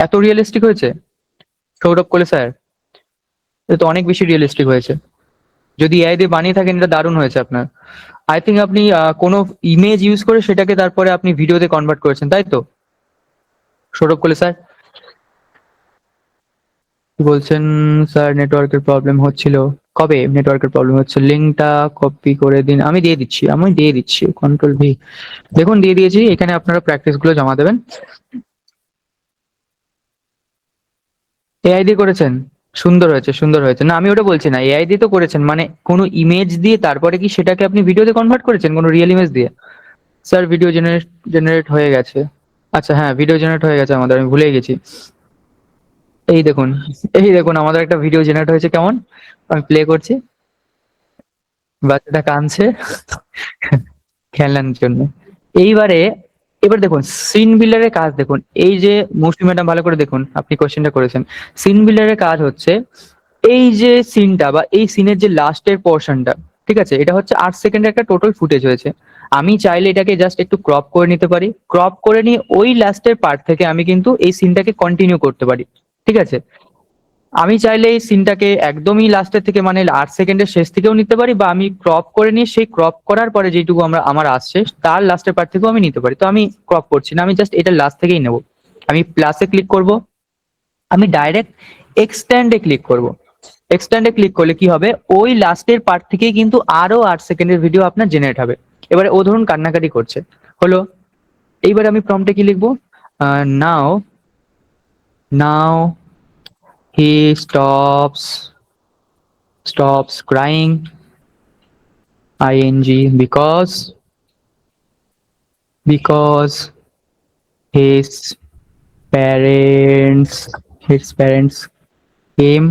এত রিয়েলিস্টিক হয়েছে সৌরভ কোলে স্যার, এটা তো অনেক বেশি রিয়েলিস্টিক হয়েছে। যদি এআই দিয়ে বানিয়ে থাকেন এটা দারুণ হয়েছে আপনার। আই থিঙ্ক আপনি কোনো ইমেজ ইউজ করে সেটাকে তারপরে আপনি ভিডিওতে কনভার্ট করেছেন, তাই তো সৌরভ কোলে স্যার? কি বলছেন স্যার? নেটওয়ার্কের প্রবলেম হচ্ছিল। কবে নেটওয়ার্কের প্রবলেম হচ্ছে? লিঙ্কটা কপি করে দিন, আমি দিয়ে দিচ্ছি কন্ট্রোল ভি। দেখুন দিয়ে দিয়েছি, এখানে আপনারা প্র্যাকটিস গুলো জমা দেবেন। এআই দিয়ে করেছেন? সুন্দর হয়েছে, সুন্দর হয়েছে। না আমি ওটা বলছি না, এআই দিয়ে তো করেছেন, মানে কোনো ইমেজ দিয়ে তারপরে কি সেটাকে আপনি ভিডিওতে কনভার্ট করেছেন কোনো রিয়েল ইমেজ দিয়ে? স্যার ভিডিও জেনারেট জেনারেট হয়ে গেছে। আচ্ছা হ্যাঁ, ভিডিও জেনারেট হয়ে গেছে আমাদের, আমি ভুলে গেছি। এই দেখুন, এই দেখুন আমাদের একটা ভিডিও জেনারেট হয়েছে, কেমন? আমি প্লে করছি। বাচ্চাটা কাঁদছে খেলনার জন্য। এইবারে, এবার দেখুন সিন বিল্ডারের কাজ দেখুন। এই যে মুসলিম ম্যাডাম ভালো করে দেখুন, আপনি কোশ্চেনটা করেছেন। সিন বিল্ডারের কাজ হচ্ছে এই যে সিনটা বা এই সিনের যে লাস্টের পোর্শনটা, ঠিক আছে, এটা হচ্ছে 8 সেকেন্ডের একটা টোটাল ফুটেজ হয়েছে। আমি চাইলে এটাকে জাস্ট একটু ক্রপ করে নিতে পারি, ক্রপ করে নিয়ে ওই লাস্টের পার্ট থেকে আমি কিন্তু এই সিনটাকে কন্টিনিউ করতে পারি, ঠিক আছে। আমি চাইলে এই সিনটাকে একদমই লাস্টের থেকে মানে 8 সেকেন্ডের শেষ থেকেও নিতে পারি, বা আমি ক্রপ করে নিয়ে সেই ক্রপ করার পরে যেটুকু আমার আসছে তার লাস্টের পার্ট থেকেও আমি নিতে পারি। তো আমি ক্রপ করছি না, আমি জাস্ট এটা লাস্ট থেকেই নেব। আমি প্লাসে ক্লিক করব, আমি ডাইরেক্ট এক্সটেন্ডে ক্লিক করব। এক্সটেন্ডে ক্লিক করলে কি হবে, ওই লাস্টের পার্ট থেকেই কিন্তু আরো 8 সেকেন্ডের ভিডিও আপনার জেনারেট হবে। এবারে ও ধরুন কান্নাকাটি করছে, হলো। এইবার আমি প্রম্পটে কি লিখবো? নাও, নাও he stops crying, ing, because his parents his parents came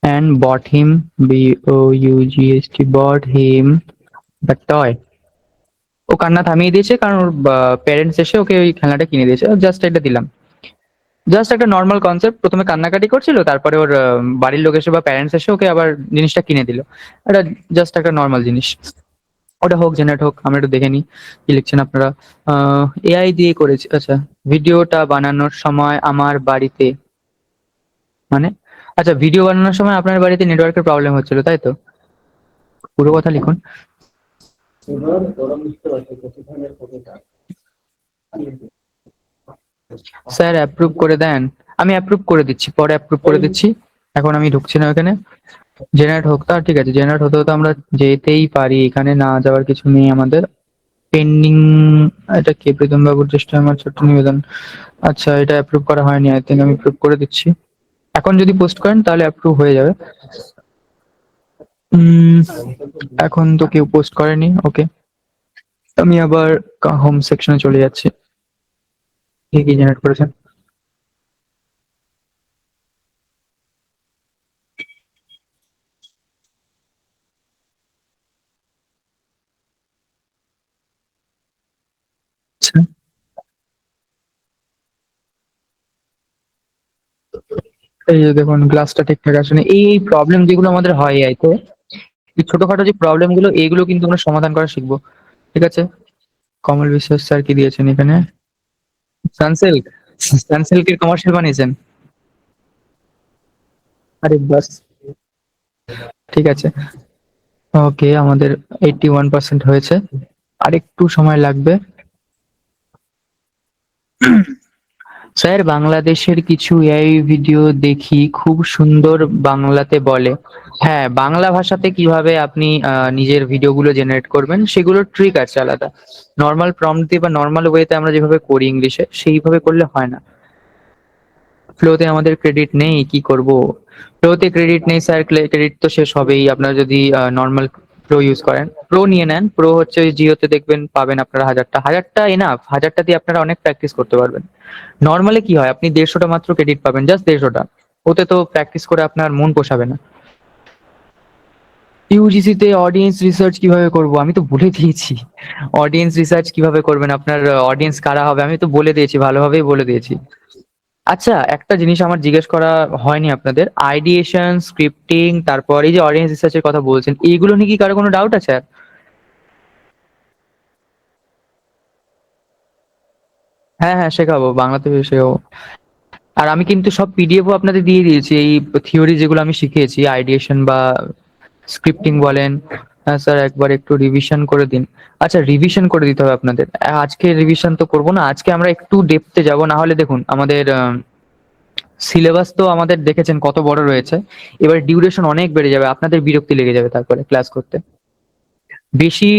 and bought him, bought him the toy. ও কান্না থামিয়ে দিয়েছে কারণ ওর প্যারেন্টস এসে ওকে ওই খেলনাটা কিনে দিয়েছে, জাস্ট এটা দিলাম। জাস্ট একটা নর্মাল কনসেপ্ট, প্রথমে কান্নাকাটি করছিল, তারপরে ওর বাড়ির লোক এসে বা প্যারেন্টস এসে ওকে আবার জিনিসটা কিনে দিল। এটা জাস্ট একটা নর্মাল জিনিস। ওটা হোক, জেনারেট হোক, আমরা একটু দেখে নিই কি লিখছেন আপনারা। এআই দিয়ে করেছি, আচ্ছা। ভিডিওটা বানানোর সময় আমার বাড়িতে, মানে আচ্ছা ভিডিও বানানোর সময় আপনার বাড়িতে নেটওয়ার্কের প্রবলেম হচ্ছিল, তাই তো? পুরো কথা লিখুন। স্যার অ্যাপ্রুভ করে দেন। আমি অ্যাপ্রুভ করে দিচ্ছি, পরে অ্যাপ্রুভ করে দিচ্ছি, এখন আমি ঢুকছি না ওখানে। জেনারেট হোক, তা ঠিক আছে, জেনারেট হতে হতে আমরা যেতেই পারি, এখানে না যাওয়ার কিছু নেই আমাদের। পেন্ডিং, এটা কে? প্রীতম বাবুর চেষ্টা আমার ছোট্ট নিবেদন। আচ্ছা এটা অ্যাপ্রুভ করা হয়নি, আই থিঙ্ক আমি অ্যাপ্রুভ করে দিচ্ছি। এখন যদি পোস্ট করেন তাহলে অ্যাপ্রুভ হয়ে যাবে। এখন তো কেউ পোস্ট করেনি, ওকে। আমি আবার হোম সেকশনে চলে যাচ্ছি। কি কি জেনারেট করেছেন? আচ্ছা এই যে দেখুন গ্লাসটা ঠিকঠাক আসেনি, এই প্রবলেম যেগুলো আমাদের হয় এআইতে, এই ছোটখাটো যে প্রবলেম গুলো, এইগুলো কিন্তু আমরা সমাধান করা শিখবো, ঠিক আছে। কমল বিশ্বাস স্যার কি দিয়েছেন এখানে? সানসিল্ক, সানসিল্কের কমার্শিয়াল বানিয়েছেন? আরে বাস, ঠিক আছে। ওকে, আমাদের 81% হয়েছে, আরেকটু সময় লাগবে। স্যার বাংলাদেশের কিছু এআই ভিডিও দেখি, খুব সুন্দর বাংলাতে বলে। হ্যাঁ, বাংলা ভাষাতে কিভাবে আপনি নিজের ভিডিওগুলো জেনারেট করবেন সেগুলোর ট্রিক আছে আলাদা। নর্মাল প্রম্পট দিয়ে বা নর্মাল ওয়েতে আমরা যেভাবে করি ইংলিশে, সেইভাবে করলে হয় না। ফ্লোতে আমাদের ক্রেডিট নেই, কি করব? ফ্লোতে ক্রেডিট নেই স্যার, ক্রেডিট তো শেষ হবেই আপনারা যদি নর্মাল প্রো ইউজ করেন। প্রো নিয়ে নেন, প্রো হচ্ছে ওই জিওতে দেখবেন পাবেন আপনারা 1000টা, 1000টা এনাফ, 1000টা দিয়ে আপনারা অনেক প্র্যাকটিস করতে পারবেন। নর্মালি কি হয়, আপনি 150টা মাত্র ক্রেডিট পাবেন, জাস্ট 150টা। ওতে তো প্র্যাকটিস করে আপনার মন পোষাবে না। ইউজিসি তে অডিয়েন্স রিসার্চ কিভাবে করব আমি তো বলে দিয়েছি। অডিয়েন্স রিসার্চ কিভাবে করবেন, আপনার অডিয়েন্স কারা হবে আমি তো বলে দিয়েছি, ভালোভাবেই বলে দিয়েছি। আচ্ছা একটা জিনিস আমার জিজ্ঞেস করা হয়নি আপনাদের, আইডিয়েশন, স্ক্রিপ্টিং, তারপর এই যে অডিয়েন্স রিসার্চের কথা বলছেন, এইগুলো নিয়ে কি কারো কোনো ডাউট আছে আর? হ্যাঁ হ্যাঁ, শেখাবো, বাংলাতে শেখাবো। আর আমি কিন্তু সব পিডিএফও আপনাদের দিয়ে দিয়েছি, এই থিওরি যেগুলো আমি শিখিয়েছি, আইডিয়েশন বা স্ক্রিপ্টিং বলেন। হ্যাঁ স্যার, একবার একটু রিভিশন করে দিন। আচ্ছা, রিভিশন করে দিতে হবে আপনাদের। আজকে রিভিশন তো করবো না, আজকে আমরা একটু ডেপথে যাব, না হলে দেখুন আমাদের সিলেবাস তো আমাদের দেখেছেন কত বড় রয়েছে। এবার ডিউরেশন অনেক বেড়ে যাবে, আপনাদের বিরক্তি লেগে যাবে তারপরে ক্লাস করতে। বেশি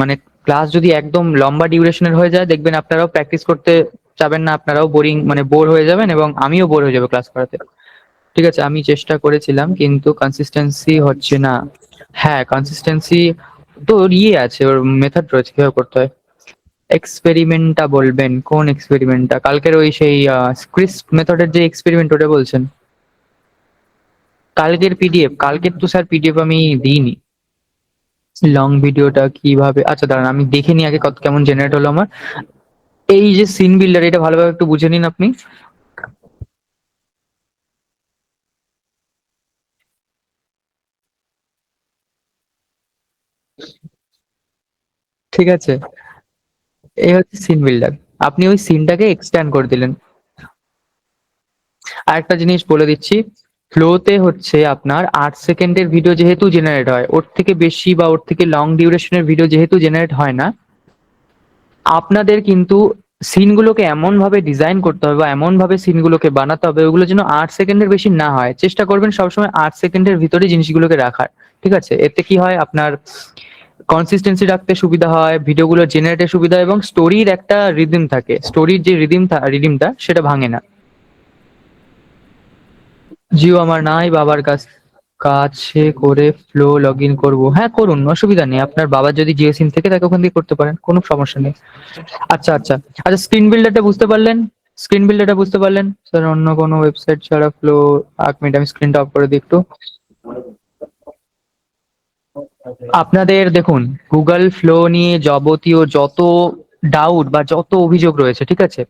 মানে ক্লাস যদি একদম লম্বা ডিউরেশনের হয়ে যায়, দেখবেন আপনারাও প্র্যাকটিস করতে যাবেন না, আপনারাও বোরিং মানে বোর হয়ে যাবেন এবং আমিও বোর হয়ে যাবো ক্লাস করাতে। ঠিক আছে, আমি চেষ্টা করেছিলাম কিন্তু কনসিস্টেন্সি হচ্ছে না। হ্যাঁ, কনসিস্টেন্সি তো ওর আছে, ওর মেথড রয়েছে কিভাবে করতে হয়। এক্সপেরিমেন্টটা বলবেন, কোন এক্সপেরিমেন্টটা? কালকের ওই সেই স্ক্রিপ্ট মেথডের যে এক্সপেরিমেন্ট, ওটা বলছেন? কালকের পিডিএফ, কালকের তো স্যার পিডিএফ আমি দিইনি। লং ভিডিওটা কিভাবে, আচ্ছা দাঁড়ান আমি দেখে নিই আগে কত কেমন জেনারেট হলো আমার। এই যে সিন বিল্ডার, এটা ভালোভাবে একটু বুঝে নিন আপনি। ঠিক আছে, এই হচ্ছে সিন বিল্ডার। আপনি ওই সিনটাকে এক্সপ্যান্ড করে দিলেন। আর একটা জিনিস বলে দিচ্ছি, ফ্লোতে হচ্ছে আপনার 8 সেকেন্ডের ভিডিও যেহেতু জেনারেট হয়, ওর থেকে বেশি বা ওর থেকে লং ডিউরেশনের ভিডিও যেহেতু জেনারেট হয় না, আপনাদের কিন্তু সিনগুলোকে এমন ভাবে ডিজাইন করতে হবে বা এমন ভাবে সিনগুলোকে বানাতে হবে ওগুলো যেন 8 সেকেন্ডের বেশি না হয়। চেষ্টা করবেন সবসময় 8 সেকেন্ডের ভিতরে জিনিসগুলোকে রাখার। ঠিক আছে, এতে কি হয়, আপনার কনসিস্টেন্সি রাখতে সুবিধা হয়, ভিডিওগুলো জেনারেটের সুবিধা হয় এবং স্টোরির একটা রিদিম থাকে, স্টোরির যে রিদিমটা সেটা ভাঙে না। জিও আমার নাই, বাবার কাছে করে ফ্লো লগ ইন করবো। হ্যাঁ করুন, অসুবিধা নেই, আপনার বাবার যদি জিও সিম থেকে তাকে ওখান থেকে করতে পারেন, কোনো সমস্যা নেই। আচ্ছা আচ্ছা আচ্ছা, স্ক্রিন বিল্ডারটা বুঝতে পারলেন? স্ক্রিন বিল্ডারটা বুঝতে পারলেন স্যার? অন্য কোনো ওয়েবসাইট ছাড়া ফ্লো। 1 মিনিট, আমি স্ক্রিনটা অফ করে দিই একটু। আপনাদের দেখুন, গুগল ফ্লো নিয়ে যাবতীয় যত ডাউট বা যত অভিযোগ রয়েছে, ঠিক আছে,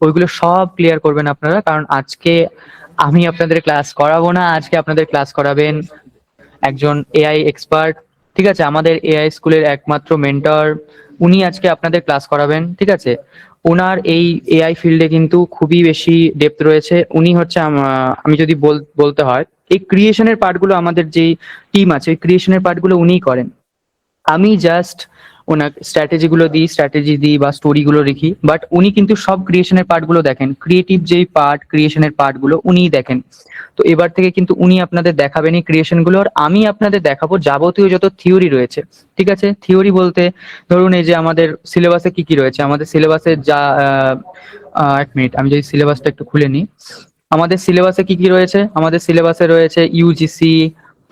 ওইগুলো সব ক্লিয়ার করবেন আপনারা, কারণ আজকে আমি আপনাদের ক্লাস করাবো না, আজকে আপনাদের ক্লাস করাবেন একজন এআই এক্সপার্ট। ঠিক আছে, আমাদের এআই স্কুলের একমাত্র মেন্টর, উনি আজকে আপনাদের ক্লাস করাবেন। ঠিক আছে, ওনার এই এআই ফিল্ডে কিন্তু খুবই বেশি ডেপথ রয়েছে। উনি হচ্ছে আমি যদি বলতে হয়, এই ক্রিয়েশনের পার্টগুলো আমাদের যেই টিম আছে, ওই ক্রিয়েশনের পার্টগুলো উনিই করেন। আমি জাস্ট ওনাকে স্ট্র্যাটেজি দিই বা স্টোরি গুলো লিখি, বাট উনি কিন্তু সব ক্রিয়েশনের পার্ট গুলো দেখেন, ক্রিয়েটিভ যেই পার্ট, ক্রিয়েশনের পার্ট গুলো উনিই দেখেন। তো এবার থেকে কিন্তু উনি আপনাদের দেখাবেন এই ক্রিয়েশন গুলো, আর আমি আপনাদের দেখাবো যাবতীয় যত থিওরি রয়েছে। ঠিক আছে, থিওরি বলতে ধরুন এই যে আমাদের সিলেবাসে কি কি রয়েছে, আমাদের সিলেবাসে যা 1 মিনিট, আমি যদি সিলেবাসটা একটু খুলে নিই। আমাদের সিলেবাসে কি কি রয়েছে? আমাদের সিলেবাসে রয়েছে ইউজিসি,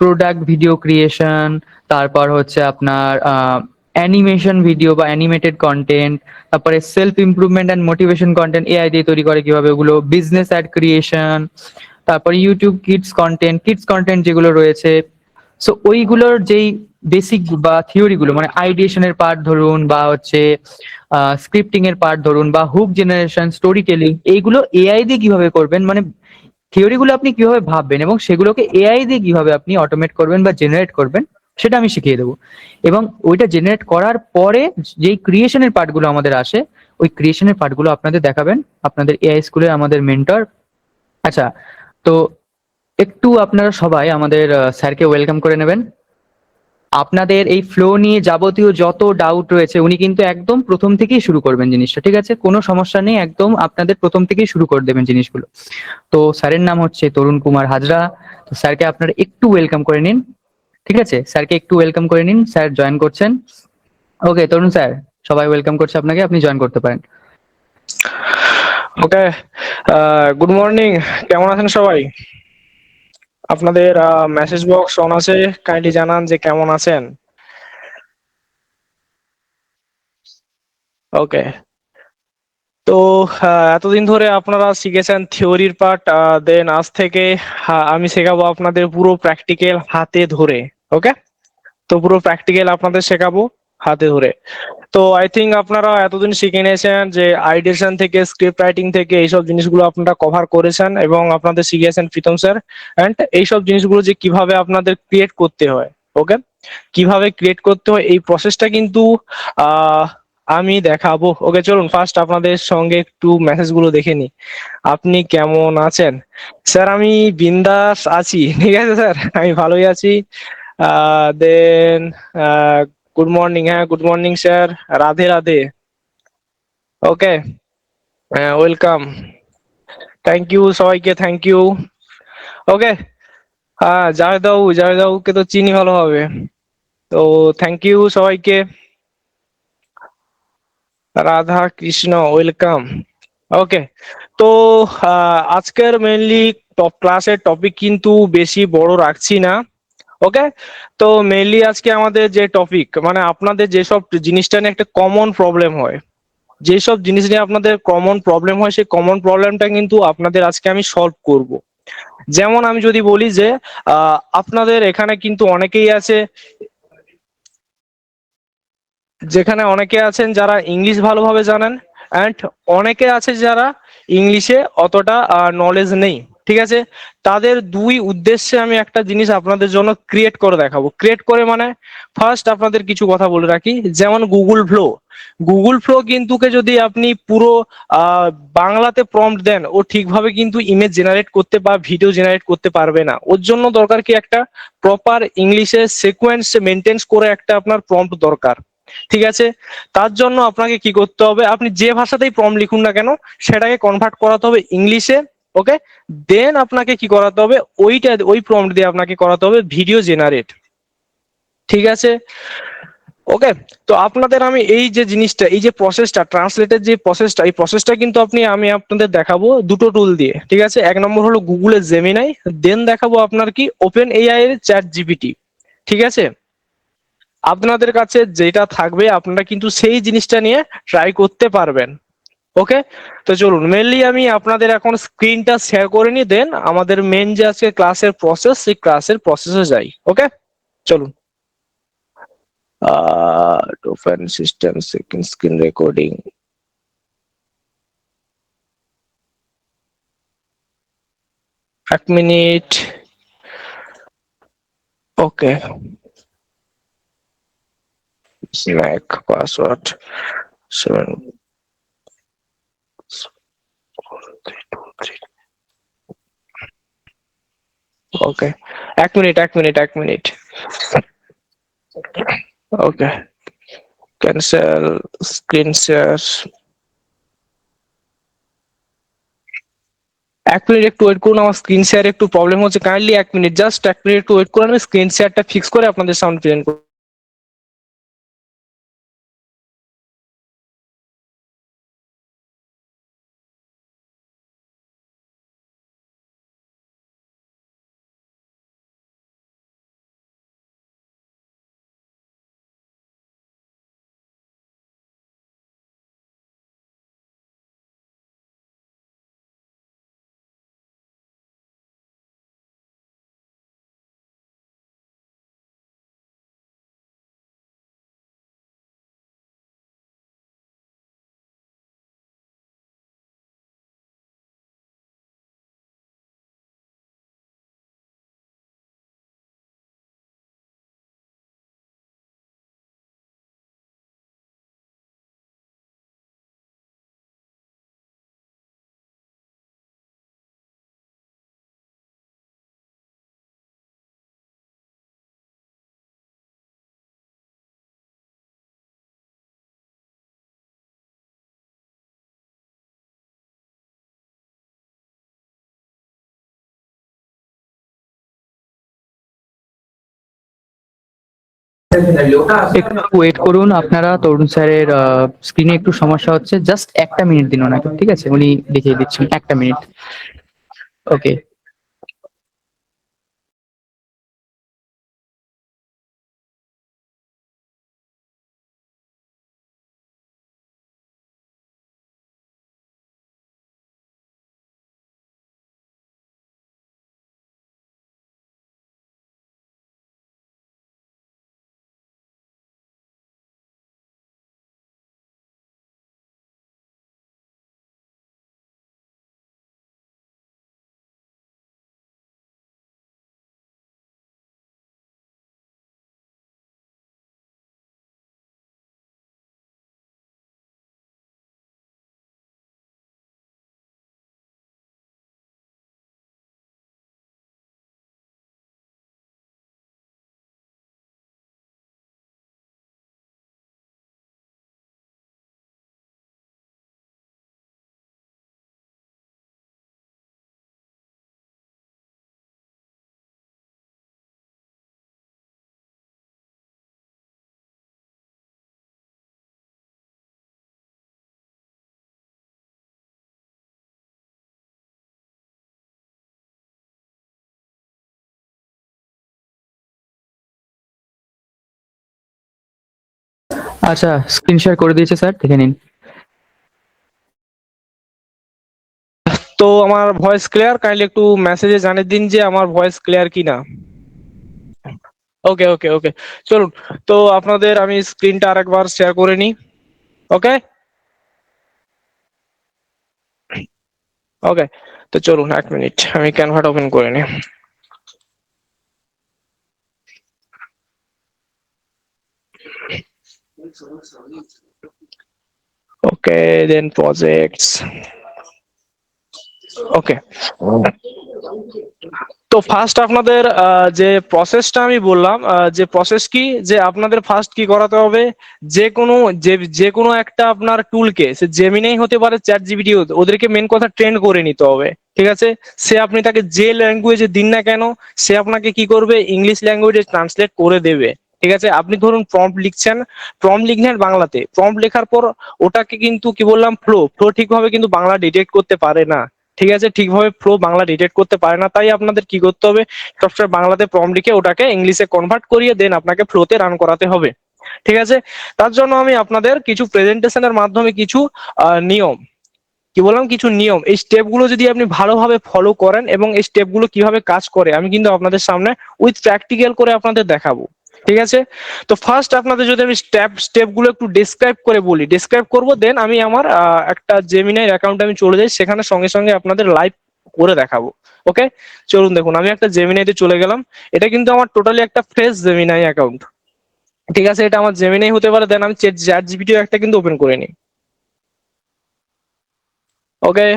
প্রোডাক্ট ভিডিও ক্রিয়েশন, তারপর হচ্ছে আপনার অ্যানিমেশন ভিডিও বা অ্যানিমেটেড কন্টেন্ট, তারপরে self improvement and motivation content AI দিয়ে তৈরি করে কিভাবে, ওগুলো বিজনেস অ্যাড ক্রিয়েশন, তারপরে ইউটিউব কিডস কন্টেন্ট যেগুলো রয়েছে। সো ওইগুলোর যেই বেসিক বা থিওরি গুলো, মানে আইডিয়েশনের পার্ট ধরুন বা হচ্ছে স্ক্রিপ্টিং এর পার্ট ধরুন বা হুক জেনারেশন, স্টোরি টেলিং, এইগুলো এআই দিয়ে কিভাবে করবেন, মানে থিওরি গুলো আপনি কিভাবে ভাববেন এবং সেগুলোকে এআই দিয়ে কিভাবে আপনি অটোমেট করবেন বা জেনারেট করবেন, সেটা আমি শিখিয়ে দেবো। এবং ওইটা জেনারেট করার পরে যেই ক্রিয়েশনের পার্টগুলো আমাদের আসে, ওই ক্রিয়েশনের পার্টগুলো আপনাদের দেখাবেন আপনাদের এআই স্কুলে আমাদের মেন্টর। আচ্ছা, তো একটু আপনারা সবাই আমাদের স্যারকে ওয়েলকাম করে নেবেন। আপনাদের এই ফ্লো নিয়ে যাবতীয় যত ডাউট রয়েছে উনি কিন্তু একদম প্রথম থেকেই শুরু করবেন জিনিসটা। ঠিক আছে, কোনো সমস্যা নেই, একদম আপনাদের প্রথম থেকেই শুরু করে দেবেন জিনিসগুলো। তো স্যারের নাম হচ্ছে তরুণ কুমার হাজরা। তো স্যারকে আপনারা একটু ওয়েলকাম করে নিন। ঠিক আছে, স্যারকে একটু ওয়েলকাম করে নিন, স্যার জয়েন করছেন। ওকে তরুণ স্যার, সবাই ওয়েলকাম করছে আপনাকে, আপনি জয়েন করতে পারেন। ওকে, গুড মর্নিং। কেমন আছেন সবাই? আপনাদের মেসেজ বক্স অন আছে, কাইন্ডলি জানান যে কেমন আছেন। ওকে, তো এতদিন ধরে আপনারা শিখেছেন থিওরির পার্ট, দেন আজ থেকে আমি শেখাবো আপনাদের পুরো প্র্যাকটিক্যাল হাতে ধরে। ওকে, তো পুরো প্র্যাকটিক্যাল আপনাদের শেখাবো হাতে ধরে। তো আই থিঙ্ক আপনারা এতদিন শিখে নিয়েছেন যে আইডিয়েশন থেকে স্ক্রিপ্ট রাইটিং থেকে এইসব জিনিসগুলো আপনারা কভার করেছেন এবং আপনাদের শিখিয়েছেন প্রীতম স্যার। এন্ড এইসব জিনিসগুলো যে কিভাবে আপনাদের ক্রিয়েট করতে হয়, ওকে, কিভাবে ক্রিয়েট করতে হয় এই প্রসেসটা কিন্তু আহ আমি দেখাবো। ওকে, চলুন ফার্স্ট আপনাদের সঙ্গে একটু মেসেজ গুলো দেখে নি। আপনি কেমন আছেন? স্যার আমি বিন্দাস আছি। ঠিক আছে স্যার, আমি ভালোই আছি। Then good morning. হ্যাঁ, good morning sir. Radhe Radhe. Okay, welcome. Thank you সবাইকে, থ্যাংক ইউ। ওকে, হ্যাঁ জাভেদ বাবুকে তো চিনি ভালোভাবে। তো থ্যাংক ইউ সবাইকে। রাধা কৃষ্ণ, ওয়েলকাম। ওকে, তো আজকের মেইনলি ক্লাসের টপিক কিন্তু বেশি বড় রাখছি না। ওকে, তো মেইনলি আজকে আমাদের যে টপিক, মানে আপনাদের যেসব জিনিসটা নিয়ে একটা কমন প্রবলেম হয়, যেসব জিনিস নিয়ে আপনাদের কমন প্রবলেম হয়, সেই কমন প্রবলেমটা কিন্তু আপনাদের আজকে আমি সলভ করব। যেমন আমি যদি বলি যে আপনাদের এখানে কিন্তু অনেকেই আছে, যেখানে অনেকে আছেন যারা ইংলিশ ভালোভাবে জানেন, অ্যান্ড অনেকে আছে যারা ইংলিশে অতটা নলেজ নেই। ঠিক আছে, তাদের দুই উদ্দেশ্যে আমি একটা জিনিস আপনাদের জন্য ক্রিয়েট করে দেখাবো। ক্রিয়েট করে মানে, ফার্স্ট আপনাদের কিছু কথা বলে রাখি, যেমন গুগল ফ্লো কিন্তুকে যদি আপনি পুরো বাংলাতে প্রম্পট দেন, ও ঠিকভাবে কিন্তু ইমেজ জেনারেট করতে বা ভিডিও জেনারেট করতে পারবে না। ওর জন্য দরকার কি, একটা প্রপার ইংলিশে সিকোয়েন্স মেনটেন করে একটা আপনার প্রম্পট দরকার। ঠিক আছে, তার জন্য আপনাকে কি করতে হবে, আপনি যে ভাষাতেই প্রম্পট লিখুন না কেন, সেটাকে কনভার্ট করাতে হবে ইংলিশে। ওকে, দেন আপনাকে কি করাতে হবে, ওই প্রম্পট দিয়ে আপনাকে করাতে হবে ভিডিও জেনারেট। ঠিক আছে, ওকে। তো আপনাদের আমি এই যে জিনিসটা, এই যে প্রসেসটা, ট্রান্সলেটের যে প্রসেসটা, এই প্রসেসটা কিন্তু আমি আপনাদের দেখাবো দুটো টুল দিয়ে। ঠিক আছে, এক নম্বর হলো গুগলের জেমিনাই, দেন দেখাবো আপনার কি ওপেন এআই এর চ্যাট জিপিটি। ঠিক আছে, আপনাদের কাছে যেটা থাকবে আপনারা কিন্তু সেই জিনিসটা নিয়ে ট্রাই করতে পারবেন। ওকে, তো চলুন মেনলি আমি আপনাদের এখন স্ক্রিনটা শেয়ার করে নি, দেন আমাদের মেন যে আজকে ক্লাসের প্রসেস, সেই ক্লাসের প্রসেসে যাই। ওকে, চলুন। Open system second screen recording. এক মিনিট। ওকে, স্ন্যাক পাসওয়ার্ড 7। ওকে, এক মিনিট। ওকে, ক্যান্সেল স্ক্রিন শেয়ার। এক মিনিট একটু ওয়েট করুন, আমার স্ক্রিন শেয়ার একটু প্রবলেম হচ্ছে, কাইন্ডলি এক মিনিট, জাস্ট এক মিনিট একটু ওয়েট করুন, আমি স্ক্রিন শেয়ারটা ফিক্স করে আপনাদের সামনে প্রেজেন্ট করব। একটু ওয়েট করুন আপনারা, তরুণ স্যারের স্ক্রিনে একটু সমস্যা হচ্ছে, জাস্ট একটা মিনিট দিন ওনাকে। ঠিক আছে, উনি দেখিয়ে দিচ্ছেন, একটা মিনিট। ওকে। আচ্ছা, স্ক্রিন শেয়ার করে দিয়েছে স্যার, দেখে নিন। তো আমার ভয়েস ক্লিয়ার? কাইন্ডলি একটু মেসেজে জানিয়ে দিন যে আমার ভয়েস ক্লিয়ার কিনা। ওকে ওকে ওকে, চলুন। তো আপনাদের আমি স্ক্রিনটা আরেকবার শেয়ার করে নিই। ওকে ওকে, তো চলুন 1 মিনিট আমি ক্যানভাটা ওপেন করে নিই। ওকে, দেন প্রজেক্টস। ওকে, তো ফার্স্ট আপনাদের যে প্রসেসটা আমি বললাম, যে প্রসেস কি, যে আপনাদের ফার্স্ট কি করাতে হবে, যে কোনো যে কোনো একটা আপনার টুলকে, সে জেমিনাই হতে পারে, চ্যাট জিপিটি, ওদেরকে মেন কথা ট্রেন করে নিতে হবে। ঠিক আছে, সে আপনি তাকে যে ল্যাঙ্গুয়েজে দিন না কেন, সে আপনাকে কি করবে, ইংলিশ ল্যাঙ্গুয়েজে ট্রান্সলেট করে দেবে। ঠিক আছে, আপনি ধরুন প্রম্পট লিখছেন, প্রম্পট লিখলেন বাংলাতে, প্রম্পট লেখার পর ওটাকে কিন্তু কি বললাম, ফ্লো ফ্লো ঠিকভাবে কিন্তু বাংলা ডিটেক্ট করতে পারে না। ঠিক আছে, ঠিকভাবে ফ্লো বাংলা ডিটেক্ট করতে পারে না, তাই আপনাদের কি করতে হবে, সবসময় বাংলাতে প্রম্পট লিখে ওটাকে ইংলিশে কনভার্ট করিয়ে দেন আপনাকে ফ্লোতে রান করাতে হবে। ঠিক আছে, তার জন্য আমি আপনাদের কিছু প্রেজেন্টেশনের মাধ্যমে কিছু নিয়ম, কি বললাম, কিছু নিয়ম, এই স্টেপগুলো যদি আপনি ভালোভাবে ফলো করেন এবং এই স্টেপগুলো কিভাবে কাজ করে আমি কিন্তু আপনাদের সামনে উইথ প্র্যাকটিক্যাল করে আপনাদের দেখাবো। ঠিক আছে, তো ফার্স্ট আপনাদের যদি আমি স্টেপগুলো একটু ডিসক্রাইব করে বলি, ডিসক্রাইব করব, দেন আমি আমার একটা জেমিনাই অ্যাকাউন্টে আমি চলে যাই, সেখানে সঙ্গে সঙ্গে আপনাদের লাইভ করে দেখাবো। ওকে, চলুন দেখুন, আমি একটা জেমিনাইতে চলে গেলাম। এটা কিন্তু আমার টোটালি একটা ফ্রেশ জেমিনাই অ্যাকাউন্ট। ঠিক আছে, এটা আমার জেমিনাই হতে পারে, দেন আমি চ্যাট জিপিটিও একটা কিন্তু ওপেন করে নিই। ওকে,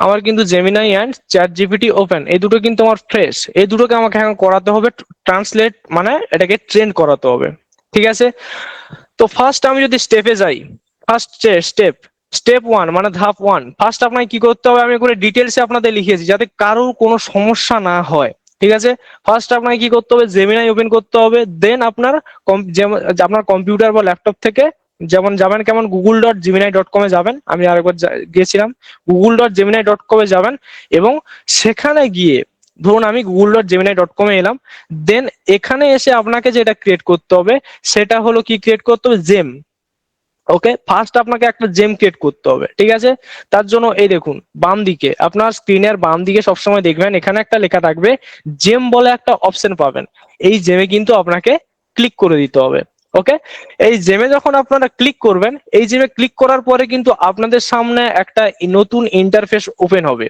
আমার কিন্তু Gemini and chat GPT open, এই দুটো কিন্তু আমার ফ্রেশ, এই দুটোকে আমাকে এখন করাতে হবে ট্রান্সলেট, মানে এটাকে ট্রেন করাতে হবে। ঠিক আছে, তো ফার্স্ট আমি যদি স্টেপে যাই, ফার্স্ট স্টেপ, স্টেপ 1 মানে ধাপ 1, ফার্স্ট আপনাকে কি করতে হবে, আমি করে ডিটেলসে আপনাদের লিখেছি যাতে কারোর কোনো সমস্যা না হয়। ঠিক আছে, ফার্স্ট আপনাকে কি করতে হবে, জেমিনাই ওপেন করতে হবে, দেন আপনার আপনার কম্পিউটার বা ল্যাপটপ থেকে যেমন যাবেন, কেমন google.gemini.com এ যাবেন, আমি আরেকবার গিয়েছিলাম, google.gemini.com এ যাবেন, এবং সেখানে গিয়ে ধরুন আমি google.gemini.com এ এলাম, দেন এখানে এসে আপনাকে যেটা ক্রিয়েট করতে হবে সেটা হলো, কি ক্রিয়েট করতে হবে, জেম। ওকে, ফার্স্ট আপনাকে একটা জেম ক্রিয়েট করতে হবে। ঠিক আছে, তার জন্য এই দেখুন বাম দিকে, আপনার স্ক্রিনের বাম দিকে সবসময় দেখবেন এখানে একটা লেখা থাকবে, জেম বলে একটা অপশন পাবেন, এই জেমে কিন্তু আপনাকে ক্লিক করে দিতে হবে। ওকে, এই জেমে যখন আপনারা ক্লিক করবেন, এই জেমে ক্লিক করার পরে কিন্তু আপনাদের সামনে একটা নতুন ইন্টারফেস ওপেন হবে।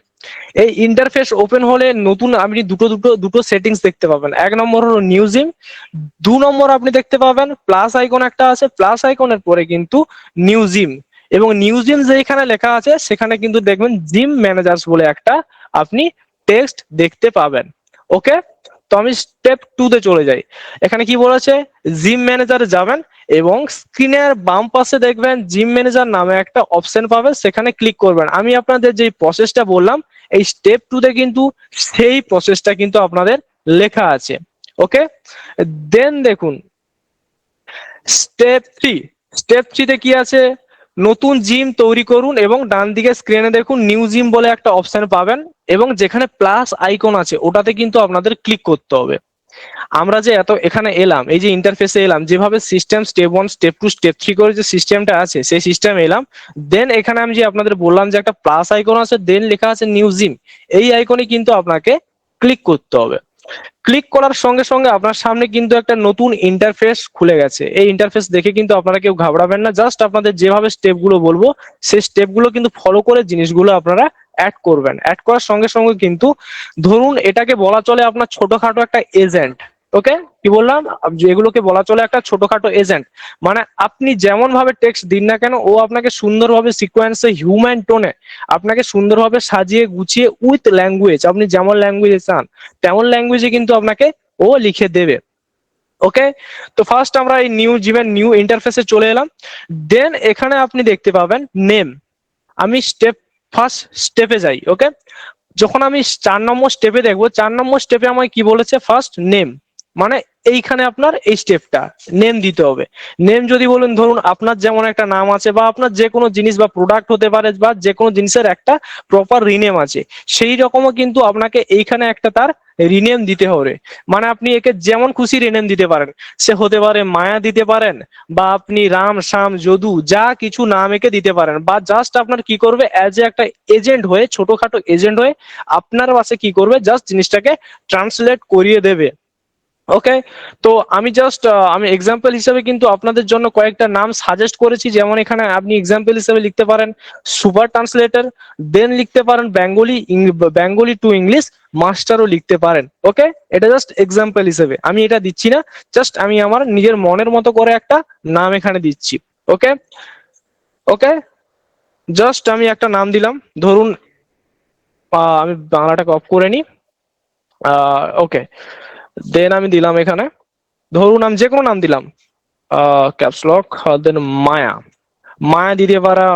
এই ইন্টারফেস ওপেন হলে নতুন আপনি দুটো দুটো দুটো সেটিংস দেখতে পাবেন, 1 নম্বর হলো নিউ জিম, 2 নম্বর আপনি দেখতে পাবেন প্লাস আইকন একটা আছে, প্লাস আইকনের পরে কিন্তু নিউ জিম, এবং নিউ জিম যেখানে লেখা আছে সেখানে কিন্তু দেখবেন জিম ম্যানেজার্স বলে একটা আপনি টেক্সট দেখতে পাবেন। ওকে, তো আমি স্টেপ 2 তে চলে যাই, এখানে কি বলেছে, জিম ম্যানেজারে যাবেন এবং স্ক্রিনের বাম পাশে দেখবেন জিম ম্যানেজার নামে একটা অপশন পাবেন, সেখানে ক্লিক করবেন। আমি আপনাদের যে প্রসেসটা বললাম এই স্টেপ 2 তে কিন্তু সেই প্রসেসটা কিন্তু আপনাদের লেখা আছে। ওকে, দেন দেখুন স্টেপ 3, স্টেপ 3 তে কি আছে, নতুন জিম তৈরি করুন এবং ডান দিকে স্ক্রিনে দেখুন নিউ জিম বলে একটা অপশন পাবেন, এবং যেখানে প্লাস আইকন আছে ওটাতে কিন্তু আপনাদের ক্লিক করতে হবে। আমরা যে এত এখানে এলাম, এই যে ইন্টারফেসে এলাম, যেভাবে সিস্টেম স্টেপ 1 স্টেপ 2 স্টেপ 3 করে যে সিস্টেমটা আছে সেই সিস্টেম এলাম, দেন এখানে আমি যে আপনাদের বললাম যে একটা প্লাস আইকন আছে, দেন লেখা আছে নিউ জিম, এই আইকনে কিন্তু আপনাকে ক্লিক করতে হবে। ক্লিক করার সঙ্গে সঙ্গে আপনার সামনে কিন্তু একটা নতুন ইন্টারফেস খুলে গেছে, এই ইন্টারফেস দেখে কিন্তু আপনারা কেউ ঘাবড়াবেন না, জাস্ট আপনাদের যেভাবে স্টেপগুলো বলবো সেই স্টেপগুলো কিন্তু ফলো করে জিনিসগুলো আপনারা অ্যাড করবেন। অ্যাড করার সঙ্গে সঙ্গে কিন্তু ধরুন এটাকে বলা চলে আপনার ছোটখাটো একটা এজেন্ট। ওকে, কি বললাম, যেগুলোকে বলা চলে একটা ছোটখাটো এজেন্ট, মানে আপনি যেমন ভাবে টেক্সট দিন না কেন ও আপনাকে সুন্দরভাবে সিকোয়েন্সে হিউম্যান টোনে আপনাকে সুন্দরভাবে সাজিয়ে গুছিয়ে উইথ ল্যাঙ্গুয়েজ, আপনি যেমন ল্যাঙ্গুয়েজে চান তেমন ল্যাঙ্গুয়েজে কিন্তু আপনাকে ও লিখে দেবে। ওকে, তো ফার্স্ট আমরা এই নিউ জিমের নিউ ইন্টারফেসে চলে এলাম, দেন এখানে আপনি দেখতে পাবেন নেম। আমি ফার্স্ট স্টেপে যাই। ওকে, যখন আমি 4 নম্বর স্টেপে দেখবো, 4 নম্বর স্টেপে আমায় কি বলেছে, ফার্স্ট নেম, মানে এইখানে আপনার এই স্টেপটা নেম দিতে হবে। নেম যদি বলেন, ধরুন আপনার যেমন একটা নাম আছে বা আপনার যে কোনো জিনিস বা প্রোডাক্ট হতে পারে বা যে কোনো জিনিসের একটা প্রপার রিনেম আছে, সেই রকমও কিন্তু আপনাকে এইখানে একটা তার রিনেম দিতে হবে। মানে আপনি একে যেমন খুশি রিনেম দিতে পারেন, সে হতে পারে মায়া দিতে পারেন, বা আপনি রাম শ্যাম যদু যা কিছু নাম একে দিতে পারেন, বা জাস্ট আপনার কি করবে অ্যাজ এ একটা এজেন্ট হয়ে, ছোটখাটো এজেন্ট হয়ে আপনার পাশে কি করবে, জাস্ট জিনিসটাকে ট্রান্সলেট করিয়ে দেবে। ওকে, তো আমি জাস্ট আমি এক্সাম্পল হিসেবে কিন্তু আপনাদের জন্য কয়েকটা নাম সাজেস্ট করেছি। যেমন এখানে আপনি এক্সাম্পল হিসেবে লিখতে পারেন সুপার ট্রান্সলেটর, দেন লিখতে পারেন বেঙ্গলি টু ইংলিশ মাস্টারও লিখতে পারেন। ওকে, এটা জাস্ট এক্সাম্পল হিসেবে, আমি এটা দিচ্ছি না, জাস্ট আমি আমার নিজের মনের মতো করে একটা নাম এখানে দিচ্ছি। ওকে ওকে, জাস্ট আমি একটা নাম দিলাম, ধরুন আমি বাংলাটাকে অফ করে নিই। ওকে, দেন আমি দিলাম এখানে, ধরুন আমি যে কোনো নাম দিলাম, ক্যাপসলক, দেন মায়া, মায়া দিতে পারা,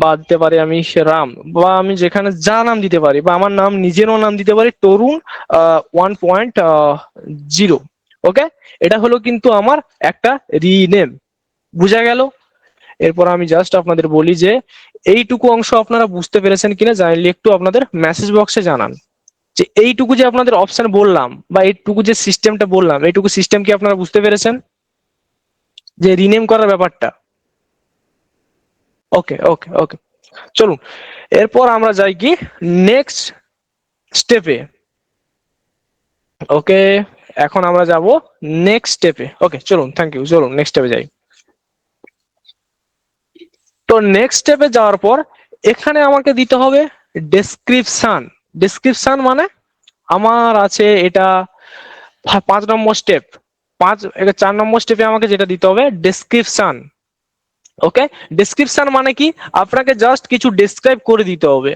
বা দিতে পারি আমি রাম, বা আমি যেখানে যা নাম দিতে পারি, বা আমার নাম নিজেরও নাম দিতে পারি তরুণ 1.0। ওকে, এটা হলো কিন্তু আমার একটা রিনেম, বুঝা গেল? এরপর আমি জাস্ট আপনাদের বলি যে এইটুকু অংশ আপনারা বুঝতে পেরেছেন কিনা জানলে একটু আপনাদের মেসেজ বক্সে জানান, যে এইটুকু যে আপনাদের অপশন বললাম বা এইটুকু যে সিস্টেমটা বললাম, এইটুকু সিস্টেম কি আপনারা বুঝতে পেরেছেন, যে রিনেম করার ব্যাপারটা? ওকে ওকে ওকে, চলুন এরপর আমরা যাই কি নেক্সট স্টেপে। ওকে, এখন আমরা যাব নেক্সট স্টেপে। ওকে চলুন, থ্যাংক ইউ, চলুন নেক্সট স্টেপে যাই। তো নেক্সট স্টেপে যাওয়ার পর এখানে আমাকে দিতে হবে ডেসক্রিপশন। ডেসক্রিপশন মানে আমার আছে এটা 5 নম্বর স্টেপ, 4 নম্বর স্টেপে আমাকে যেটা দিতে হবে ডেসক্রিপশন। ওকে, ডেসক্রিপশন মানে কি, আপনাকে জাস্ট কিছু ডেসক্রাইব করে দিতে হবে।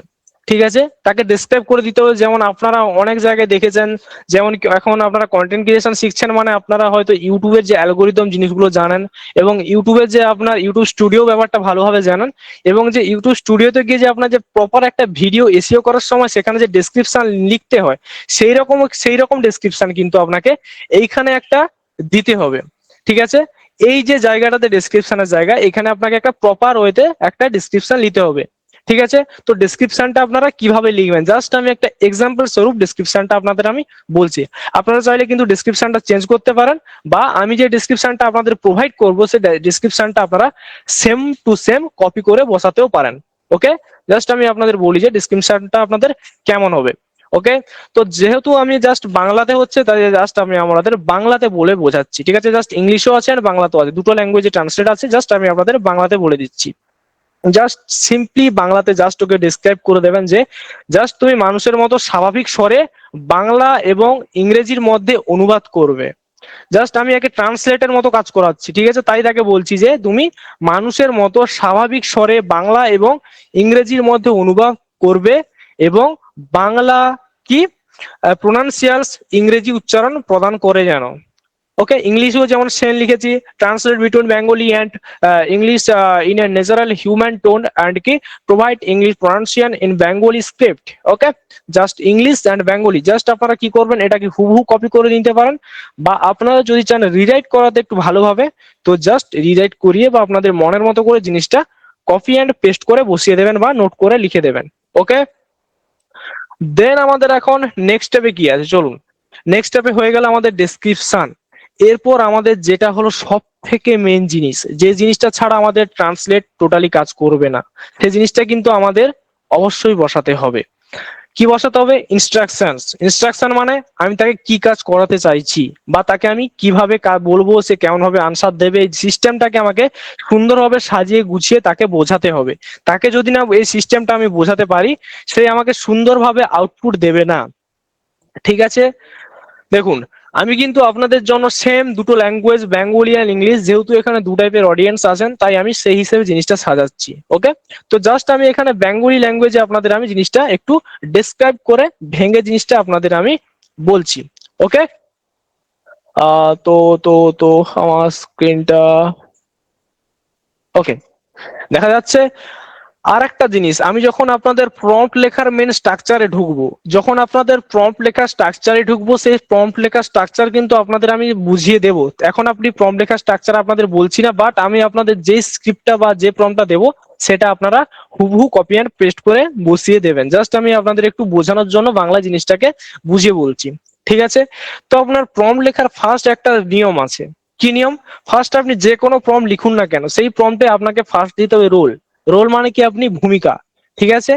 ঠিক আছে, তাকে ডেসক্রাইব করে দিতে হবে। যেমন আপনারা অনেক জায়গায় দেখেছেন, যেমন এখন আপনারা কন্টেন্ট ক্রিয়েশন শিখছেন, মানে আপনারা হয়তো ইউটিউবের যে অ্যালগোরিদম জিনিসগুলো জানেন, এবং ইউটিউবের যে আপনার ইউটিউব স্টুডিও ব্যাপারটা ভালোভাবে জানেন, এবং যে ইউটিউব স্টুডিওতে গিয়ে যে আপনার যে প্রপার একটা ভিডিও এসইও করার সময় সেখানে যে ডেসক্রিপশন লিখতে হয়, সেই রকম ডেসক্রিপশন কিন্তু আপনাকে এইখানে একটা দিতে হবে। ঠিক আছে, এই যে জায়গাটাতে ডেসক্রিপশনের জায়গা, এখানে আপনাকে একটা প্রপার ওয়েতে একটা ডেসক্রিপশন নিতে হবে। ঠিক আছে, তো ডেসক্রিপশনটা আপনারা কিভাবে লিখবেন, জাস্ট আমি একটা এক্সাম্পল স্বরূপ ডেসক্রিপশনটা আপনাদের আমি বলছি। আপনারা চাইলে কিন্তু ডেসক্রিপশনটা চেঞ্জ করতে পারেন, বা আমি যে ডেসক্রিপশনটা আপনাদের প্রোভাইড করবো সেই ডেসক্রিপশনটা আপনারা সেম টু সেম কপি করে বসাতেও পারেন। ওকে, জাস্ট আমি আপনাদের বলি যে ডেসক্রিপশনটা আপনাদের কেমন হবে। ওকে, তো যেহেতু আমি জাস্ট বাংলাতে হচ্ছে, তাই জাস্ট আমি আমাদের বাংলাতে বলে বোঝাচ্ছি। ঠিক আছে, জাস্ট ইংলিশও আছে আর বাংলাতেও আছে, দুটো ল্যাঙ্গুয়েজে ট্রান্সলেট আছে, জাস্ট আমি আপনাদের বাংলাতে বলে দিচ্ছি। জাস্ট সিম্পলি বাংলাতে জাস্ট ওকে ডিসক্রাইব করে দেবেন যে জাস্ট তুমি মানুষের মতো স্বাভাবিক স্বরে বাংলা এবং ইংরেজির মধ্যে অনুবাদ করবে। জাস্ট আমি একে ট্রান্সলেটের মতো কাজ করাচ্ছি। ঠিক আছে, তাই তাকে বলছি যে তুমি মানুষের মতো স্বাভাবিক স্বরে বাংলা এবং ইংরেজির মধ্যে অনুবাদ করবে, এবং বাংলা কি প্রোনাউন্সিয়ালস ইংরেজি উচ্চারণ প্রদান করে যেন। ওকে, ইংলিশেও যেমন সেম লিখেছি, translate between Bengali and English in a natural human tone and কি provide English pronunciation in Bengali script. Okay, just English and Bengali, just আপনারা কি করবেন, এটাকে হুবহু কপি করে নিতে পারেন, বা আপনারা যদি চান রিরাইট করাতে একটু ভালোভাবে, তো জাস্ট রিরাইট করিয়ে বা আপনাদের মনের মতো করে জিনিসটা কপি অ্যান্ড পেস্ট করে বসিয়ে দেবেন বা নোট করে লিখে দেবেন। ওকে, দেন আমাদের এখন নেক্সট স্টেপে কি আছে, চলুন। নেক্সট স্টেপে হয়ে গেল আমাদের ডেসক্রিপশন। এরপর আমাদের যেটা হলো সব থেকে মেন জিনিস, যে জিনিসটা ছাড়া আমাদের ট্রান্সলেট টোটালি কাজ করবে না, সেই জিনিসটা কিন্তু আমাদের অবশ্যই বসাতে হবে। কি বসাতে হবে? ইনস্ট্রাকশনস। ইনস্ট্রাকশন মানে আমি তাকে কি কাজ করাতে চাইছি, বা তাকে আমি কিভাবে বলবো, সে কেমন ভাবে আনসার দেবে, এই সিস্টেমটাকে আমাকে সুন্দরভাবে সাজিয়ে গুছিয়ে তাকে বোঝাতে হবে। তাকে যদি না এই সিস্টেমটা আমি বোঝাতে পারি, সে আমাকে সুন্দরভাবে আউটপুট দেবে না। ঠিক আছে, দেখুন আমি কিন্তু আপনাদের জন্য সেম দুটো ল্যাঙ্গুয়েজ, বেঙ্গলি আর ইংলিশ, যেহেতু এখানে দু টাইপের অডিয়েন্স আছেন, তাই আমি সেই হিসেবে জিনিসটা সাজাচ্ছি। ওকে, তো জাস্ট আমি এখানে বেঙ্গলি ল্যাঙ্গুয়েজে আপনাদের আমি জিনিসটা একটু ডেসক্রাইব করে ভেঙে জিনিসটা আপনাদের আমি বলছি। ওকে, তো তো তো আমার স্ক্রিনটা ওকে দেখা যাচ্ছে। আর একটা জিনিস, আমি যখন আপনাদের প্রম্পট লেখার মেন স্ট্রাকচারে ঢুকবো, যখন আপনাদের প্রম্পট লেখার স্ট্রাকচারে ঢুকবো, সেই প্রম্পট লেখার স্ট্রাকচার কিন্তু আপনাদের আমি বুঝিয়ে দেবো। এখন আপনি প্রম্পট লেখার স্ট্রাকচার আপনাদের বলছি না, বাট আমি আপনাদের যে স্ক্রিপ্টটা বা যে প্রম্পটটা দেবো সেটা আপনারা হুবহু কপি অ্যান্ড পেস্ট করে বসিয়ে দেবেন। জাস্ট আমি আপনাদের একটু বোঝানোর জন্য বাংলা জিনিসটাকে বুঝিয়ে বলছি, ঠিক আছে? তো আপনার প্রম্পট লেখার ফার্স্ট একটা নিয়ম আছে। কি নিয়ম? ফার্স্ট আপনি যে কোনো প্রম্পট লিখুন না কেন, সেই প্রম্পটে আপনাকে ফার্স্ট দিতে হবে রোল। রোল মানে কি? আপনি ভূমিকা, ঠিক আছে?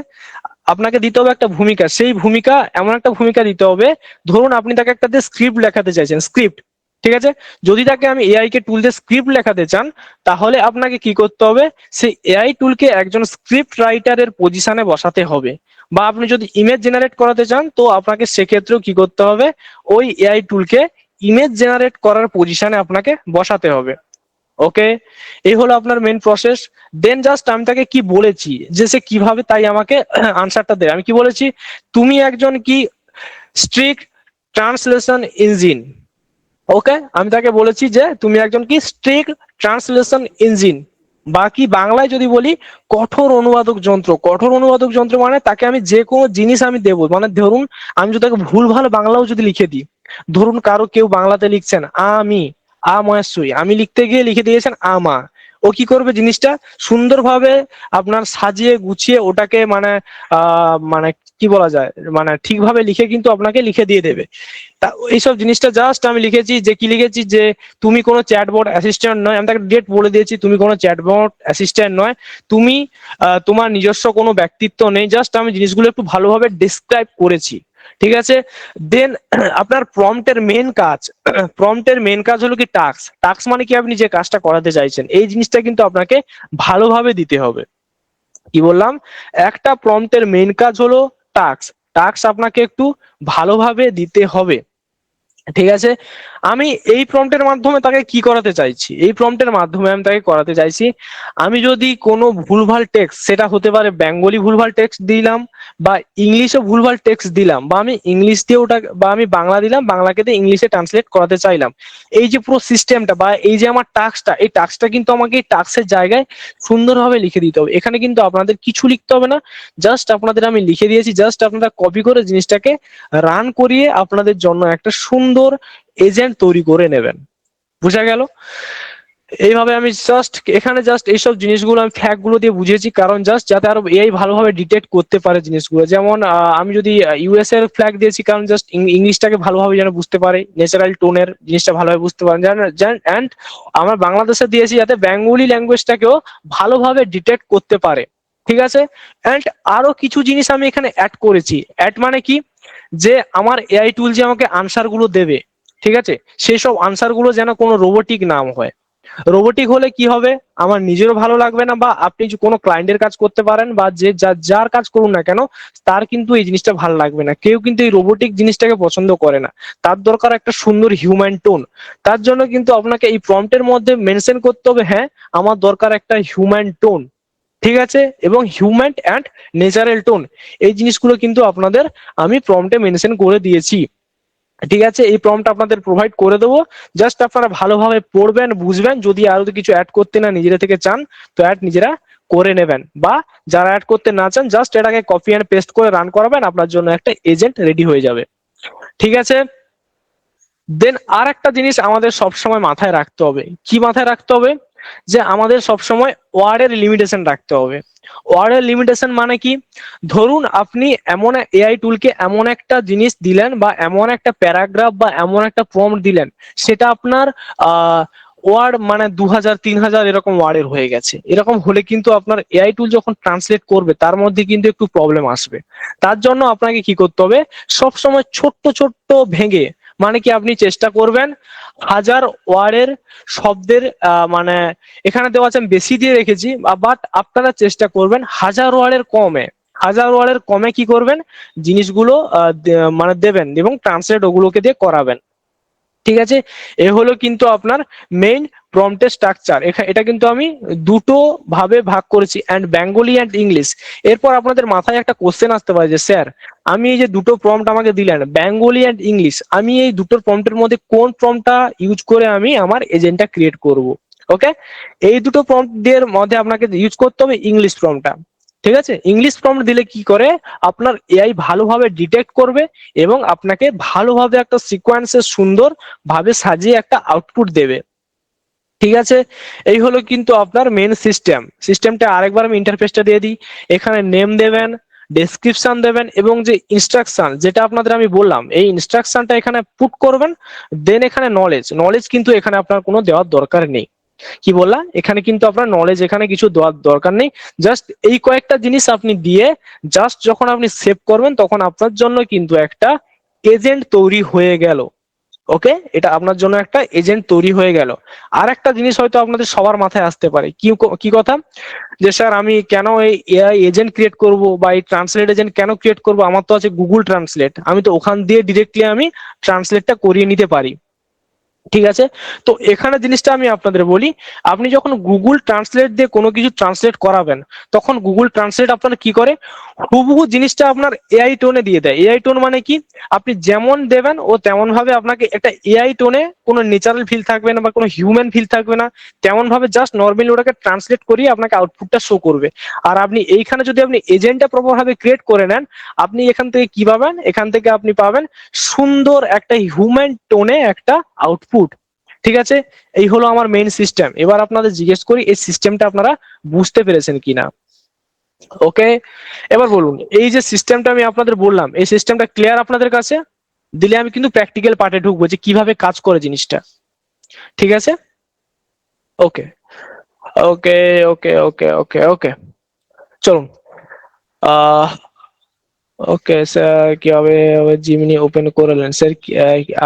আপনাকে দিতে হবে একটা ভূমিকা। সেই ভূমিকা এমন একটা ভূমিকা দিতে হবে, ধরুন আপনি তাকে একটা স্ক্রিপ্ট লেখাতে চাইছেন, স্ক্রিপ্ট, ঠিক আছে? যদি তাকে আমি এআই কে টুল দিয়ে স্ক্রিপ্ট লেখাতে চান, তাহলে আপনাকে কি করতে হবে? সেই এআই টুলকে একজন স্ক্রিপ্ট রাইটারের পজিশনে বসাতে হবে। বা আপনি যদি ইমেজ জেনারেট করাতে চান, তো আপনাকে সেক্ষেত্রেও কি করতে হবে? ওই এআই টুলকে ইমেজ জেনারেট করার পজিশনে আপনাকে বসাতে হবে। ওকে, এই হলো আপনার মেন প্রসেস। দেন জাস্ট আমি তাকে কি বলেছি যে সে কিভাবে তাই আমাকে আনসারটা দেয়। আমি কি বলেছি? তুমি একজন কি স্ট্রিক্ট ট্রান্সলেশন ইঞ্জিন। ওকে, আমি তাকে বলেছি যে তুমি একজন কি স্ট্রিক্ট ট্রান্সলেশন ইঞ্জিন, বাকি বাংলায় যদি বলি কঠোর অনুবাদক যন্ত্র। কঠোর অনুবাদক যন্ত্র মানে তাকে আমি যে কোনো জিনিস আমি দেবো, মানে ধরুন আমি যদি তাকে ভুল ভাল বাংলাও যদি লিখে দিই, ধরুন কারো কেউ বাংলাতে লিখছেন আমি আময়াসুই, আমি লিখতে গিয়ে লিখে দিয়েছেন আমা, ও কি করবে? জিনিসটা সুন্দরভাবে আপনার সাজিয়ে গুছিয়ে ওটাকে মানে মানে কি বলা যায়, মানে ঠিকভাবে লিখে কিন্তু আপনাকে লিখে দিয়ে দেবে। তা এইসব জিনিসটা জাস্ট আমি লিখেছি যে কি লিখেছি, যে তুমি কোনো চ্যাটবট অ্যাসিস্ট্যান্ট নয়। আমি তাকে ডেট বলে দিয়েছি, তুমি কোনো চ্যাটবট অ্যাসিস্ট্যান্ট নয়, তুমি তোমার নিজস্ব কোনো ব্যক্তিত্ব নেই। জাস্ট আমি জিনিসগুলো একটু ভালোভাবে ডিসক্রাইব করেছি, ঠিক আছে? দেন আপনার প্রম্পটের মেন কাজ, প্রম্পটের মেন কাজ হলো কি টাস্ক। টাস্ক মানে কি? আপনি যে কাজটা করাতে চাইছেন, এই জিনিসটা কিন্তু আপনাকে ভালোভাবে দিতে হবে। কি বললাম? একটা প্রম্পটের মেন কাজ হলো টাস্ক। টাস্ক আপনাকে একটু ভালোভাবে দিতে হবে, ঠিক আছে? আমি এই প্রম্পটের মাধ্যমে তাকে কি করাতে চাইছি? এই প্রম্পটের মাধ্যমে আমি তাকে করাতে চাইছি, আমি যদি কোনো ভুলভাল টেক্সট, সেটা হতে পারে বেঙ্গলি ভুলভাল টেক্সট দিলাম, বা ইংলিশে ভুলভাল টেক্সট দিলাম, বা আমি ইংলিশ দিয়ে ওটা, বা আমি বাংলা দিলাম, বাংলাকে দিয়ে ইংলিশে ট্রান্সলেট করাতে চাইলাম, এই যে পুরো সিস্টেমটা বা এই যে আমার টাস্কটা, এই টাস্কটা কিন্তু আমাকে এই টাস্কের জায়গায় সুন্দরভাবে লিখে দিতে হবে। এখানে কিন্তু আপনাদের কিছু লিখতে হবে না, জাস্ট আপনাদের আমি লিখে দিয়েছি। জাস্ট আপনারা কপি করে জিনিসটাকে রান করিয়ে আপনাদের জন্য একটা সুন্দর এজেন্ট তৈরি করে নেবেন। বুঝা গেল? এইভাবে আমি জাস্ট এখানে জাস্ট এইসব জিনিসগুলো আমি ফ্যাক্ট গুলো দিয়ে বুঝিয়েছি, কারণ জাস্ট যাতে আরো এআই ভালোভাবে ডিটেক্ট করতে পারে জিনিসগুলো। যেমন আমি যদি ইউএস এর ফ্ল্যাগ দিয়েছি, কারণ জাস্ট ইংলিশটাকে ভালোভাবে যেন বুঝতে পারে, ন্যাচারাল টোনের জিনিসটা ভালোভাবে বুঝতে পারেন। অ্যান্ড আমার বাংলাদেশে দিয়েছি যাতে বেঙ্গলি ল্যাঙ্গুয়েজটাকেও ভালোভাবে ডিটেক্ট করতে পারে, ঠিক আছে? অ্যান্ড আরো কিছু জিনিস আমি এখানে অ্যাড করেছি। অ্যাড মানে কি? যে আমার এআই টুল যে আমাকে আনসার গুলো দেবে, ঠিক আছে, সেই সব আনসার গুলো যেন কোনো রোবোটিক নাম হয়। রোবোটিক হলে কি হবে? আমার নিজেরও ভালো লাগবে না, বা আপনি যে কোনো ক্লায়েন্টের কাজ করতে পারেন বা যে যার কাজ করুন না কেন, তার কিন্তু এই জিনিসটা ভালো লাগবে না। কেউ কিন্তু এই রোবোটিক জিনিসটাকে পছন্দ করে না। তার দরকার একটা সুন্দর হিউম্যান টোন। তার জন্য কিন্তু আপনাকে এই প্রম্পটের মধ্যে মেনশন করতে হবে, হ্যাঁ আমার দরকার একটা হিউম্যান টোন, ঠিক আছে? এবং হিউম্যান অ্যান্ড ন্যাচারাল টোন, এই জিনিসগুলো কিন্তু আপনাদের আমি প্রম্পটে মেনশন করে দিয়েছি, ঠিক আছে? এই প্রম্পট আপনাদের প্রোভাইড করে দেবো। জাস্ট আপনারা ভালোভাবে পড়বেন, বুঝবেন। যদি আরো কিছু অ্যাড করতে না নিজেরা থেকে চান, তো অ্যাড নিজেরা করে নেবেন, বা যারা অ্যাড করতে না চান জাস্ট এটাকে কপি এন্ড পেস্ট করে রান করাবেন, আপনার জন্য একটা এজেন্ট রেডি হয়ে যাবে, ঠিক আছে? দেন আর একটা জিনিস আমাদের সবসময় মাথায় রাখতে হবে। কি মাথায় রাখতে হবে? যে আমাদের সবসময় ওয়ার্ডের লিমিটেশন রাখতে হবে। ওয়ার্ডের লিমিটেশন মানে কি? ধরুন আপনি এমন এআই টুলকে এমন একটা জিনিস দিলেন, বা এমন একটা প্যারাগ্রাফ বা এমন একটা প্রম্পট দিলেন, সেটা আপনার ওয়ার্ড মানে 2000 3000 এরকম ওয়ার্ডের হয়ে গেছে। এরকম হলে কিন্তু আপনার এআই টুল যখন ট্রান্সলেট করবে তার মধ্যে কিন্তু একটু প্রবলেম আসবে। তার জন্য আপনাকে কি করতে হবে? সবসময় ছোট্ট ছোট্ট ভেঙে, মানে কি আপনি চেষ্টা করবেন 1000 ওয়ার্ডের শব্দের মানে এখানে দেওয়া আছে, আমি বেশি দিয়ে রেখেছি, বাট আপনারা চেষ্টা করবেন 1000 ওয়ার্ডের কমে। 1000 ওয়ার্ডের কমে কি করবেন? জিনিসগুলো মানে দেবেন এবং ট্রান্সলেট ওগুলোকে দিয়ে করাবেন, ঠিক আছে? এ হলো কিন্তু আপনার মেইন প্রম্পটের স্ট্রাকচার। এটা কিন্তু আমি দুটো ভাবে ভাগ করেছি, অ্যান্ড বেঙ্গলি অ্যান্ড ইংলিশ। এরপর আপনাদের মাথায় একটা কোশ্চেন আসতে পারে যে স্যার, আমি এই যে দুটো প্রম্পট আমাকে দিলেন বেঙ্গলি অ্যান্ড ইংলিশ, আমি এই দুটোর প্রম্পটের মধ্যে কোন প্রম্পটটা ইউজ করে আমি আমার এজেন্টটা ক্রিয়েট করব? ওকে, এই দুটো প্রম্পট এর মধ্যে আপনাকে ইউজ করতে হবে ইংলিশ প্রম্পটটা। ঠিক আছে, ইংলিশ প্রম্পট দিলে কি করে, আপনার এআই ভালোভাবে ডিটেক্ট করবে এবং আপনাকে ভালোভাবে একটা সিকোয়েন্সে সুন্দর ভাবে সাজিয়ে একটা আউটপুট দেবে। ঠিক আছে, এই হলো কিন্তু আপনার মেন সিস্টেমটা। আরেকবার আমি ইন্টারফেসটা দিয়ে দিই। এখানে নেম দেবেন, ডেসক্রিপশন দেবেন এবং যে ইনস্ট্রাকশন যেটা আপনাদের আমি বললাম, এই ইনস্ট্রাকশনটা এখানে পুট করবেন। দেন এখানে নলেজ কিন্তু এখানে আপনার কোনো দেওয়ার দরকার নেই। কি বললাম, এখানে কিন্তু আপনার নলেজ এখানে কিছু দেওয়ার দরকার নেই। জাস্ট এই কয়েকটা জিনিস আপনি দিয়ে জাস্ট যখন আপনি সেভ করবেন তখন আপনার জন্য কিন্তু একটা এজেন্ট তৈরি হয়ে গেল। ওকে, এটা আপনার জন্য একটা এজেন্ট তৈরি হয়ে গেল। আর একটা জিনিস হয়তো আপনাদের সবার মাথায় আসতে পারে, কি কথা, যে স্যার আমি কেন এই এআই এজেন্ট ক্রিয়েট করব বা এই ট্রান্সলেট এজেন্ট কেন ক্রিয়েট করব, আমার তো আছে গুগল ট্রান্সলেট, আমি তো ওখান দিয়ে ডিরেক্টলি আমি ট্রান্সলেটটা করিয়ে নিতে পারি। ঠিক আছে, তো এখানে জিনিসটা আমি আপনাদের বলি, আপনি যখন গুগল ট্রান্সলেট দিয়ে কোনো কিছু ট্রান্সলেট করাবেন তখন গুগল ট্রান্সলেট আপনার কি করে, হুবহু জিনিসটা আপনার এআই টোনে দিয়ে দেয়। এআই টোন মানে কি, আপনি যেমন দেবেন ও তেমন ভাবে আপনাকে একটা এআই টোনে, কোনো ন্যাচারাল ফিল থাকবে না বা কোনো হিউম্যান ফিল থাকবে না, তেমন ভাবে জাস্ট নর্মালি ওটাকে ট্রান্সলেট করিয়ে আপনাকে আউটপুটটা শো করবে। আর আপনি এইখানে যদি আপনি এজেন্টটা প্রপার ভাবে ক্রিয়েট করে নেন, আপনি এখান থেকে কি পাবেন, এখান থেকে আপনি পাবেন সুন্দর একটা হিউম্যান টোনে একটা আউটপুট। ঠিক আছে, এই হলো আমার মেইন সিস্টেম। এবার আপনাদের জিজ্ঞেস করি এই সিস্টেমটা আপনারা বুঝতে পেরেছেন কিনা। ওকে, এবার বলুন, এই যে সিস্টেমটা আমি আপনাদের বললাম, এই সিস্টেমটা ক্লিয়ার আপনাদের কাছে? দিলে আমি কিন্তু প্র্যাকটিক্যাল পার্টে ঢুকবো যে কিভাবে কাজ করে জিনিসটা। ঠিক আছে, ওকে ওকে ওকে ওকে ওকে ওকে, চলুন। আহ ওকে স্যার, কিভাবে জিমিনি ওপেন করলেন স্যার?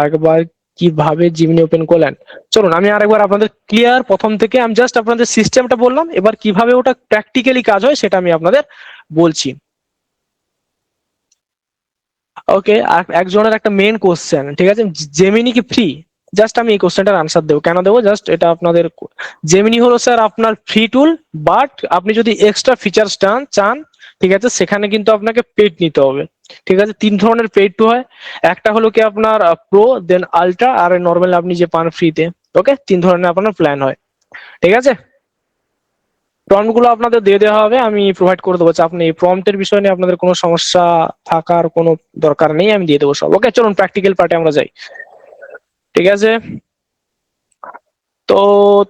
একবার কিভাবে জিমিনি ওপেন করলেন, চলুন আমি আরেকবার আপনাদের ক্লিয়ার প্রথম থেকে, আমি জাস্ট আপনাদের সিস্টেমটা বললাম, এবার কিভাবে ওটা প্র্যাকটিক্যালি কাজ হয় সেটা আমি আপনাদের বলছি। ওকে, একজনের একটা মেন কোশ্চেন, ঠিক আছে, জেমিনি কি ফ্রি? জাস্ট আমি এই কোশ্চেনটার আনসার দেবো, কেন দেবো, জাস্ট এটা আপনাদের, জেমিনি হলো স্যার আপনার ফ্রি টুল, বাট আপনি যদি এক্সট্রা ফিচার্স চান, ঠিক আছে, সেখানে কিন্তু আপনাকে পেড নিতে হবে। ঠিক আছে, তিন ধরনের পেড টু হয়, একটা হলো কি আপনার প্রো, দেন আলট্রা, আর নর্মাল আপনি যে পান ফ্রিতে। ওকে, তিন ধরনের আপনার প্ল্যান হয়। ঠিক আছে, প্রম্পট গুলো আপনাদের দিয়ে দেওয়া হবে, আমি প্রোভাইড করে দেবো। আপনি এই প্রম্পটের বিষয় নিয়ে আপনাদের কোনো সমস্যা থাকার কোনো দরকার নেই, আমি দিয়ে দেবো সব। ওকে, চলুন প্র্যাকটিক্যাল পার্টে আমরা যাই। ঠিক আছে, তো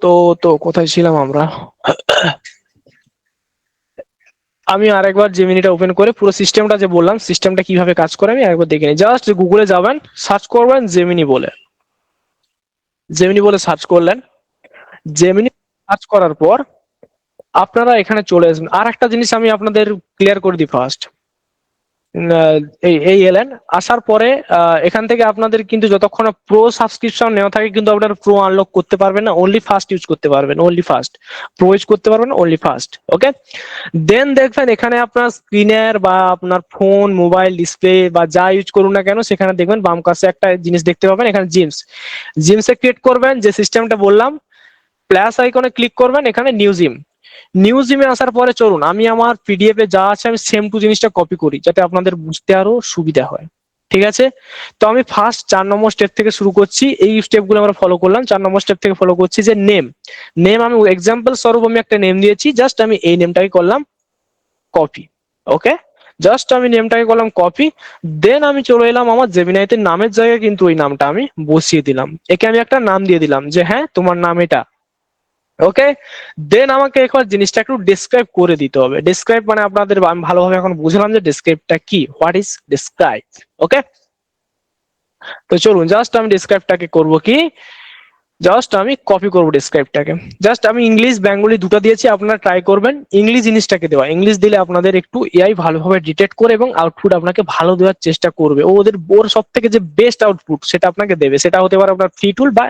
তো তো কোথায় ছিলাম আমরা? আমি আরেকবার জেমিনিটা ওপেন করে পুরো সিস্টেমটা যে বললাম, সিস্টেমটা কিভাবে কাজ করে আমি আরেকবার দেখে নিই। জাস্ট গুগলে যাবেন, সার্চ করবেন জেমিনি বলে, জেমিনি বলে সার্চ করলেন। জেমিনি সার্চ করার পর আপনারা এখানে চলে আসবেন। আর একটা জিনিস আমি আপনাদের ক্লিয়ার করে দিই ফার্স্ট, এই এলেন, আসার পরে এখান থেকে আপনাদের কিন্তু যতক্ষণ প্রো সাবস্ক্রিপশন নেওয়া থাকে কিন্তু আপনারা প্রো আনলক করতে পারবেন না, অনলি ফার্স্ট ইউজ করতে পারবেন, অনলি ফার্স্ট প্রো ইউজ করতে পারবেন, অনলি ফার্স্ট। ওকে, দেন দেখবেন এখানে আপনার স্ক্রিনের বা আপনার ফোন মোবাইল ডিসপ্লে বা যা ইউজ করুন না কেন, সেখানে দেখবেন বাম কাছে একটা জিনিস দেখতে পাবেন, এখানে জিমসে ক্রিয়েট করবেন যে সিস্টেমটা বললাম, প্লাস আইকনে ক্লিক করবেন, এখানে নিউ জিমে আসার পরে চলুন আমি আমার পিডিএফ এ যা আছে আমি সেম টু জিনিসটা কপি করি যাতে আপনাদের বুঝতে আরো সুবিধা হয়। ঠিক আছে, তো আমি ফার্স্ট 4 নম্বর স্টেপ থেকে শুরু করছি, এই স্টেপ গুলো আমরা ফলো করলাম। 4 নম্বর স্টেপ থেকে ফলো করছি যে নেম আমি এক্সাম্পল স্বরূপ আমি একটা নেম দিয়েছি, জাস্ট আমি এই নেমটাকে করলাম কপি। ওকে, জাস্ট আমি নেমটাকে করলাম কপি। দেন আমি চলে এলাম আমার জেমিনাইতে, নামের জায়গায় কিন্তু ওই নামটা আমি বসিয়ে দিলাম, একে আমি একটা নাম দিয়ে দিলাম যে হ্যাঁ তোমার নাম এটা। ওকে, দেন আমাকে একবার জিনিসটা একটু ডিসক্রাইব করে দিতে হবে। ডিসক্রাইব মানে আপনাদের আমি ভালোভাবে এখন বুঝলাম যে ডিসক্রাইবটা কি, হোয়াট ইজ ডিসক্রাইব। ওকে, তো চলুন জাস্ট আমি ডিসক্রাইবটাকে করব কি, জাস্ট আমি কপি করব ডিসক্রাইবটাকে। জাস্ট আমি ইংলিশ বেঙ্গলি দুটো দিয়েছি, আপনারা ট্রাই করবেন ইংলিশ জিনিসটাকে দেওয়া। ইংলিশ দিলে আপনাদের একটু এআই ভালোভাবে ডিটেক্ট করে এবং আউটপুট আপনাকে ভালো দেওয়ার চেষ্টা করবে। ওর সব থেকে যে বেস্ট আউটপুট সেটা আপনাকে দেবে, সেটা হতে পারে আপনার ফ্রি টুল বা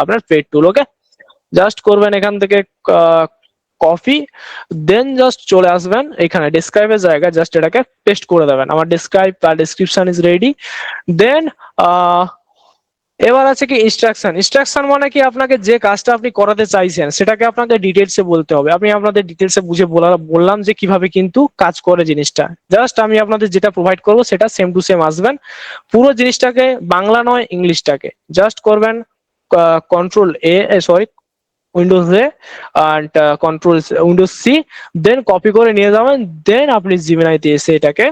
আপনার পেড টুল। ওকে, জাস্ট করবেন এখান থেকে কপি, দেন জাস্ট চলে আসবেন এখানে ডেসক্রাইবের জায়গায়, জাস্ট এটাকে পেস্ট করে দেবেন। আমার ডেসক্রাইব বা ডেসক্রিপশন ইজ রেডি। দেন এবার আছে কি ইনস্ট্রাকশন মানে কি, আপনাকে যে কাজটা আপনি করাতে চাইছেন সেটাকে আপনাকে ডিটেলসে বলতে হবে। আমি আপনাদের ডিটেলসে বুঝে বললাম যে কিভাবে কিন্তু কাজ করে জিনিসটা। জাস্ট আমি আপনাদের যেটা প্রোভাইড করবো সেটা সেম টু সেম আসবেন। পুরো জিনিসটাকে বাংলা নয় ইংলিশটাকে জাস্ট করবেন control A, sorry windows A and control windows C, then copy করে নিয়ে যাবেন, দেন আপনি জিমেনাইতে এসে এটাকে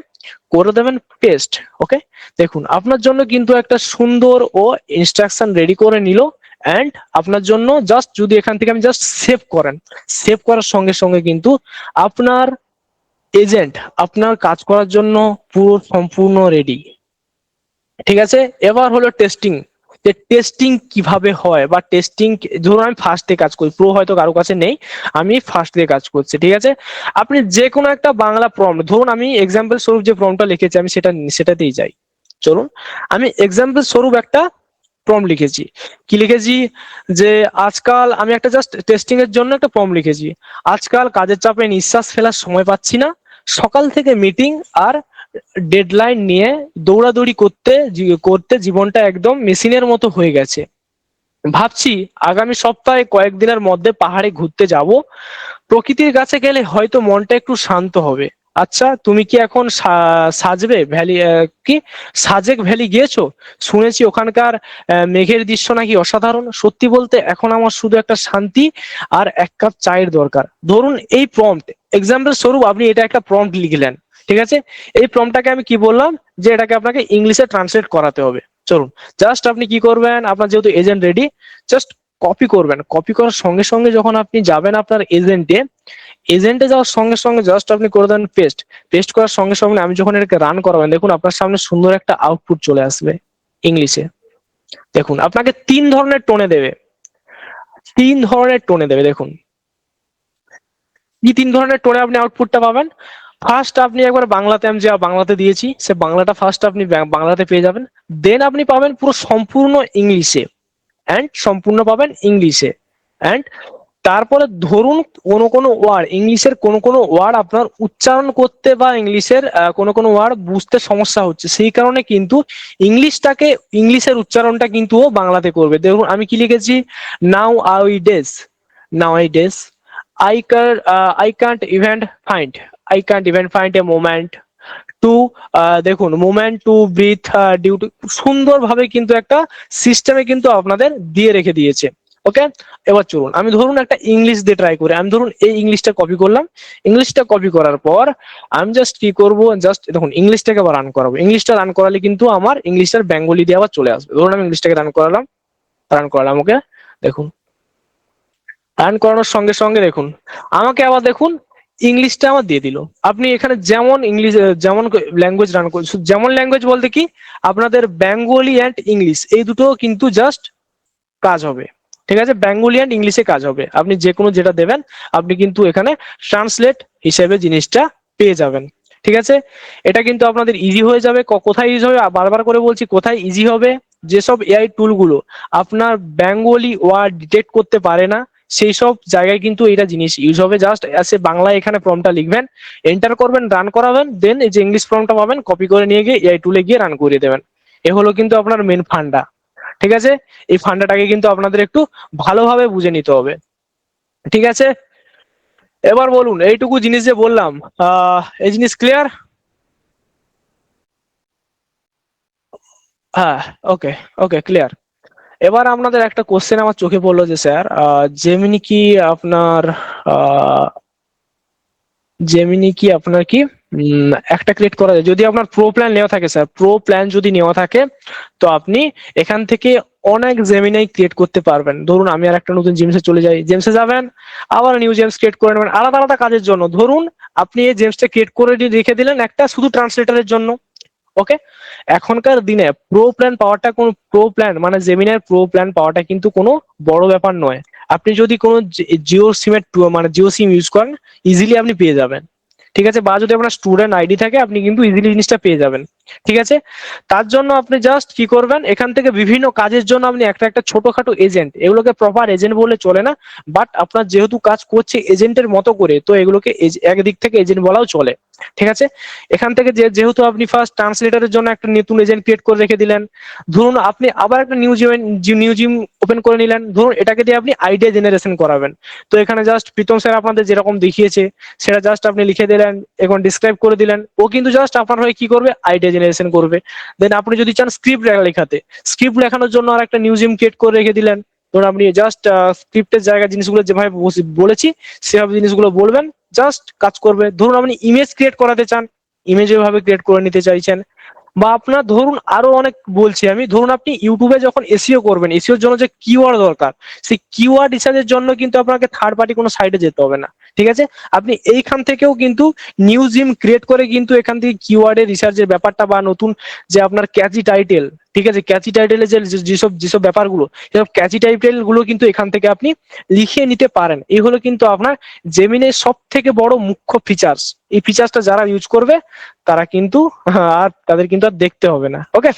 করে দেবেন পেস্ট। ওকে, দেখুন আপনার জন্য কিন্তু একটা সুন্দর ও ইনস্ট্রাকশন রেডি করে নিল। অ্যান্ড আপনার জন্য জাস্ট যদি এখান থেকে আমি জাস্ট সেভ করেন, সেভ করার সঙ্গে সঙ্গে কিন্তু আপনার এজেন্ট আপনার কাজ করার জন্য পুরো সম্পূর্ণ রেডি। ঠিক আছে, এবার হলো টেস্টিং, যে টেস্টিং কিভাবে হয় বা টেস্টিং, ধরুন আমি ফার্স্ট ডে কাজ করি, প্রো হয়তো কারো কাছে নেই, আমি ফার্স্ট ডে কাজ করছি। ঠিক আছে, আপনি যে কোনো একটা বাংলা প্রম্পট, ধরুন আমি এক্সাম্পল স্বরূপ যে প্রম্পটটা লিখেছি আমি সেটাতেই যাই। চলুন, আমি এক্সাম্পল স্বরূপ একটা প্রম্পট লিখেছি। কি লিখেছি, যে আজকাল আমি একটা জাস্ট টেস্টিং এর জন্য একটা প্রম্পট লিখেছি, আজকাল কাজের চাপে নিঃশ্বাস ফেলার সময় পাচ্ছি না, সকাল থেকে মিটিং আর ডেডলাইন নিয়ে দৌড়াদৌড়ি করতে করতে জীবনটা একদম মেশিনের মতো হয়ে গেছে। ভাবছি আগামী সপ্তাহে কয়েকদিনের মধ্যে পাহাড়ে ঘুরতে যাব, প্রকৃতির কাছে গেলে হয়তো মনটা একটু শান্ত হবে। আচ্ছা, তুমি কি এখন সাজবে ভ্যালি কি সাজেক ভ্যালি গিয়েছো? শুনেছি ওখানকার মেঘের দৃশ্য নাকি অসাধারণ। সত্যি বলতে এখন আমার শুধু একটা শান্তি আর এক কাপ চায়ের দরকার। ধরুন এই প্রম্পট, এক্সাম্পল স্বরূপ আপনি এটা একটা প্রম্পট লিখলেন। ঠিক আছে, এই প্রম্পটটাকে আমি কি বললাম, যে এটাকে আপনাকে ইংলিশে ট্রান্সলেট করাতে হবে। চলুন, জাস্ট আপনি কি করবেন, আপনার যেহেতু এজেন্ট রেডি, জাস্ট কপি করবেন। কপি করার সঙ্গে সঙ্গে যখন আপনি যাবেন আপনার এজেন্টে যাওয়ার সঙ্গে সঙ্গে জাস্ট আপনি করে দেন পেস্ট। পেস্ট করার সঙ্গে সঙ্গে আমি যখন এটাকে রান করাবেন, দেখুন আপনার সামনে সুন্দর একটা আউটপুট চলে আসবে ইংলিশে। দেখুন আপনাকে 3 ধরনের টোনে দেবে, 3 ধরনের টোনে দেবে। দেখুন কি 3 ধরনের টোনে আপনি আউটপুটটা পাবেন। ফার্স্ট আপনি একবার বাংলাতে, আমি যা বাংলাতে দিয়েছি সে বাংলাটা ফার্স্ট আপনি বাংলাতে পেয়ে যাবেন। দেন আপনি পাবেন পুরো সম্পূর্ণ ইংলিশে, অ্যান্ড সম্পূর্ণ পাবেন ইংলিশে। অ্যান্ড তারপরে ধরুন কোনো কোনো ওয়ার্ড, ইংলিশের কোনো কোনো ওয়ার্ড আপনার উচ্চারণ করতে বা ইংলিশের কোনো কোনো ওয়ার্ড বুঝতে সমস্যা হচ্ছে, সেই কারণে কিন্তু ইংলিশের উচ্চারণটা কিন্তু ও বাংলাতে করবে। দেখুন আমি কি লিখেছি, now I days, now I days, I can't even find, I can't even find a moment to, দেখুন moment to breathe due to, সুন্দরভাবে কিন্তু একটা সিস্টেমে কিন্তু আপনাদের দিয়ে রেখে দিয়েছে। ওকে, এবার চলুন আমি ধরুন একটা ইংলিশ দিয়ে ট্রাই করি। আমি ধরুন এই ইংলিশটা কপি করলাম, ইংলিশটা কপি করার পর আমি জাস্ট কি করব, জাস্ট দেখুন ইংলিশটাকে আবার রান করাবো। ইংলিশটা রান করালে কিন্তু আমার ইংলিশটার বেঙ্গলি দিয়ে আবার চলে আসবে। ধরুন আমি ইংলিশটাকে রান করালাম। ওকে, দেখুন রান করানোর সঙ্গে সঙ্গে দেখুন আমাকে আবার দেখুন ইংলিশটা আমার দিয়ে দিল। আপনি এখানে যেমন ইংলিশ, যেমন ল্যাঙ্গুয়েজ রান করুন, যেমন ল্যাঙ্গুয়েজ বলতে কি আপনাদের বেঙ্গলি অ্যান্ড ইংলিশ এই দুটো কিন্তু জাস্ট কাজ হবে। ঠিক আছে, বেঙ্গলি অ্যান্ড ইংলিশে কাজ হবে। আপনি যে কোনো যেটা দেবেন আপনি কিন্তু এখানে ট্রান্সলেট হিসেবে জিনিসটা পেয়ে যাবেন। ঠিক আছে, এটা কিন্তু আপনাদের ইজি হয়ে যাবে। কোথায় ইজি হবে, বারবার করে বলছি কোথায় ইজি হবে, যেসব এআই টুলগুলো আপনার বেঙ্গলি ওয়ার্ড ডিটেক্ট করতে পারে না সেই সব জায়গায় কিন্তু এটা জিনিস ইউজ হবে। জাস্ট এসে বাংলায় এখানে প্রম্পটটা লিখবেন, এন্টার করবেন, রান করাবেন, দেন এই যে ইংলিশ প্রম্পটটা পাবেন কপি করে নিয়ে গিয়ে এআই টুলে গিয়ে রান করিয়ে দেবেন। এ হলো কিন্তু আপনার মেন ফান্ডা। ঠিক আছে, এই ফান্ডাটাকে কিন্তু আপনাদের একটু ভালোভাবে বুঝে নিতে হবে। ঠিক আছে, এবার বলুন এইটুকু জিনিস যে বললাম, এই জিনিস ক্লিয়ার? হ্যাঁ, ওকে, ওকে ক্লিয়ার। এবার আপনাদের একটা কোশ্চেন আমার চোখে পড়লো যে স্যার জেমিনি কি আপনার আহ, জেমিনি কি আপনার কি একটা ক্রিয়েট করা যায় যদি আপনার প্রো প্ল্যান নেওয়া থাকে? স্যার প্রো প্ল্যান যদি নেওয়া থাকে তো আপনি এখান থেকে অনেক জেমিনাই ক্রিয়েট করতে পারবেন। ধরুন আমি আর একটা নতুন জেমসে চলে যাই, জেমসে যাবেন, আবার নিউ জেমস ক্রিয়েট করে নেবেন আলাদা আলাদা কাজের জন্য। ধরুন আপনি এই জেমসটা ক্রিয়েট করে রেখে দিলেন একটা শুধু ট্রান্সলেটারের জন্য। ওকে, এখনকার দিনে প্রো প্ল্যান মানে জেমিনার প্রো প্ল্যান পাওয়াটা কিন্তু কোনো বড় ব্যাপার নয়। আপনি যদি কোনো জিও সিমের মানে জিও সিম ইউজ করেন ইজিলি আপনি পেয়ে যাবেন। ঠিক আছে, বা যদি আপনার স্টুডেন্ট আইডি থাকে আপনি কিন্তু ইজিলি জিনিসটা পেয়ে যাবেন। ঠিক আছে, তার জন্য আপনি জাস্ট কি করবেন, এখান থেকে বিভিন্ন কাজের জন্য আপনি একটা একটা ছোটখাটো এজেন্ট, এগুলোকে প্রপার এজেন্ট বলে চলে না, বাট আপনার যেহেতু কাজ করছে এজেন্টের মতো করে তো এগুলোকে একদিক থেকে এজেন্ট বলাও চলে। ঠিক আছে, এখান থেকে যেহেতু আপনি ফার্স্ট ট্রান্সলেটরের জন্য একটা নতুন এজেন্ট ক্রিয়েট করে রেখে দিলেন, ধরুন আপনি আবার একটা নিউ জিম ওপেন করে নিলেন, ধরুন এটাকে দিয়ে আপনি আইডিয়া জেনারেশন করাবেন। তো এখানে জাস্ট প্রীতম স্যার আপনাদের যেরকম দেখিয়েছে সেটা জাস্ট আপনি লিখে দিলেন, এখন ডিসক্রাইব করে দিলেন, ও কিন্তু জাস্ট আপনার হয়ে কি করবে, আইডিয়া জেনারেশন করবে। দেন আপনি যদি চান স্ক্রিপ্ট লেখাতে, স্ক্রিপ্ট লেখানোর জন্য আর একটা নিউ জিম ক্রিয়েট করে রেখে দিলেন, ধরুন আপনি জাস্ট স্ক্রিপ্টের জায়গায় জিনিসগুলো যেভাবে বলেছি সেভাবে জিনিসগুলো বলবেন, জাস্ট কাজ করবে। ধরুন আপনি ইমেজ ক্রিয়েট করাতে চান, ইমেজ এভাবে ক্রিয়েট করে নিতে চাইছেন, বা আপনার ধরুন আরো অনেক বলছি আমি, ধরুন আপনি ইউটিউবে যখন এসইও করবেন, এসইওর জন্য যে কিওয়ার্ড দরকার, সেই কিওয়ার্ড রিসার্চের জন্য কিন্তু আপনাকে থার্ড পার্টি কোনো সাইটে যেতে হবে না, ঠিক আছে? আপনি এইখান থেকেও কিন্তু নিউ জিম ক্রিয়েট করে কিন্তু এখান থেকে কিওয়ার্ডের রিসার্চের ব্যাপারটা বা নতুন যে আপনার ক্যাচি টাইটেল, ঠিক আছে, ক্যাচি টাইটেলের যেসব যেসব ব্যাপারগুলো, সেসব ক্যাচি টাইটেল গুলো কিন্তু এখান থেকে আপনি লিখে নিতে পারেন। এই হলো কিন্তু আপনার জেমিনের সব থেকে বড় মুখ্য ফিচার্স। এই ফিচার্সটা যারা ইউজ করবে তারা কিন্তু আর তাদের কিন্তু আর দেখতে হবে না। ওকে,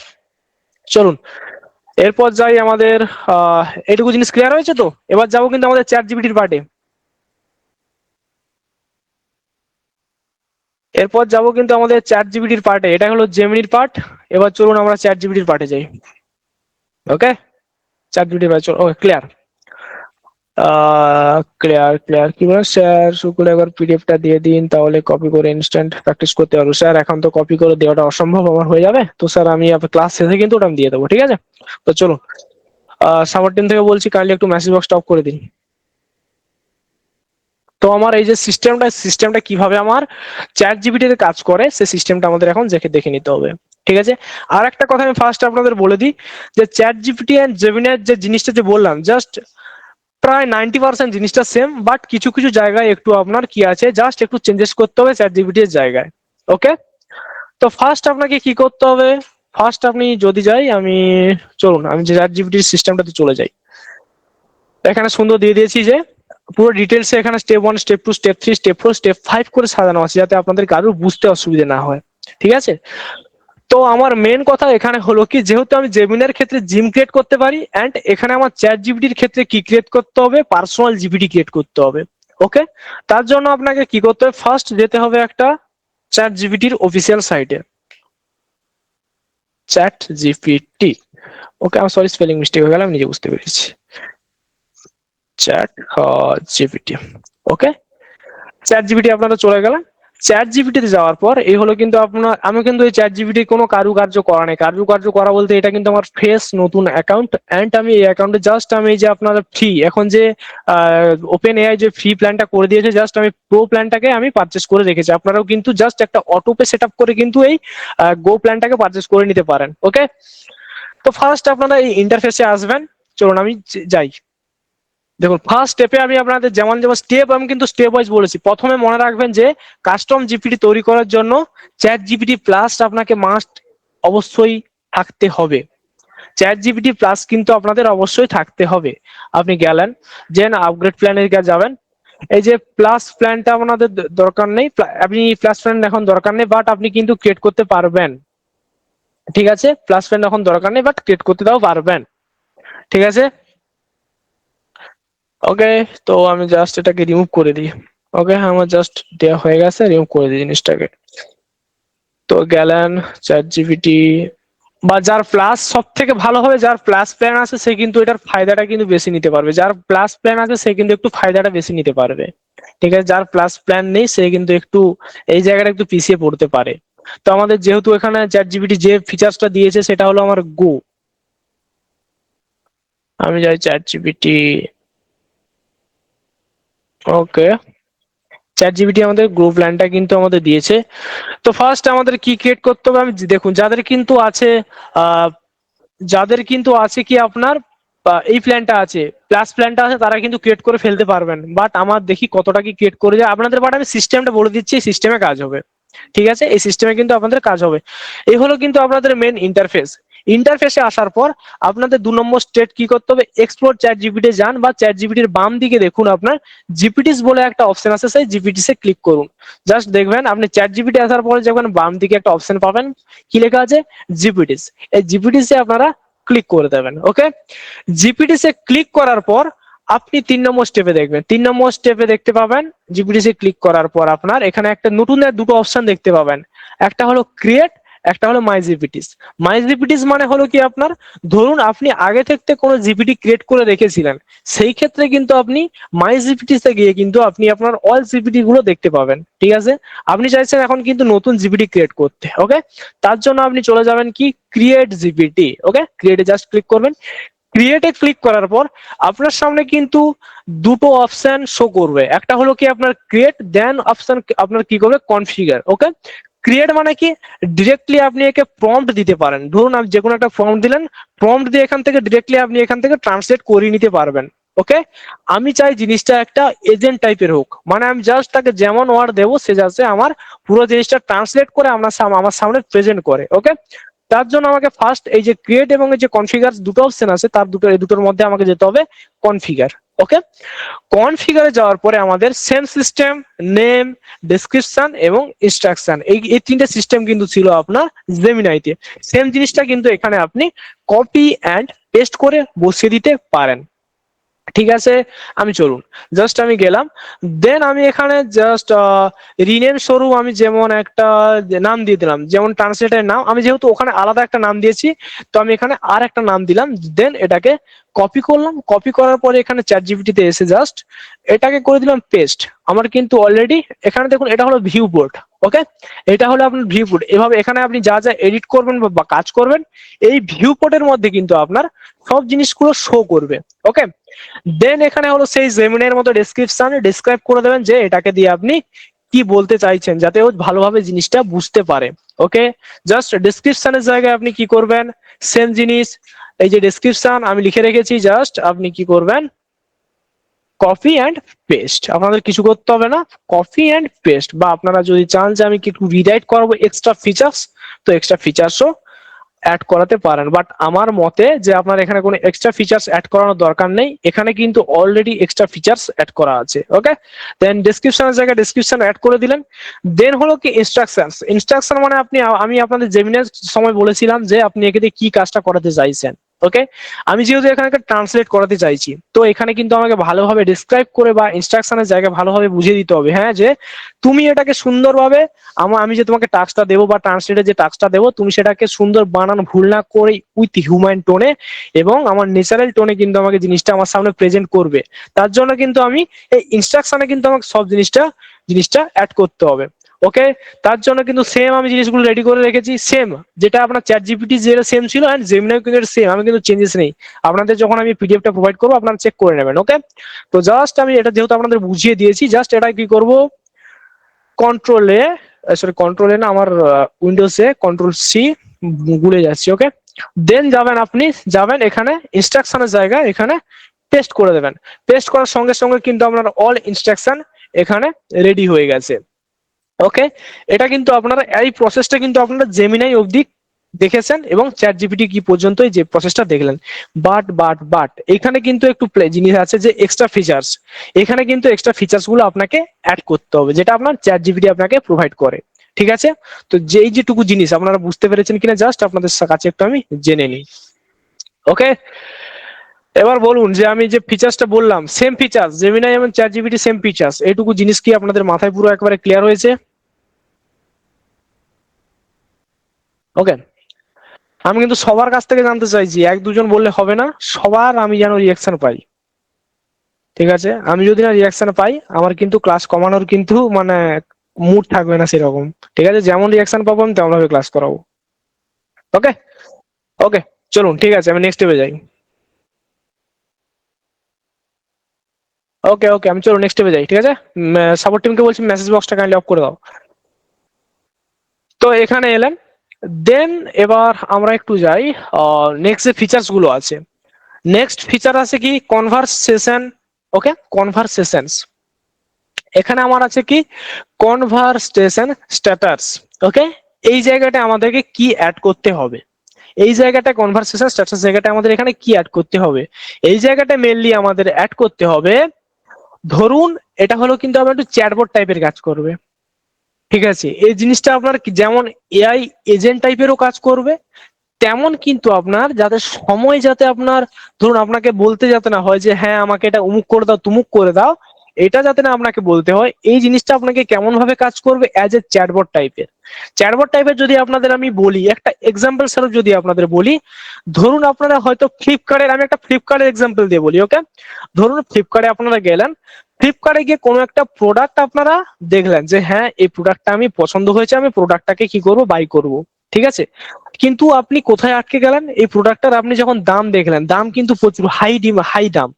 চলুন এরপর যাই আমাদের এইটুকু জিনিস ক্লিয়ার হয়েছে তো। এবার যাবো কিন্তু আমাদের চ্যাট জিপিটির পার্টে। এরপর যাবো কিন্তু আমাদের চ্যাট জিপিটির পার্টে। এটা হলো জেমিনির পার্ট। এবার চলুন আমরা চ্যাট জিপিটির পার্টে যাই। ওকে, চ্যাট জিপিটির পার্ট চলো। ওকে, ক্লিয়ার। ক্লিয়ার ক্লিয়ার কি বলে, স্যার শুক্র একবার পিডিএফটা দিয়ে দিন, তাহলে কপি করে ইনস্ট্যান্ট প্র্যাকটিস করতে পারবো। স্যার এখন তো কপি করে দেওয়াটা অসম্ভব আমার হয়ে যাবে, তো স্যার আমি ক্লাস শেষে কিন্তু ওটা আমি দিয়ে দেবো, ঠিক আছে? তো চলো, সাবঅর্ডিন থেকে বলছি কাইন্ডলি একটু মেসেজ বক্স অফ করে দিন। তো আমার এই যে সিস্টেমটা কিভাবে আমার চ্যাট জিপিটিতে কাজ করে, সেই সিস্টেমটা আমাদের এখন দেখে নিতে হবে, ঠিক আছে? আর একটা কথা আমি ফার্স্ট আপনাদের বলে দিই, যে চ্যাট জিপিটি এন্ড জেমিনাই যে জিনিসটা যে বললাম, জাস্ট প্রায় 90% জিনিসটা সেম, বাট কিছু কিছু জায়গায় একটু আপনার কি আছে, জাস্ট একটু চেঞ্জেস করতে হবে চ্যাট জিপিটি এর জায়গায়। ওকে, তো ফার্স্ট আপনাকে কি করতে হবে, ফার্স্ট আপনি যদি যাই আমি, চলুন আমি চ্যাট জিপিটির সিস্টেমটাতে চলে যাই। এখানে সুন্দর দিয়ে দিয়েছি যে পুরো ডিটেলস, এখানে step 1 step 2 step 3 step 4 step 5 করে সাজানো আছে, যাতে আপনাদের কারোর বুঝতে অসুবিধা না হয়, ঠিক আছে? তো আমার মেন কথা এখানে হলো কি, যেহেতু আমি জেমিনার ক্ষেত্রে জিম ক্রিয়েট করতে পারি, এন্ড এখানে আমার চ্যাট জিপিটির ক্ষেত্রে কি ক্রিয়েট করতে হবে, পার্সোনাল জিপিটি ক্রিয়েট করতে হবে। ওকে, তার জন্য আপনাকে কি করতে হবে, ফার্স্ট যেতে হবে একটা চ্যাট জিপিটির অফিসিয়াল সাইটে, চ্যাট জিপিটি। ওকে, আমি সরি স্পেলিং মিস্টেক হয়ে গেল, আমি নিজে বুঝতে পেরেছি। ChatGPT. Okay, ChatGPT আপনারা চলে গেলেন। চ্যাট জিপিটিতে যাওয়ার পর এই হলো কিন্তু আপনার, আমি কিন্তু এই চ্যাট জিপিটি কোনো কারুকার্য করা নেই। কারুকার্য করা বলতে এটা কিন্তু আমার ফ্রেশ নতুন অ্যাকাউন্ট, এন্ড আমি এই অ্যাকাউন্টে জাস্ট আমি এই যে আপনার ফ্রি, এখন যে ওপেন এআই যে ফ্রি প্ল্যানটা করে দিয়েছে, জাস্ট আমি প্রো প্ল্যানটাকে আমি পারচেস করে রেখেছি। আপনারাও কিন্তু জাস্ট একটা অটোপে সেট আপ করে কিন্তু এই গো প্ল্যানটাকে পারচেস করে নিতে পারেন। ওকে, তো ফার্স্ট আপনারা এই ইন্টারফেসে আসবেন। চলুন আমি যাই। দেখুন ফার্স্ট স্টেপে আমি আপনাদের যেমন যেমন স্টেপ, আমি কিন্তু স্টেপ ওয়াইজ বলেছি। প্রথমে মনে রাখবেন যে কাস্টম জিপিটি তৈরি করার জন্য চ্যাট জিপিটি প্লাস আপনাকে মাস্ট অবশ্যই থাকতে হবে। চ্যাট জিপিটি প্লাস কিন্তু আপনাদের অবশ্যই থাকতে হবে। আপনি গেলেন, যেন আপগ্রেড প্ল্যানের কাছে যাবেন। এই যে প্লাস প্ল্যানটা আপনাদের দরকার নেই, আপনি প্লাস প্ল্যান এখন দরকার নেই, বাট আপনি কিন্তু ক্রিয়েট করতে পারবেন, ঠিক আছে? প্লাস প্ল্যান এখন দরকার নেই, বাট ক্রিয়েট করতে তাও পারবেন, ঠিক আছে? ওকে, তো আমি জাস্ট এটাকে রিমুভ করে দিই। ওকে, আমার জাস্ট দেওয়া হয়ে গেছে, রিমুভ করে দিই জিনিসটাকে। তো গেলেন চ্যাট জিপিটি, বা যার প্লাস সব থেকে ভালো হবে, যার প্লাস প্ল্যান আছে সে কিন্তু এটার ফায়দাটা কিন্তু বেশি নিতে পারবে। যার প্লাস প্ল্যান আছে সে কিন্তু একটু ফায়দাটা বেশি নিতে পারবে, ঠিক আছে? যার প্লাস প্ল্যান নেই সে কিন্তু একটু এই জায়গাটা একটু পিছিয়ে পড়তে পারে। তো আমাদের যেহেতু এখানে চ্যাট জিপিটি যে ফিচার্সটা দিয়েছে সেটা হলো আমার গো। আমি যাই chat GPT. Okay, chat GPT আমাদের গ্রুপ প্ল্যানটা কিন্তু আমাদের দিয়েছে। তো ফার্স্ট আমাদের কি ক্রিয়েট করতে হবে, আমি দেখুন আহ যাদের কিন্তু আছে কি আপনার এই প্ল্যানটা আছে, প্লাস প্ল্যানটা আছে, তারা কিন্তু ক্রিয়েট করে ফেলতে পারবেন। বাট আমার দেখি কতটা কি ক্রিয়েট করে যায় আপনাদের, বাট আমি সিস্টেমটা বলে দিচ্ছি, এই সিস্টেমে কাজ হবে, ঠিক আছে? এই সিস্টেমে কিন্তু আপনাদের কাজ হবে। এই হলো কিন্তু আপনাদের মেন ইন্টারফেস। ইন্টারফেসে আসার পর আপনাদের 2 নম্বর স্টেপ কি করতে হবে, এক্সপ্লোর চ্যাট জিপিটি যান, বা চ্যাট জিপিটির বাম দিকে দেখুন আপনার জিপিটিস বলে একটা অপশন আছে, সেই জিপিটিসে ক্লিক করুন। জাস্ট দেখবেন আপনি চ্যাট জিপিটি আসার পরে যখন বাম দিকে একটা অপশন পাবেন, কি লেখা আছে, জিপিটিস। এই জিপিটিসে আপনারা ক্লিক করে দেবেন। ওকে, জিপিটিসে ক্লিক করার পর আপনি 3 নম্বর স্টেপে দেখবেন, 3 নম্বর স্টেপে দেখতে পাবেন জিপিটিসে ক্লিক করার পর আপনার এখানে একটা নতুন দুটো অপশন দেখতে পাবেন। একটা হলো ক্রিয়েট, একটা হলো মাই জিপিটিস। মাই জিপিটিস মানে হলো কি আপনার, ধরুন আপনি আগে থেকে কোনো জিপিটি ক্রিয়েট করে রেখেছিলেন, সেই ক্ষেত্রে কিন্তু আপনি মাই জিপিটিসে গিয়ে কিন্তু আপনি আপনার অল জিপিটি গুলো দেখতে পাবেন, ঠিক আছে? আপনি চাইছেন এখন কিন্তু নতুন জিপিটি ক্রিয়েট করতে। ওকে, তার জন্য আপনি চলে যাবেন কি, ক্রিয়েট জিপিটি। ওকে, ক্রিয়েটে জাস্ট ক্লিক করবেন। ক্রিয়েটে ক্লিক করার পর আপনার সামনে কিন্তু দুটো অপশন শো করবে, একটা হলো কি আপনার ক্রিয়েট, দেন অপশন আপনার কি করবে কনফিগার। ওকে, ক্রিয়েট মানে কি ডিরেক্টলি আপনি একে প্রম্পট দিতে পারেন, ধরুন আপনি যে কোনো একটা প্রম্পট দিলেন, প্রম্পট দিয়ে এখান থেকে ডিরেক্টলি আপনি এখান থেকে ট্রান্সলেট করে নিতে পারবেন। ওকে, আমি চাই জিনিসটা একটা এজেন্ট টাইপের হোক, মানে আমি জাস্ট তাকে যেমন ওয়ার্ড দেবো সে যাতে আমার পুরো জিনিসটা ট্রান্সলেট করে আমার সামনে প্রেজেন্ট করে। ওকে, তার জন্য আমাকে ফার্স্ট এই যে ক্রিয়েট এবং এই যে কনফিগার দুটো অপশন আছে, তার এই দুটোর মধ্যে আমাকে যেতে হবে কনফিগার। ওকে, কনফিগারে যাওয়ার পরে আমাদের সেম সিস্টেম, নেম, ডেসক্রিপশন এবং ইনস্ট্রাকশন, এই তিনটে সিস্টেম কিন্তু ছিল আপনার জেমিনাইতে। সেম জিনিসটা কিন্তু এখানে আপনি কপি অ্যান্ড পেস্ট করে বসিয়ে দিতে পারেন। ঠিক আছে, আমি চলুন জাস্ট আমি গেলাম, দেন আমি এখানে জাস্ট রিনেম স্বরূপ আমি যেমন একটা নাম দিয়ে দিলাম, যেমন ট্রান্সলেটের নাম, আমি যেহেতু ওখানে আলাদা একটা নাম দিয়েছি তো আমি এখানে আর একটা নাম দিলাম, দেন এটাকে কপি করলাম, কপি করার পরে এখানে চ্যাট জিপিটিতে এসে জাস্ট এটাকে করে দিলাম পেস্ট। আমার কিন্তু অলরেডি এখানে দেখুন এটা হলো ভিউ বোর্ড। ওকে, এটা হলো আপনার ভিউ বোর্ড, এভাবে এখানে আপনি যা যা এডিট করবেন বা কাজ করবেন এই ভিউ বোর্ডের মধ্যে কিন্তু আপনার সব জিনিসগুলো শো করবে। ওকে, দেন এখানে হলো সেই জেমিনের মতো ডেসক্রিপশন ডিসক্রাইব করে দেবেন যে এটাকে দিয়ে আপনি কি বলতে চাইছেন, যাতে ও ভালোভাবে জিনিসটা বুঝতে পারে। ওকে, জাস্ট ডেসক্রিপশনের জায়গায় আপনি কি করবেন, সেম জিনিস এই যে ডেসক্রিপশন আমি লিখে রেখেছি, জাস্ট আপনি কি করবেন কপি অ্যান্ড পেস্ট, আপনাদের কিছু করতে হবে না, কপি অ্যান্ড পেস্ট। বা আপনারা যদি চান যে আমি একটু রিরাইট করাবো এক্সট্রা ফিচার্স, তো এক্সট্রা ফিচার্সও অ্যাড করাতে পারেন, বাট আমার মতে যে আপনার এখানে কোনো এক্সট্রা ফিচার্স অ্যাড করানোর দরকার নেই, এখানে কিন্তু অলরেডি এক্সট্রা ফিচার্স অ্যাড করা আছে। ওকে, দেন ডেসক্রিপশনের জায়গায় ডেসক্রিপশন অ্যাড করে দিলেন, দেন হলো কি ইনস্ট্রাকশনস। ইনস্ট্রাকশন মানে আমি আপনাদের জেমিনার সময় বলেছিলাম যে আপনি একে দিয়ে কি কাজটা করাতে চাইছেন। ওকে, আমি যেহেতু এখানে ট্রান্সলেট করাতে চাইছি তো এখানে কিন্তু আমাকে ভালোভাবে ডিসক্রাইব করে বা ইনস্ট্রাকশনের জায়গায় ভালোভাবে বুঝিয়ে দিতে হবে, হ্যাঁ যে তুমি এটাকে সুন্দরভাবে আমি যে তোমাকে টাস্কটা দেবো বা ট্রান্সলেটের যে টাস্কটা দেবো তুমি সেটাকে সুন্দর বানান ভুল না করে উইথ হিউম্যান টোনে এবং আমার ন্যাচারাল টোনে কিন্তু আমাকে জিনিসটা আমার সামনে প্রেজেন্ট করবে। তার জন্য কিন্তু আমি এই ইনস্ট্রাকশনে কিন্তু আমাকে সব জিনিসটা অ্যাড করতে হবে। ওকে, তার জন্য কিন্তু সেম আমি জিনিসগুলো রেডি করে রেখেছি, সেম যেটা আপনার চ্যাট জিপিটি যেটা সেম ছিল এন্ড জেমিনাই কিন্তু সেম, আমি কিন্তু চেঞ্জেস নেই। আপনাদের যখন আমি পিডিএফটা প্রোভাইড করবো আপনারা চেক করে নেবেন। ওকে, তো জাস্ট আমি এটা যেহেতু আপনাদের বুঝিয়ে দিয়েছি, জাস্ট এটা কি করব কন্ট্রোলে সরি কন্ট্রোলে না আমার উইন্ডোজে কন্ট্রোল সি ভুলে যাচ্ছি। ওকে, দেন আপনি যাবেন এখানে ইনস্ট্রাকশনের জায়গায় এখানে পেস্ট করে দেবেন, পেস্ট করার সঙ্গে সঙ্গে কিন্তু আপনার অল ইনস্ট্রাকশন এখানে রেডি হয়ে গেছে। ওকে, এটা কিন্তু আপনারা এই প্রসেসটা কিন্তু আপনারা জেমিনাই অবধি দেখেছেন এবং চ্যাট জিপিটি কি পর্যন্ত যে প্রসেসটা দেখলেন, বাট এখানে কিন্তু একটু জিনিস আছে যে এক্সট্রা ফিচার্স, এখানে কিন্তু এক্সট্রা ফিচার্স গুলো আপনাকে অ্যাড করতে হবে যেটা আপনার চ্যাট জিপিটি আপনাকে প্রোভাইড করে। ঠিক আছে, তো যেই যেটুকু জিনিস আপনারা বুঝতে পেরেছেন কিনা জাস্ট আপনাদের কাছে একটু আমি জেনে নিই। ওকে, এবার বলুন যে আমি যে ফিচার্সটা বললাম সেম ফিচার্স জেমিনাই এবং চ্যাট জিপিটি সেম ফিচার্স, এইটুকু জিনিস কি আপনাদের মাথায় পুরো একবারে ক্লিয়ার হয়েছে? ওকে, আমি কিন্তু সবার কাছ থেকে জানতে চাইছি, এক দুজন বললে হবে না, সবার আমি যেন রিয়াকশন পাই। ঠিক আছে, আমি যদি না রিয়াকশন পাই আমার কিন্তু ক্লাস কমানোর কিন্তু মানে মুড থাকবে না সেরকম। ঠিক আছে, যেমন রিয়াকশন পাবো আমি তেমন ভাবে ক্লাস করাবো। ওকে, ওকে, চলুন ঠিক আছে আমি নেক্সট স্টেপে যাই। ওকে ওকে, আমি চলুন নেক্সট স্টেপে যাই। ঠিক আছে, সাপোর্ট টিমকে বলছি মেসেজ বক্সটা কাইন্ডলি অফ করে দাও। তো এখানে এলেন, দেন এবার আমরা একটু যাই নেক্সট যে ফিচার্স গুলো আছে। নেক্সট ফিচার আছে কি কনভারসেশন। ওকে, কনভারসেশনস, এখানে আমার আছে কি কনভারসেশন স্ট্যাটাস। ওকে, এই জায়গাটা আমাদেরকে কি অ্যাড করতে হবে, এই জায়গাটা কনভারসেশন স্ট্যাটাস জায়গাটা আমাদের এখানে কি অ্যাড করতে হবে, এই জায়গাটা মেইনলি আমাদের অ্যাড করতে হবে। ধরুন এটা হলো কিন্তু আমরা একটু চ্যাটবট টাইপের কাজ করবে। ঠিক আছে, এই জিনিসটা আপনার যেমন এআই এজেন্ট টাইপেরও কাজ করবে, তেমন কিন্তু আপনার যাতে সময় যাতে আপনার ধরুন আপনাকে বলতে যাতে না হয় যে হ্যাঁ আমাকে এটা অমুক করে দাও তুমুক করে দাও, এটা যাতে না আপনাকে বলতে হয়, এই জিনিসটা আপনাকে কেমন ভাবে কাজ করবে অ্যাজ এ চ্যাটবট টাইপের। চ্যাটবট টাইপের যদি আপনাদের আমি বলি একটা এক্সাম্পল স্বরূপ যদি আপনাদের বলি, ধরুন আপনারা হয়তো ফ্লিপকার্টের, আমি একটা ফ্লিপকার্টের এক্সাম্পল দিয়ে বলি। ওকে, ধরুন ফ্লিপকার্টে আপনারা গেলেন, ফ্লিপকার্টে গিয়ে কোনো একটা প্রোডাক্ট আপনারা দেখলেন যে হ্যাঁ এই প্রোডাক্টটা আমি পছন্দ হয়েছে, আমি প্রোডাক্টটাকে কি করব বাই করব। ঠিক আছে, কিন্তু আপনি কোথায় আটকে গেলেন, এই প্রোডাক্টটার আপনি যখন দাম দেখলেন, দাম কিন্তু প্রচুর হাই দাম,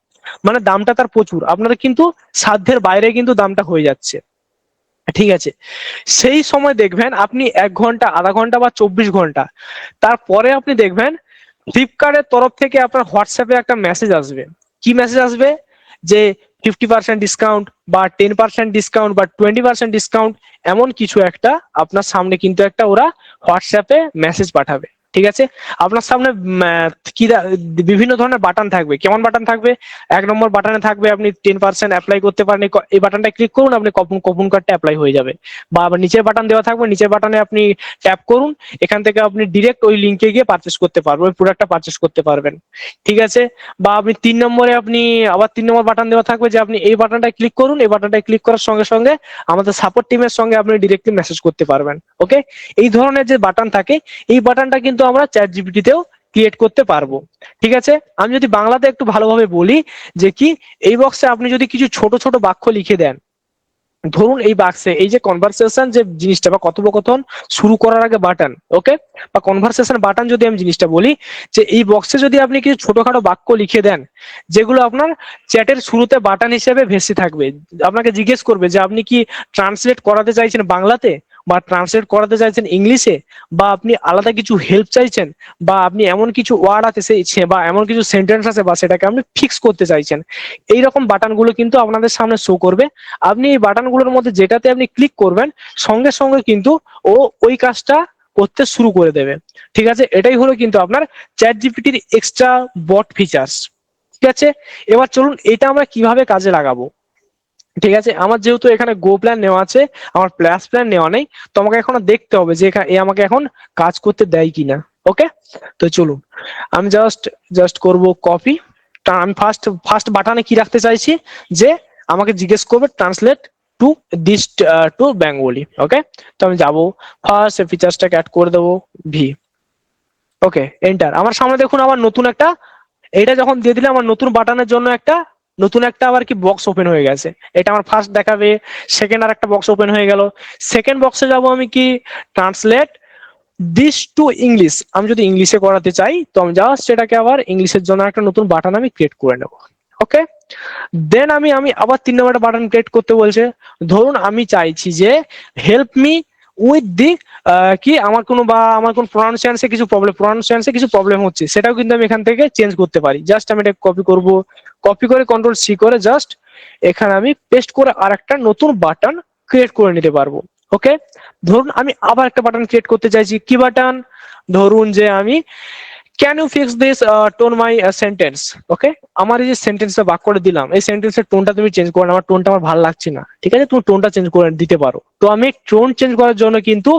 মানে দামটা তার প্রচুর, আপনাদের কিন্তু সাধ্যের বাইরে কিন্তু দামটা হয়ে যাচ্ছে, ঠিক আছে। সেই সময় দেখবেন আপনি 1 ঘন্টা, আধা ঘন্টা বা 24 ঘন্টা তারপরে আপনি দেখবেন ফ্লিপকার্টের তরফ থেকে আপনার হোয়াটসঅ্যাপে একটা মেসেজ আসবে। কি মেসেজ আসবে? যে 50% ডিসকাউন্ট বা 10% ডিসকাউন্ট বা 20% ডিসকাউন্ট, এমন কিছু একটা আপনার সামনে কিন্তু একটা ওরা হোয়াটসঅ্যাপে মেসেজ পাঠাবে, ঠিক আছে। আপনার সামনে বিভিন্ন ধরনের বাটন থাকবে। কেমন বাটন থাকবে? 1 নম্বর বাটনে থাকবে আপনি 10% অ্যাপ্লাই করতে পারেন, এই বাটনটা ক্লিক করুন, আপনি কুপন কোডটা অ্যাপ্লাই হয়ে যাবে। বা আবার নিচের বাটন দেওয়া থাকবে, নিচের বাটনে আপনি ট্যাপ করুন, এখান থেকে আপনি ডিরেক্ট ওই লিঙ্কে গিয়ে পারচেস করতে পারবেন, ওই প্রোডাক্টটা পারচেস করতে পারবেন, ঠিক আছে। বা আপনি 3 নম্বরে আপনি আবার 3 নম্বর বাটন দেওয়া থাকবে যে আপনি এই বাটনটা ক্লিক করুন, এই বাটনটা ক্লিক করার সঙ্গে সঙ্গে আমাদের সাপোর্ট টিমের সঙ্গে আপনি ডিরেক্টলি মেসেজ করতে পারবেন, ওকে। এই ধরনের যে বাটন থাকে, এই বাটনটা কিন্তু আমরা চ্যাট জিপিটিতেও ক্রিয়েট করতে পারবো, ঠিক আছে। আমি যদি বাংলাতে একটু ভালোভাবে বলি যে কি, এই বক্সে আপনি যদি কিছু ছোট ছোট বাক্য লিখে দেন, ধরুন এই বাক্সে এই যে কনভারসেশন যে জিনিসটা বা কথোপকথন শুরু করার আগে বাটন, ওকে, বা কনভারসেশন বাটন যদি আমি জিনিসটা বলি, যে এই বক্সে যদি আপনি কিছু ছোটখাটো বাক্য লিখে দেন, যেগুলো আপনার চ্যাটের শুরুতে বাটন হিসেবে ভেসে থাকবে, আপনাকে জিজ্ঞেস করবে যে আপনি কি ট্রান্সলেট করাতে চাইছেন বাংলাতে, বা ট্রান্সলেট করাতে চাইছেন ইংলিশে, বা আপনি আলাদা কিছু হেল্প চাইছেন, বা আপনি এমন কিছু ওয়ার্ড আছে বা এমন কিছু সেন্টেন্স আছে বা সেটাকে আপনি ফিক্স করতে চাইছেন, এইরকম বাটনগুলো কিন্তু আপনাদের সামনে শো করবে। আপনি এই বাটনগুলোর মধ্যে যেটাতে আপনি ক্লিক করবেন, সঙ্গে সঙ্গে কিন্তু ও ওই কাজটা করতে শুরু করে দেবে, ঠিক আছে। এটাই হলো কিন্তু আপনার চ্যাট জিপিটির এক্সট্রা বট ফিচার্স, ঠিক আছে। এবার চলুন এটা আমরা কিভাবে কাজে লাগাবো, ঠিক আছে। আমার যেহেতু এখানে গো প্ল্যান নেওয়া আছে, আমার প্লাস প্ল্যান নেওয়া নেই, তো আমাকে এখন দেখতে হবে যে এ আমাকে এখন কাজ করতে দেয় কিনা, ওকে। তো চলুন আমি জাস্ট করব কপি। আমি ফার্স্ট বাটনে কি রাখতে চাইছি, যে আমাকে জিজ্ঞেস করবে translate to this to Bengali, okay. তো আমি যাব, ফার্স্ট ফিচার্সটাকে অ্যাড করে দেবো, ভি, ওকে, এন্টার। আমার সামনে দেখুন আবার নতুন একটা, এটা যখন দিয়ে দিলে আমার নতুন বাটনের জন্য একটা নতুন একটা আবার কি বক্স ওপেন হয়ে গেছে। এটা আমার ফার্স্ট দেখাবে, সেকেন্ড আর একটা বক্স ওপেন হয়ে গেল, সেকেন্ড বক্সে যাব আমি কি, ট্রান্সলেট দিস টু ইংলিশ। আমি যদি ইংলিশে করাতে চাই, তো আমি জাস্ট সেটাকে আবার ইংলিশের জন্য একটা নতুন বাটন আমি ক্রিয়েট করে নেব, ওকে। দেন আমি আবার 3 নম্বরটা বাটন ক্রিয়েট করতে বলছে। ধরুন আমি চাইছি যে হেল্প মি উইথ দি কি আমার কোনো প্রনাউন্সিয়েশনে কিছু প্রবলেম হচ্ছে, সেটাও কিন্তু আমি এখান থেকে চেঞ্জ করতে পারি। জাস্ট আমি এটা কপি করব, কপি করে কন্ট্রোল সি করে জাস্ট এখানে আমি পেস্ট করে আর একটা নতুন বাটন ক্রিয়েট করে নিতে পারবো, ওকে। ধরুন আমি আবার একটা বাটন ক্রিয়েট করতে চাইছি, কি বাটন? ধরুন যে আমি can you fix this tone my sentence, okay. আমার এই যে সেন্টেন্সটা বাক করে দিলাম, এই সেন্টেন্সের টোনটা তুমি চেঞ্জ করো, আমার টোনটা আমার ভালো লাগছে না, ঠিক আছে, তুমি টোনটা চেঞ্জ করে দিতে পারো। তো আমি টোন চেঞ্জ করার জন্য কিন্তু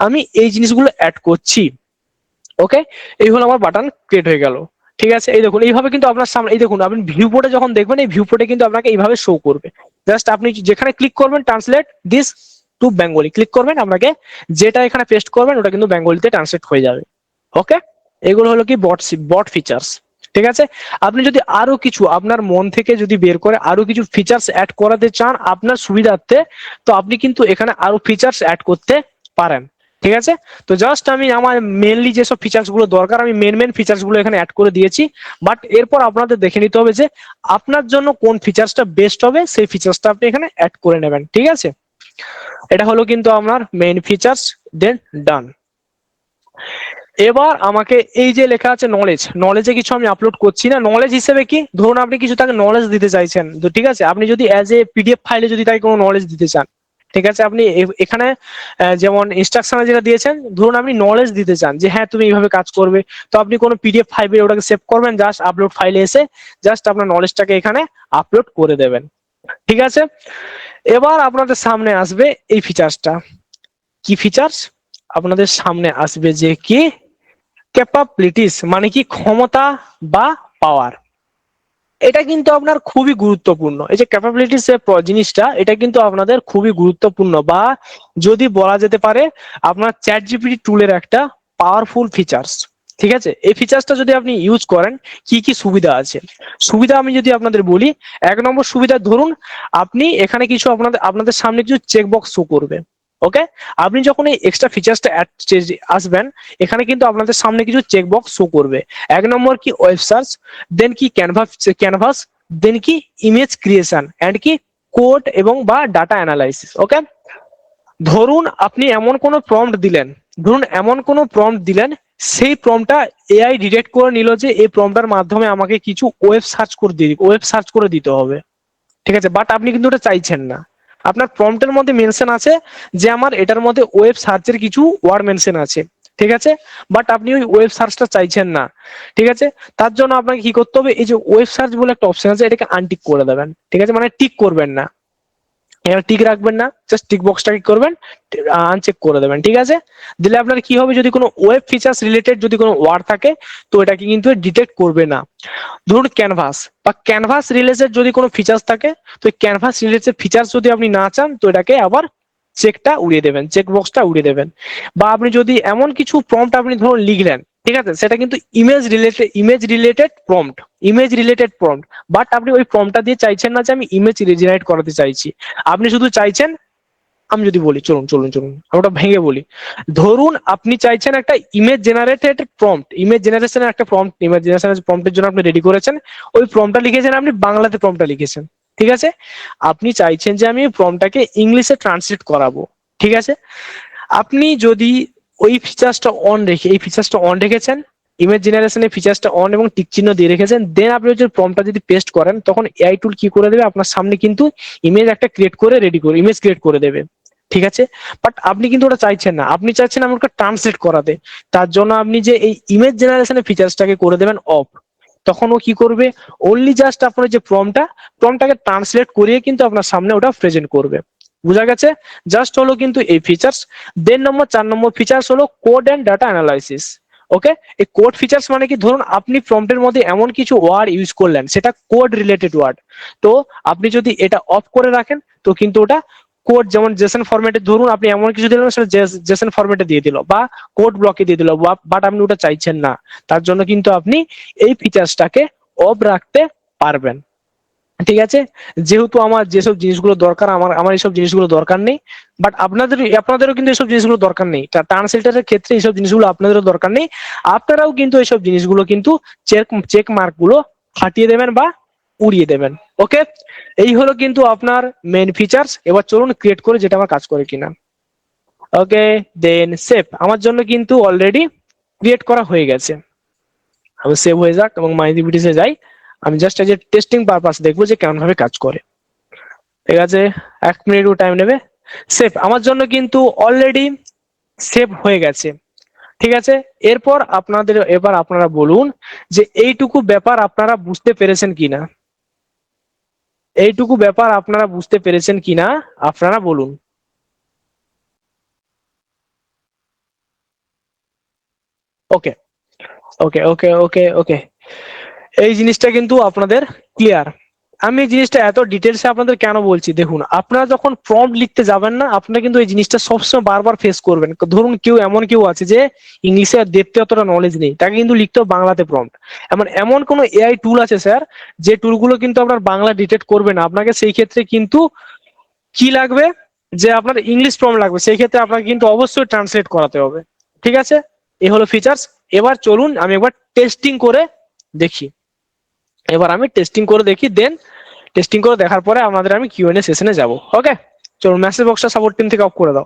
আমি এই জিনিসগুলো অ্যাড করছি, ওকে। এই হলো আমার বাটন ক্রিয়েট হয়ে গেল, ঠিক আছে। এই দেখুন এইভাবে কিন্তু আপনার সামনে, এই দেখুন আপনি ভিউ পোর্টে যখন দেখবেন, এই ভিউ পোর্টে কিন্তু আপনাকে এইভাবে শো করবে। জাস্ট আপনি যেখানে ক্লিক করবেন translate this to Bengali click করবেন, আপনাকে যেটা এখানে পেস্ট করবেন ওটা কিন্তু বেঙ্গলিতে ট্রান্সলেট হয়ে যাবে, ওকে। এগুলো হলো কি বট ফিচার্স, ঠিক আছে। আপনি যদি আরো কিছু আপনার মন থেকে যদি বের করে আরো কিছু ফিচার্স অ্যাড করাতে চান আপনার সুবিধার্থে, তো আপনি কিন্তু এখানে আরো ফিচার্স অ্যাড করতে পারেন, ঠিক আছে। তো জাস্ট আমি আমার মেনলি যেসব ফিচার্স গুলো দরকার, আমি মেন ফিচার্স গুলো এখানে অ্যাড করে দিয়েছি। বাট এরপর আপনাদের দেখে নিতে হবে যে আপনার জন্য কোন ফিচার্সটা বেস্ট হবে, সেই ফিচার্সটা আপনি এখানে অ্যাড করে নেবেন, ঠিক আছে। এটা হলো কিন্তু আপনার মেইন ফিচার্স, দেন ডান। এবার আমাকে এই যে লেখা আছে নলেজে কিছু আমি আপলোড করছি না। নলেজ হিসেবে কি, ধরুন আপনি কিছু তাকে নলেজ দিতে চাইছেন, তো ঠিক আছে, আপনি যদি অ্যাজ এ পিডিএফ ফাইলে যদি তাকে কোনো নলেজ দিতে চান, ঠিক আছে, আপনি এখানে যেমন ইনস্ট্রাকশনে যেটা দিয়েছেন, ধরুন আপনি নলেজ দিতে চান যে হ্যাঁ তুমি এইভাবে কাজ করবে, তো আপনি কোনো পিডিএফ ফাইলে ওটাকে সেভ করবেন, জাস্ট আপলোড ফাইলে এসে জাস্ট আপনার নলেজটাকে এখানে আপলোড করে দেবেন, ঠিক আছে। এবার আপনাদের সামনে আসবে এই ফিচার্সটা, কি ফিচার্স? আপনাদের সামনে আসবে যে কি ক্যাপাবিলিটিস, মানে কি ক্ষমতা বা পাওয়ার। এটা কিন্তু আপনার খুবই গুরুত্বপূর্ণ, এই যে ক্যাপাবিলিটিস জিনিসটা, এটা কিন্তু আপনাদের খুবই গুরুত্বপূর্ণ, বা যদি বলা যেতে পারে আপনার চ্যাট জিপিটি টুলের একটা পাওয়ারফুল ফিচার্স, ঠিক আছে। এই ফিচার্সটা যদি আপনি ইউজ করেন, কি কি সুবিধা আছে, সুবিধা আমি যদি আপনাদের বলি, 1 নম্বর সুবিধা, ধরুন আপনি এখানে কিছু আপনাদের সামনে কিছু চেকবক্স শো করবে, ওকে, আপনি যখন এই এক্সট্রা ফিচার্সটা আসবেন, এখানে কিন্তু আপনাদের সামনে কিছু চেকবক্স শো করবে। এক নম্বর কি ওয়েব সার্চ, দেন কি ক্যানভাস, দেন কি ইমেজ ক্রিয়েশন এন্ড কি কোড এবং বা ডাটা অ্যানালাইসিস। ওকে, ধরুন আপনি এমন কোনো প্রম্পট দিলেন, সেই প্রম্পটটা এআই ডিটেক্ট করে নিল যে এই প্রম্পটার মাধ্যমে আমাকে কিছু ওয়েব সার্চ করে দিতে হবে, ঠিক আছে, বাট আপনি কিন্তু ওটা চাইছেন না। আপনার প্রম্পটের মধ্যে মেনশন আছে যে আমার এটার মধ্যে ওয়েব সার্চের কিছু ওয়ার্ড মেনশন আছে, ঠিক আছে, বাট আপনি ওই ওয়েব সার্চটা চাইছেন না, ঠিক আছে। তার জন্য আপনাকে কি করতে হবে, এই যে ওয়েব সার্চ বলে একটা অপশন আছে, এটাকে আনটিক করে দেবেন, ঠিক আছে, মানে টিক করবেন না, এখানে টিক রাখবেন না, জাস্ট টিক বক্সটা কি করবেন, আনচেক করে দেবেন, ঠিক আছে। দিলে আপনার কি হবে, যদি কোনো ওয়েব ফিচার্স রিলেটেড যদি কোনো ওয়ার্ড থাকে তো এটাকে কিন্তু ডিটেক্ট করবে না। ধরুন ক্যানভাস রিলেটেড যদি কোনো ফিচার্স থাকে, তো ক্যানভাস রিলেটেড ফিচার্স যদি আপনি না চান তো এটাকে আবার চেক বক্সটা উড়িয়ে দেবেন। বা আপনি যদি এমন কিছু প্রম্পট আপনি ধরুন লিখলেন, ঠিক আছে, সেটা কিন্তু ইমেজ রিলেটেড প্রম্পট, বাট আপনি ওই প্রম্পটটা দিয়ে চাইছেন না যে আমি ইমেজ জেনারেট করাতে চাইছি, আপনি শুধু চাইছেন, আমি যদি বলি, চলুন আমি ওটা ভেঙে বলি। ধরুন আপনি চাইছেন একটা ইমেজ জেনারেশনের একটা প্রম্পটের জন্য আপনি রেডি করেছেন, ওই প্রম্পটটা লিখেছেন, আপনি বাংলাতে প্রম্পটটা লিখেছেন, ঠিক আছে, আপনি চাইছেন যে আমি প্রম্পটটাকে ইংলিশে ট্রান্সলেট করাবো, ঠিক আছে। আপনি যদি এই ফিচার্সটা অন রেখেছেন, ইমেজ জেনারেশনের ফিচার্সটা অন এবং টিক চিহ্ন দিয়ে রেখেছেন, দেন আপনি যদি প্রম্পটটা যদি পেস্ট করেন, তখন এআই টুল কি করে দেবে, আপনার সামনে কিন্তু ইমেজ ক্রিয়েট করে দেবে, ঠিক আছে। বাট আপনি কিন্তু ওটা চাইছেন না, আপনি চাইছেন আমাকে ট্রান্সলেট করাতে। তার জন্য আপনি যে এই ইমেজ জেনারেশনের ফিচার্সটাকে করে দেবেন অফ। তখন ও কি করবে, অনলি জাস্ট আপনার যে প্রম্পটটাকে ট্রান্সলেট করিয়ে কিন্তু আপনার সামনে ওটা প্রেজেন্ট করবে। বুঝা গেছে, জাস্ট হলো কিন্তু এই ফিচার্স। দেন 4 নম্বর ফিচার্স হলো কোড এন্ড ডাটা অ্যানালাইসিস। ওকে, এই কোড ফিচার্স মানে কি, ধরুন আপনি প্রম্পটের মধ্যে এমন কিছু ওয়ার্ড ইউজ করলেন, সেটা কোড রিলেটেড ওয়ার্ড, তো আপনি যদি এটা অফ করে রাখেন তো কিন্তু ওটা কোড, যেমন জেসন ফরম্যাটে, ধরুন আপনি এমন কিছু দিলেন সেটা জেসন ফরম্যাটে দিয়ে দিল বা কোড ব্লকে দিয়ে দিল, বাট আপনি ওটা চাইছেন না, তার জন্য কিন্তু আপনি এই ফিচার্সটাকে অফ রাখতে পারবেন, ঠিক আছে। যেহেতু আমার যেসব জিনিসগুলো দরকার, আমার এইসব জিনিসগুলো দরকার নেই, বাট আপনাদেরও কিন্তু এইসব জিনিসগুলো দরকার নেই, ট্রান্সলেটারের ক্ষেত্রে এইসব জিনিসগুলো আপনাদেরও দরকার নেই, আপনারাও কিন্তু এইসব জিনিসগুলো কিন্তু চেক মার্ক গুলো হাটিয়ে দেবেন বা উড়িয়ে দেবেন। ওকে, এই হলো কিন্তু আপনার মেইন ফিচার্স। এবার চলুন ক্রিয়েট করে যেটা আমার কাজ করে কিনা। ওকে, দেন সেভ, আমার জন্য কিন্তু অলরেডি ক্রিয়েট করা হয়ে গেছে। আমি সেভ হয়ে যাক এবং মাইজিপিটিসে যাই, আমি জাস্ট এই যে টেস্টিং পারপাস দেখবো যে কেমন ভাবে কাজ করে, ঠিক আছে, 1 মিনিট টাইম নেবে। সেভ আমার জন্য কিন্তু অলরেডি সেভ হয়ে গেছে, ঠিক আছে। এবার আপনারা বলুন যে এইটুকু ব্যাপার আপনারা বুঝতে পেরেছেন কিনা, আপনারা বলুন। ওকে ওকে ওকে ওকে ওকে, এই জিনিসটা কিন্তু আপনাদের ক্লিয়ার। আমি এই জিনিসটা এত ডিটেলসে আপনাদের কেন বলছি, দেখুন আপনারা যখন প্রম্পট লিখতে যাবেন না, আপনারা কিন্তু এই জিনিসটা সবসময় বারবার ফেস করবেন। ধরুন কেউ আছে যে ইংলিশে দেখতে অতটা নলেজ নেই, তাকে কিন্তু লিখতে হবে বাংলাতে প্রম্পট। এমন কোন এআই টুল আছে স্যার, যে টুলগুলো কিন্তু আপনার বাংলা ডিটেক্ট করবে না, আপনাকে সেই ক্ষেত্রে কিন্তু কি লাগবে, যে আপনার ইংলিশ প্রম্পট লাগবে, সেই ক্ষেত্রে আপনাকে কিন্তু অবশ্যই ট্রান্সলেট করাতে হবে, ঠিক আছে। এই হলো ফিচার্স। এবার চলুন আমি একবার টেস্টিং করে দেখি, দেন টেস্টিং করে দেখার পরে আমাদের আমি কিউএনএ সেশনে যাব। ওকে, চলুন মেসেজ বক্সটা সাপোর্ট টিম থেকে অফ করে দাও।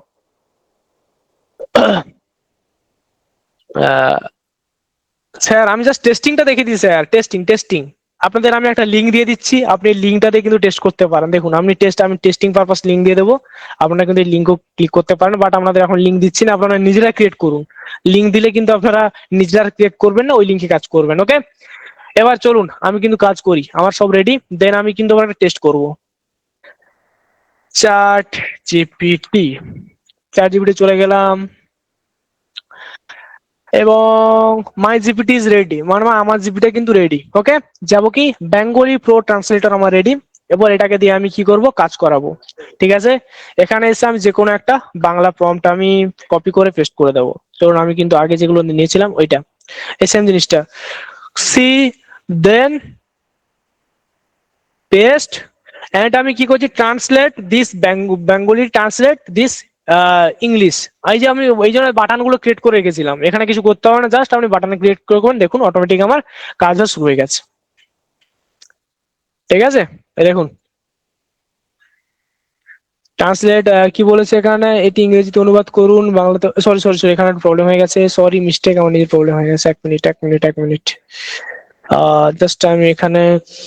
স্যার আমি জাস্ট টেস্টিংটা দেখে দিই স্যার, টেস্টিং আপনাদের আমি একটা লিঙ্ক দিয়ে দিচ্ছি, আপনি লিঙ্কটা দিয়ে কিন্তু টেস্ট করতে পারেন। দেখুন আমি টেস্টিং পারপাস লিঙ্ক দিয়ে দেবো, আপনারা কিন্তু এই লিঙ্কও ক্লিক করতে পারেন, বাট আপনাদের এখন লিঙ্ক দিচ্ছি না, আপনারা নিজেরা ক্রিয়েট করুন। লিঙ্ক দিলে কিন্তু আপনারা নিজেরা ক্রিয়েট করবেন না, ওই লিঙ্কে কাজ করবেন। ওকে, এবার চলুন আমি কিন্তু কাজ করি, আমার সব রেডি, দেন আমি কিন্তু আবার একটা টেস্ট করব। চ্যাট জিপিটি চলে গেলাম এবং মাই জিপিটি ইজ রেডি, মানে আমার জিপিটা কিন্তু রেডি। ওকে, যাবো কি, বেঙ্গলি প্রো ট্রান্সলেটর আমার রেডি। এবার এটাকে দিয়ে আমি কি করব, কাজ করাবো, ঠিক আছে। এখানে এসে আমি যে কোনো একটা বাংলা প্রম্পট আমি কপি করে পেস্ট করে দেবো। ধরুন আমি কিন্তু আগে যেগুলো নিয়েছিলাম ওইটা, এই সেম জিনিসটা, সি দেন পেস্ট, এন্ড আমি কি করছি, translate this Bengali, translate this English. এই যে আমি এই জন্য বাটনগুলো ক্রিয়েট করে রেখেছিলাম, এখানে কিছু করতে হবে না, জাস্ট আপনি বাটনে ক্রিয়েট করবেন, দেখুন অটোমেটিক আমার কাজ শুরু হয়ে গেছে। ঠিক আছে, এই দেখুন ট্রান্সলেট কি বলেছে এখানে, এটি ইংরেজিতে অনুবাদ করুন বাংলাতে। সরি সরি সরি, এখানে প্রবলেম হয়ে গেছে, সরি মিস্টেক, আমার নিজের প্রবলেম হয়ে গেছে। এক মিনিট জাস্ট আমি এখানে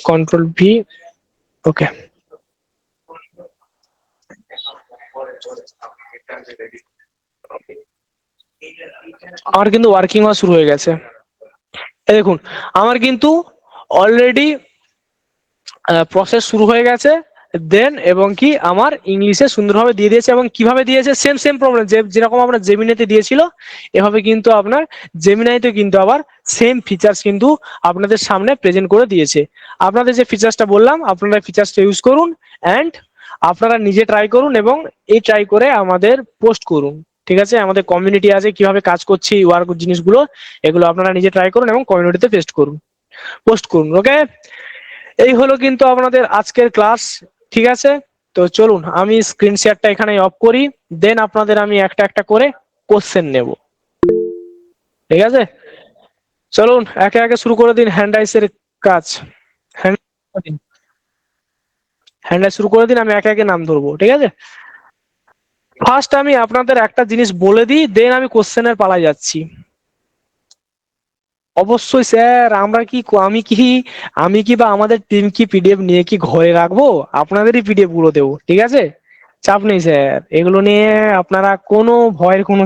কন্ট্রোল ভি। ওকে, আমার কিন্তু ওয়ার্কিং হওয়া শুরু হয়ে গেছে। এই দেখুন আমার কিন্তু অলরেডি প্রসেস শুরু হয়ে গেছে। দেন এবং কি আমার ইংলিশে সুন্দরভাবে দিয়ে দিয়েছে, এবং কিভাবে দিয়েছে সেম সেম প্রবলেম যেরকম আমরা জেমিনাইতে দিয়েছিল, এভাবে কিন্তু আপনার জেমিনাইতে কিন্তু আবার সেম ফিচার্স কিন্তু আপনাদের সামনে প্রেজেন্ট করে দিয়েছে। আপনাদের যে ফিচার্সটা বললাম আপনারা ফিচার্সটা ইউজ করুন, অ্যান্ড আপনারা নিজে ট্রাই করুন, এবং এই ট্রাই করে আমাদের পোস্ট করুন। ঠিক আছে, আমাদের কমিউনিটি আছে কিভাবে কাজ করছি ওয়ার্ক জিনিসগুলো, এগুলো আপনারা নিজে ট্রাই করুন এবং কমিউনিটিতে পোস্ট করুন। ওকে, এই হলো কিন্তু আপনাদের আজকের ক্লাস। ঠিক আছে, তো চলুন আমি স্ক্রিন শেয়ারটা এখানে অফ করি, দেন আপনাদের আমি একটা একটা করে কোশ্চেন নেব। ঠিক আছে, চলুন একে একে শুরু করে দিন হ্যান্ড রাইসের কাজ। হ্যান্ড রাইস শুরু করে দিন, আমি একে একে নাম ধরবো। ঠিক আছে, ফার্স্ট আমি আপনাদের একটা জিনিস বলে দিই, দেন আমি কোশ্চেনের পালায় যাচ্ছি। অবশ্যই স্যার, আমি কি বা আমাদের টিম কি পিডিএফ নিয়ে কি ঘরে রাখবো, আপনাদেরই পিডিএফ গুলো দেবো। ঠিক আছে, চাপ নেই স্যার, এগুলো নিয়ে আপনারা কোনো ভয়ের কোনো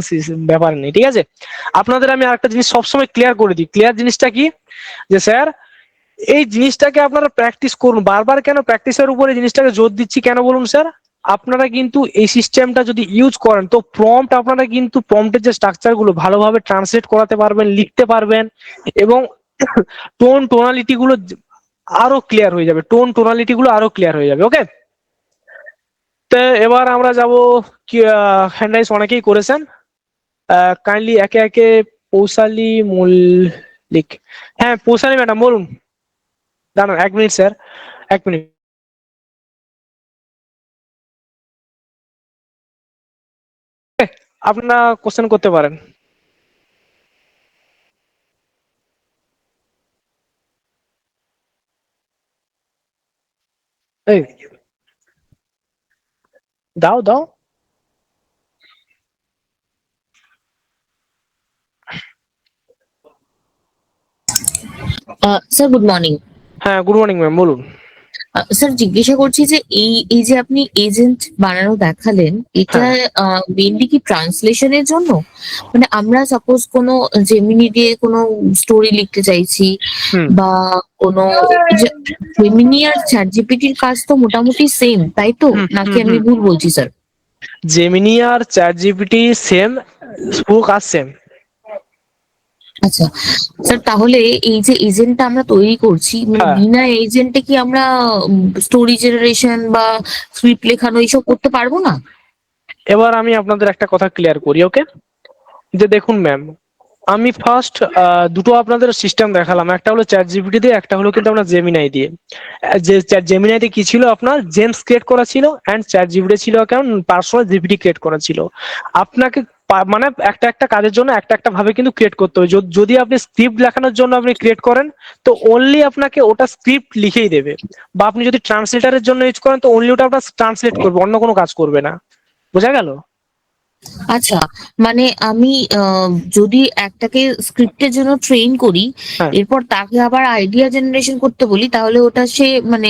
ব্যাপার নেই। ঠিক আছে, আপনাদের আমি আরেকটা জিনিস সবসময় ক্লিয়ার করে দিই। ক্লিয়ার জিনিসটা কি, যে স্যার এই জিনিসটাকে আপনারা প্র্যাকটিস করুন বারবার। কেন প্র্যাকটিসের উপরে জিনিসটাকে জোর দিচ্ছি কেন বলুন স্যার, আপনারা কিন্তু এই সিস্টেমটা যদি ইউজ করেন তো প্রম্পট, আপনারা কিন্তু প্রম্পটের যে স্ট্রাকচার গুলো ভালোভাবে ট্রান্সলেট করাতে পারবেন, লিখতে পারবেন, এবং টোনালিটি গুলো আরো ক্লিয়ার হয়ে যাবে, আরো ক্লিয়ার হয়ে যাবে। ওকে, তো এবার আমরা যাব কি, হ্যান্ড রাইস অনেকেই করেছেন, কাইন্ডলি একে একে পৌশালী মল্লিক। হ্যাঁ পৌশালী ম্যাডাম বলুন। দাঁড়ান 1 মিনিট স্যার, 1 মিনিট। আপনারা কোশ্চেন করতে পারেন। এই দাও দাও। Sir good morning. হ্যাঁ গুড মর্নিং ম্যাম, বলুন। স্যার জিজ্ঞাসা করছি যে এই যে আপনি এজেন্ট বানানো দেখালেন, এটা হ্যাঁ মেইনলি কি ট্রান্সলেশনের জন্য? মানে আমরা সাপোজ কোনো জেমিনি দিয়ে কোনো স্টোরি লিখতে চাইছি, হুম বা কোনো জেমিনি আর চ্যাট জিপিটির কাজ তো মোটামুটি সেম, তাই তো? হুম নাকি হুম আমি হুম। ভুল বলছি স্যার? জেমিনি আর চ্যাট জিপিটি সেম, স্পোক আর সেম। আচ্ছা স্যার, তাহলে এই যে এজেন্টটা আমরা তৈরি করছি, মানে হ্যাঁ, বিনা এজেন্টে কি আমরা স্টোরি জেনারেশন বা স্ক্রিপ্ট লেখানো এইসব করতে পারবো না? এবার আমি আপনাদের একটা কথা ক্লিয়ার করি। ওকে, যে দেখুন ম্যাম, আমি ফার্স্ট দুটো আপনাদের সিস্টেম দেখালাম, একটা হলো চ্যাট জিপিটি দিয়ে, একটা হলো কিন্তু আপনার জেমিনাই দিয়ে। যে চ্যাট জেমিনাইতে কি ছিল, আপনার জেমস ক্রিয়েট করা ছিল, এন্ড চ্যাট জিপিটি ছিল কেমন পার্সোনাল জিপিটি ক্রিয়েট করা ছিল। আপনাকে মানে একটা একটা কাজের জন্য একটা একটা ভাবে কিন্তু ক্রিয়েট করতে হবে। যদি আপনি স্ক্রিপ্ট লেখানোর জন্য আপনি ক্রিয়েট করেন তো অনলি আপনাকে ওটা স্ক্রিপ্ট লিখেই দেবে, বা আপনি যদি ট্রান্সলেটারের জন্য ইউজ করেন তো অনলি ওটা আপনার ট্রান্সলেট করবে, অন্য কোনো কাজ করবে না। বোঝা গেল? আচ্ছা, মানে আমি যদি একটাকে স্ক্রিপ্টের জন্য ট্রেন করি, হ্যাঁ এরপর তাকে আবার আইডিয়া জেনারেশন করতে বলি, তাহলে ওটা সে মানে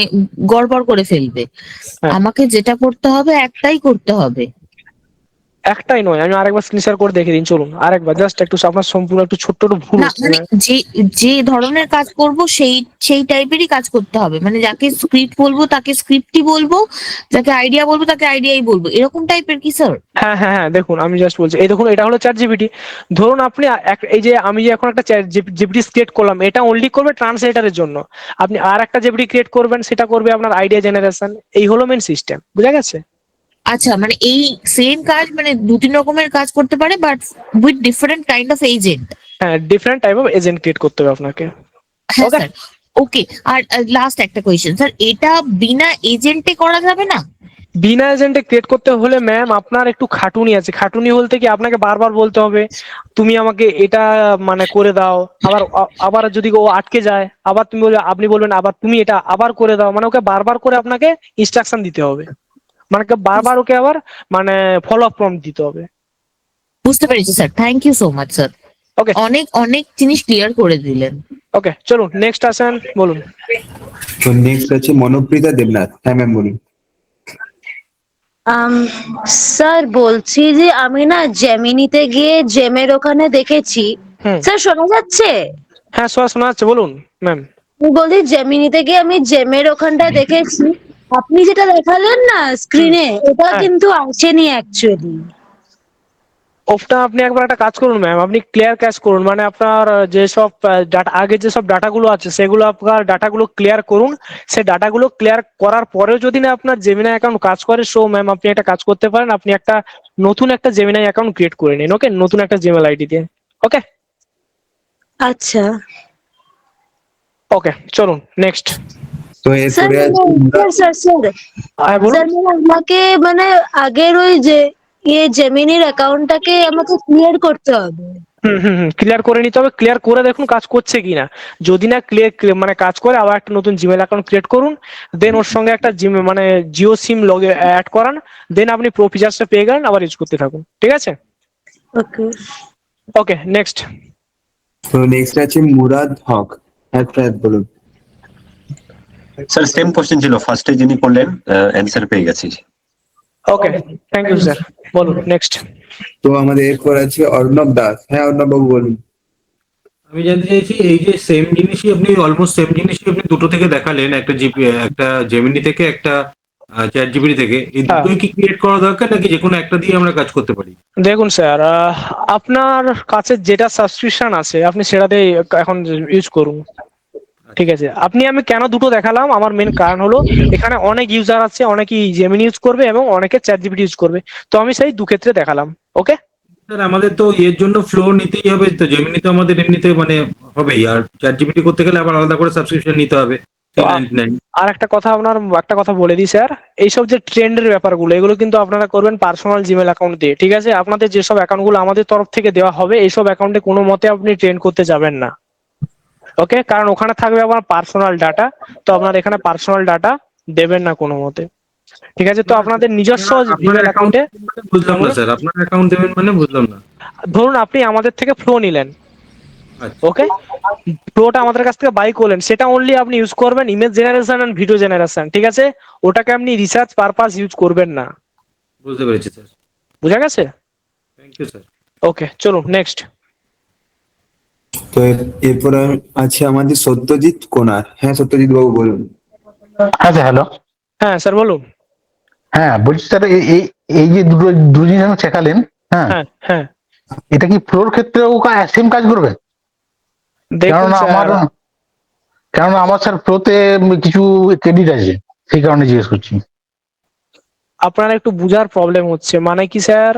গড়বড় করে ফেলবে। হ্যাঁ, আমাকে যেটা করতে হবে একটাই করতে হবে। একটাই নয়, আমি আরেকবার স্ক্রিন শেয়ার করে দেখে দিন, চলুন আরেকবার জাস্ট একটু আপনার সম্পূর্ণ একটু ছোট্ট একটু ভুল না হচ্ছে। মানে যে যে ধরনের কাজ করব সেই সেই টাইপেরই কাজ করতে হবে, মানে যাকে স্ক্রিপ্ট বলবো তাকে স্ক্রিপ্টই বলবো, যাকে আইডিয়া বলবো তাকে আইডিয়াই বলবো, এরকম টাইপের কি স্যার? হ্যাঁ হ্যাঁ হ্যাঁ, দেখুন আমি জাস্ট বলছি, এই দেখুন এটা হলো চ্যাট জিপিটি। ধরুন আপনি এই যে আমি যে এখন একটা চ্যাট জিপিটি ক্রিয়েট করলাম, এটা অনলি করবে ট্রান্সলেটারের জন্য। আপনি আর একটা জিপিটি ক্রিয়েট করবেন, সেটা করবে আপনার আইডিয়া জেনারেশন। এই হলো মেন সিস্টেম, বুঝা গেছে? আচ্ছা, মানে এই সেম কাজ মানে দু তিন রকমের কাজ করতে পারে, but with different kind of agent. হ্যাঁ, different type of agent create করতে হবে আপনাকে। হ্যাঁ ওকে, স্যার। ওকে, আর লাস্ট একটা কোয়েশ্চেন স্যার, এটা বিনা এজেন্টে করা যাবে না? বিনা এজেন্টে ক্রিয়েট করতে হলে ম্যাম আপনার একটু খাটুনি আছে। খাটুনি বলতে কি আপনাকে বারবার বলতে হবে তুমি আমাকে এটা মানে করে দাও, আবার আবার যদি ও আটকে যায় আবার তুমি বলবে, আপনি বলবেন আবার তুমি এটা আবার করে দাও, মানে ওকে বারবার করে আপনাকে ইনস্ট্রাকশন দিতে হবে, মানে বারবার ওকে আবার মানে ফলো আপ প্রম্পট দিতে হবে। বুঝতে পেরেছি sir, thank you so much sir, okay অনেক অনেক জিনিস ক্লিয়ার করে দিলেন। ওকে চলুন নেক্সট আসেন, বলুন। তো নেক্সট আছে মনোপ্রিতা দেবনাথ। হ্যাঁ ম্যাম বলুন। স্যার বলছি যে আমি না জেমিনিতে গিয়ে জেমের ওখানে দেখেছি। হুম, স্যার শোনা যাচ্ছে? হ্যাঁ শোনা যাচ্ছে, বলুন ম্যাম। আমি বলি জেমিনিতে গিয়ে আমি জেমের ওখানটা দেখেছি, আপনি যেটা দেখালেন না স্ক্রিনে ওটা হ্যাঁ। কিন্তু আসেনি অ্যাকচুয়ালি। ওটা আপনি একবার একটা কাজ করুন ম্যাম, আপনি ক্লিয়ার ক্যাশ করুন, মানে আপনার যেসব ডাটা আগে যেসব ডাটাগুলো আছে সেগুলো আপনার ডাটাগুলো ক্লিয়ার করুন। সেই ডাটাগুলো ক্লিয়ার করার পরেও যদি না আপনার জেমিনাই অ্যাকাউন্ট কাজ করে, সো ম্যাম আপনি একটা কাজ করতে পারেন, আপনি একটা নতুন একটা জেমিনাই অ্যাকাউন্ট ক্রিয়েট করে নিন। ওকে, নতুন একটা জিমেল আইডি দিয়ে। ওকে আচ্ছা ওকে চলুন নেক্সট। তো স্যার এরপরে আছে স্যার স্যার বলুন। স্যার আমাকে মানে আগের ওই যে জেমিনির অ্যাকাউন্টটাকে আমাকে ক্লিয়ার করতে হবে। ক্লিয়ার করে নিতে হবে, ক্লিয়ার করে দেখুন কাজ করছে কিনা। যদি না ক্লিয়ার মানে কাজ করে, আবার একটা নতুন জিমেল অ্যাকাউন্ট ক্রিয়েট করুন, দেন ওর সঙ্গে একটা মানে জিও সিম লগে অ্যাড করান, দেন আপনি প্রো ফিচার্সটা পেয়ে গেলেন, আবার ইউজ করতে থাকুন। ঠিক আছে, ওকে ওকে নেক্সট। তো নেক্সট আছে মুরাদ হক। হ্যাঁ ফ্রাদ বলুন। স্যার সেম কোশ্চেন ছিল, ফার্স্টে যিনি করলেন অ্যান্সার পেয়ে গেছি। ওকে থ্যাংক ইউ স্যার, বলুন নেক্সট। তো আমাদের এরপর আছে অর্ণব দাস। হ্যাঁ অর্ণব বাবু বলুন। আমি জানতে চাইছি এই যে সেম জিনিসই আপনি অলমোস্ট সেম জিনিসই আপনি দুটো থেকে দেখালেন, একটা জিপি একটা জেমিনি থেকে একটা চ্যাট জিপিটি থেকে, এই দুটোই কি ক্রিয়েট করা দরকার নাকি যে কোনো একটা দিয়ে আমরা কাজ করতে পারি? দেখুন স্যার, আপনার কাছে যেটা সাবস্ক্রিপশন আছে আপনি সেটাতেই এখন ইউজ করুন। ঠিক আছে, আমি কেন দুটো দেখালাম, আমার মেন কারণ হলো এখানে অনেক ইউজার আছে, অনেকেই জেমিনি ইউজ করবে এবং অনেকে চ্যাট জিপিটি ইউজ করবে, তো আমি সেই দু ক্ষেত্রে দেখালাম। ওকে স্যার আমাদের তো এর জন্য ফ্লো নিতেই হবে, তো জেমিনি তো আমাদের এমনিতে মানে হবেই, আর চ্যাট জিপিটি করতে গেলে আবার আলাদা করে সাবস্ক্রিপশন নিতে হবে। তো আর একটা কথা, একটা কথা বলে দিই স্যার, এইসব যে ট্রেন্ডের ব্যাপারগুলো এগুলো কিন্তু আপনারা করবেন পার্সোনাল জিমেল অ্যাকাউন্ট দিয়ে। ঠিক আছে, আপনাদের যেসব অ্যাকাউন্টগুলো আমাদের তরফ থেকে দেওয়া হবে এইসব অ্যাকাউন্টে কোনো মতে আপনি ট্রেন্ড করতে যাবেন না। ওকে, কারণ ওখানে থাকবে আমার পার্সোনাল ডাটা, তো আপনার এখানে পার্সোনাল ডাটা দেবেন না কোনো মতে। ঠিক আছে, তো আপনাদের নিজস্ব জিমেল অ্যাকাউন্টে বুঝলাম না স্যার, আপনার অ্যাকাউন্ট দেবেন মানে বুঝলাম না। ধরুন আপনি আমাদের থেকে ফ্লো নিলেন, আচ্ছা ওকে, ফ্লোটা আমাদের কাছ থেকে বাই করলেন, সেটা অনলি আপনি ইউজ করবেন image generation and video generation. ঠিক আছে, ওটাকে আপনি রিসার্চ পারপাস ইউজ করবেন না। বুঝতে পেরেছি স্যার, বুঝা গেছে? Thank you sir. ওকে চলুন নেক্সট। তো এরপর আছে আমাদের সত্যজিৎ কোনার। হ্যাঁ সত্যজিৎ বাবু বলুন। আচ্ছা হ্যালো। হ্যাঁ স্যার বলুন। হ্যাঁ বলছি স্যার, এই এই যে দুটো জিনিস আমি শেখালেন, হ্যাঁ হ্যাঁ হ্যাঁ এটা কি ফ্লোর ক্ষেত্রেও সেম কাজ করবে? দেখুন কেননা আমার স্যার ফ্লোতে কিছু ক্রেডিট আছে, সেই কারণে জিজ্ঞেস করছি। আপনার একটু বুঝার প্রবলেম হচ্ছে, মানে কি স্যার,